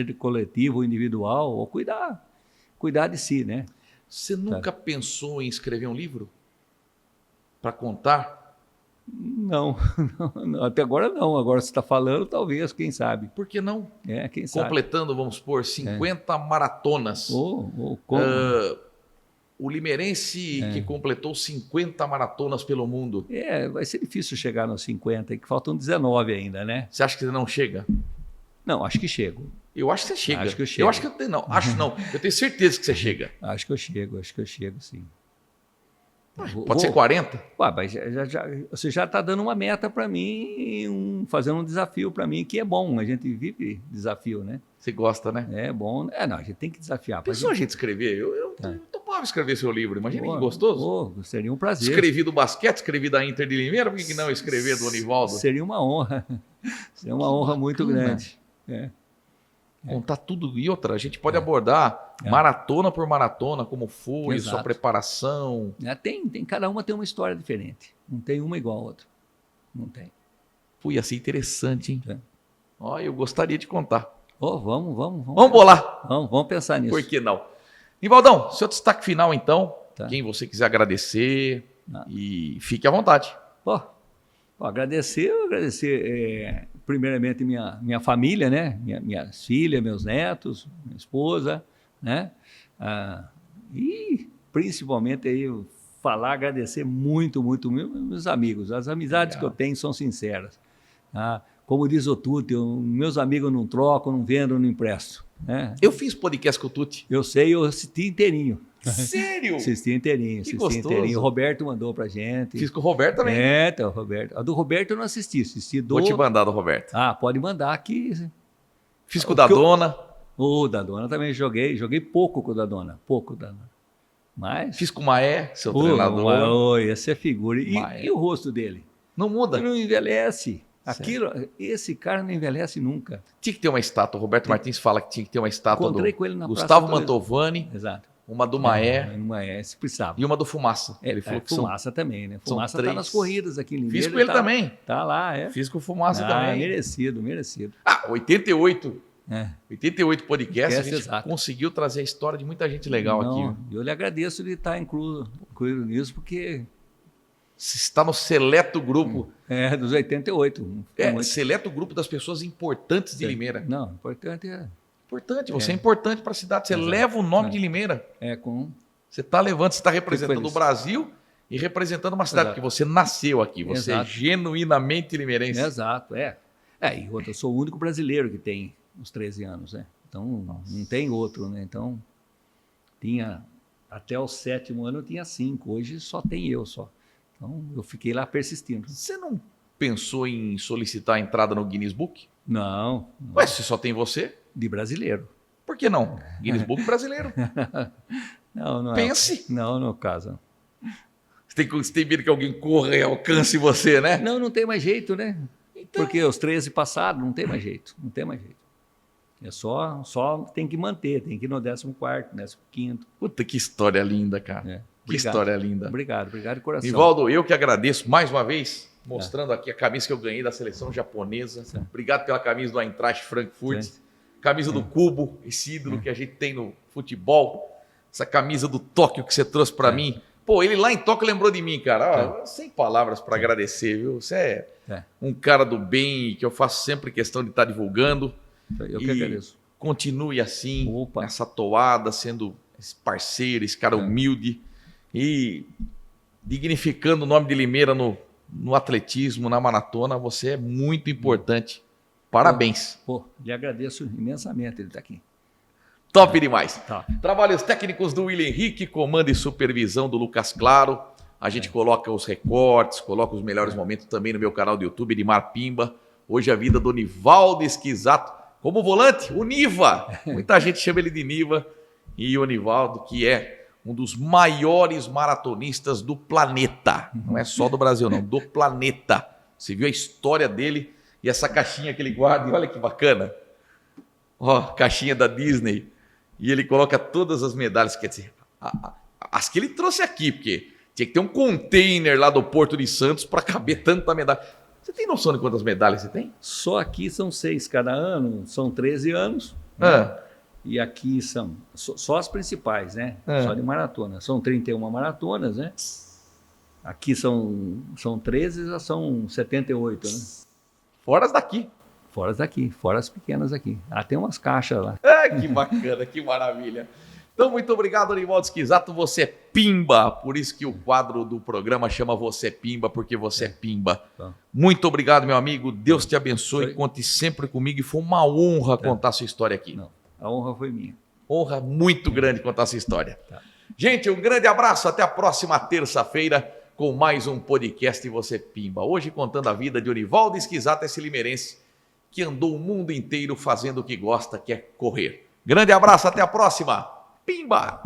de coletivo ou individual, ou cuidar de si, né? Você nunca pensou em escrever um livro para contar? Não, até agora não. Agora você está falando, talvez, quem sabe. Por que não? Quem sabe. Completando, vamos supor, 50 maratonas. Como? O limeirense que completou 50 maratonas pelo mundo. Vai ser difícil chegar nos 50, que faltam 19 ainda, né? Você acha que não chega? Não, acho que chego. Eu acho que você chega. Acho que eu chego. Eu acho que eu não. Acho não. Eu tenho certeza que você chega. Acho que eu chego, sim. Pode ser 40? Mas você já está dando uma meta para mim, fazendo um desafio para mim, que é bom. A gente vive desafio, né? Você gosta, né? É bom. Não, a gente tem que desafiar. Pensou a gente escrever? Eu topava escrever seu livro. Imagina que gostoso. Seria um prazer. Escrevi do basquete, escrevi da Inter de Limeira, por que não escrever do Onivaldo? Seria uma honra. Seria uma honra muito grande. Contar tudo. E outra, a gente pode abordar maratona por maratona, como foi, sua preparação. Cada uma tem uma história diferente. Não tem uma igual a outra. Não tem. Foi assim interessante, hein? Eu gostaria de contar. Vamos. Vamos bolar. Vamos pensar nisso. Por que não? Nivaldão, seu destaque final, então. Quem você quiser agradecer. E fique à vontade. Agradecer primeiramente minha família, né? Minhas filhas, meus netos, minha esposa, né? E principalmente aí agradecer muito meus amigos. As amizades que eu tenho são sinceras. Como diz o Tuti, meus amigos não trocam, não vendo, não empresto. Né? Eu fiz podcast com o Tuti. Eu sei, eu assisti inteirinho. Sério? Assisti inteirinho. O Roberto mandou pra gente. Fiz com o Roberto também. Então, Roberto. A do Roberto eu não assisti Vou te mandar do Roberto. Pode mandar aqui. Fiz com o da Dona. O da Dona também joguei pouco com o da Dona. Mas... Fiz com o Maé, seu treinador. Essa é figura. E o rosto dele? Não muda. Ele não envelhece. Esse cara não envelhece nunca. Tinha que ter uma estátua. O Roberto Martins fala que tinha que ter uma estátua Encontrei com ele na Gustavo Praça Mantovani. Exato. uma do Maé Uma se precisava. e uma do Fumaça. Ele falou que Fumaça também, né? são Fumaça 3. tá nas corridas aqui em Limeira. Fiz com ele também. Tá lá, Fiz com o Fumaça também. Merecido. 88. É. 88 podcasts, a gente exato. conseguiu trazer a história de muita gente legal aqui. Eu lhe agradeço de estar incluído nisso, porque... Você está no seleto grupo. Dos 88. Seleto grupo das pessoas importantes de Limeira. Não, importante Importante, você é importante para a cidade. Você leva o nome de Limeira. Você está levando, você está representando o Brasil e representando uma cidade, porque você nasceu aqui, você é genuinamente limeirense. Exato, E outra, eu sou o único brasileiro que tem os 13 anos, né? Então, não tem outro, né? Então, até o 7º ano eu tinha 5, hoje só tem eu só. Então, eu fiquei lá persistindo. Você não pensou em solicitar a entrada no Guinness Book? Não. Ué, se só tem você? De brasileiro. Por que não? Guinness Book brasileiro. Não Pense. Não, no caso. Você tem medo que alguém corra e alcance você, né? Não tem mais jeito, né? Então... Porque os 13 passados não tem mais jeito. É só tem que manter, tem que ir no 14º, 15º. Puta, que história linda, cara. Que história linda. Obrigado de coração. Nivaldo, eu que agradeço mais uma vez, mostrando aqui a camisa que eu ganhei da seleção japonesa. Obrigado pela camisa do Eintracht Frankfurt, camisa do Cubo, esse ídolo que a gente tem no futebol, essa camisa do Tóquio que você trouxe para mim. Pô, ele lá em Tóquio lembrou de mim, cara. Sem palavras para agradecer, viu? Você é um cara do bem que eu faço sempre questão de estar divulgando. Eu que agradeço. Continue assim, nessa toada, sendo esse parceiro, esse cara humilde e dignificando o nome de Limeira no atletismo, na maratona. Você é muito importante. Parabéns. Lhe agradeço imensamente ele estar aqui. Top demais. Trabalhos técnicos do William Henrique, comando e supervisão do Lucas Claro. A gente coloca os recortes, coloca os melhores momentos também no meu canal do YouTube, Edmar Pimba. Hoje a vida do Nivaldo Esquisato. Como volante, o Niva. Muita gente chama ele de Niva. E o Nivaldo, que é um dos maiores maratonistas do planeta. Não é só do Brasil, não. Do planeta. Você viu a história dele e essa caixinha que ele guarda. E olha que bacana. Caixinha da Disney. E ele coloca todas as medalhas. Quer dizer, as que ele trouxe aqui, porque tinha que ter um container lá do Porto de Santos para caber tanta medalha. Você tem noção de quantas medalhas você tem? Só aqui são 6 cada ano, são 13 anos. Né? E aqui são só as principais, né? Só de maratona. São 31 maratonas, né? Aqui são 13, já são 78, né? Fora as daqui. Fora as pequenas aqui. Tem umas caixas lá. Que bacana, que maravilha. Então, muito obrigado, Nivaldo Esquisato. Você é Pimba, por isso que o quadro do programa chama Você é Pimba, porque você é Pimba. Muito obrigado, meu amigo. Deus te abençoe. Conte sempre comigo. E foi uma honra contar a sua história aqui. A honra foi minha. Honra muito grande contar a sua história. Gente, um grande abraço. Até a próxima terça-feira com mais um podcast Você é Pimba. Hoje contando a vida de Nivaldo Esquisato, esse limeirense que andou o mundo inteiro fazendo o que gosta, que é correr. Grande abraço. Até a próxima. Pimba!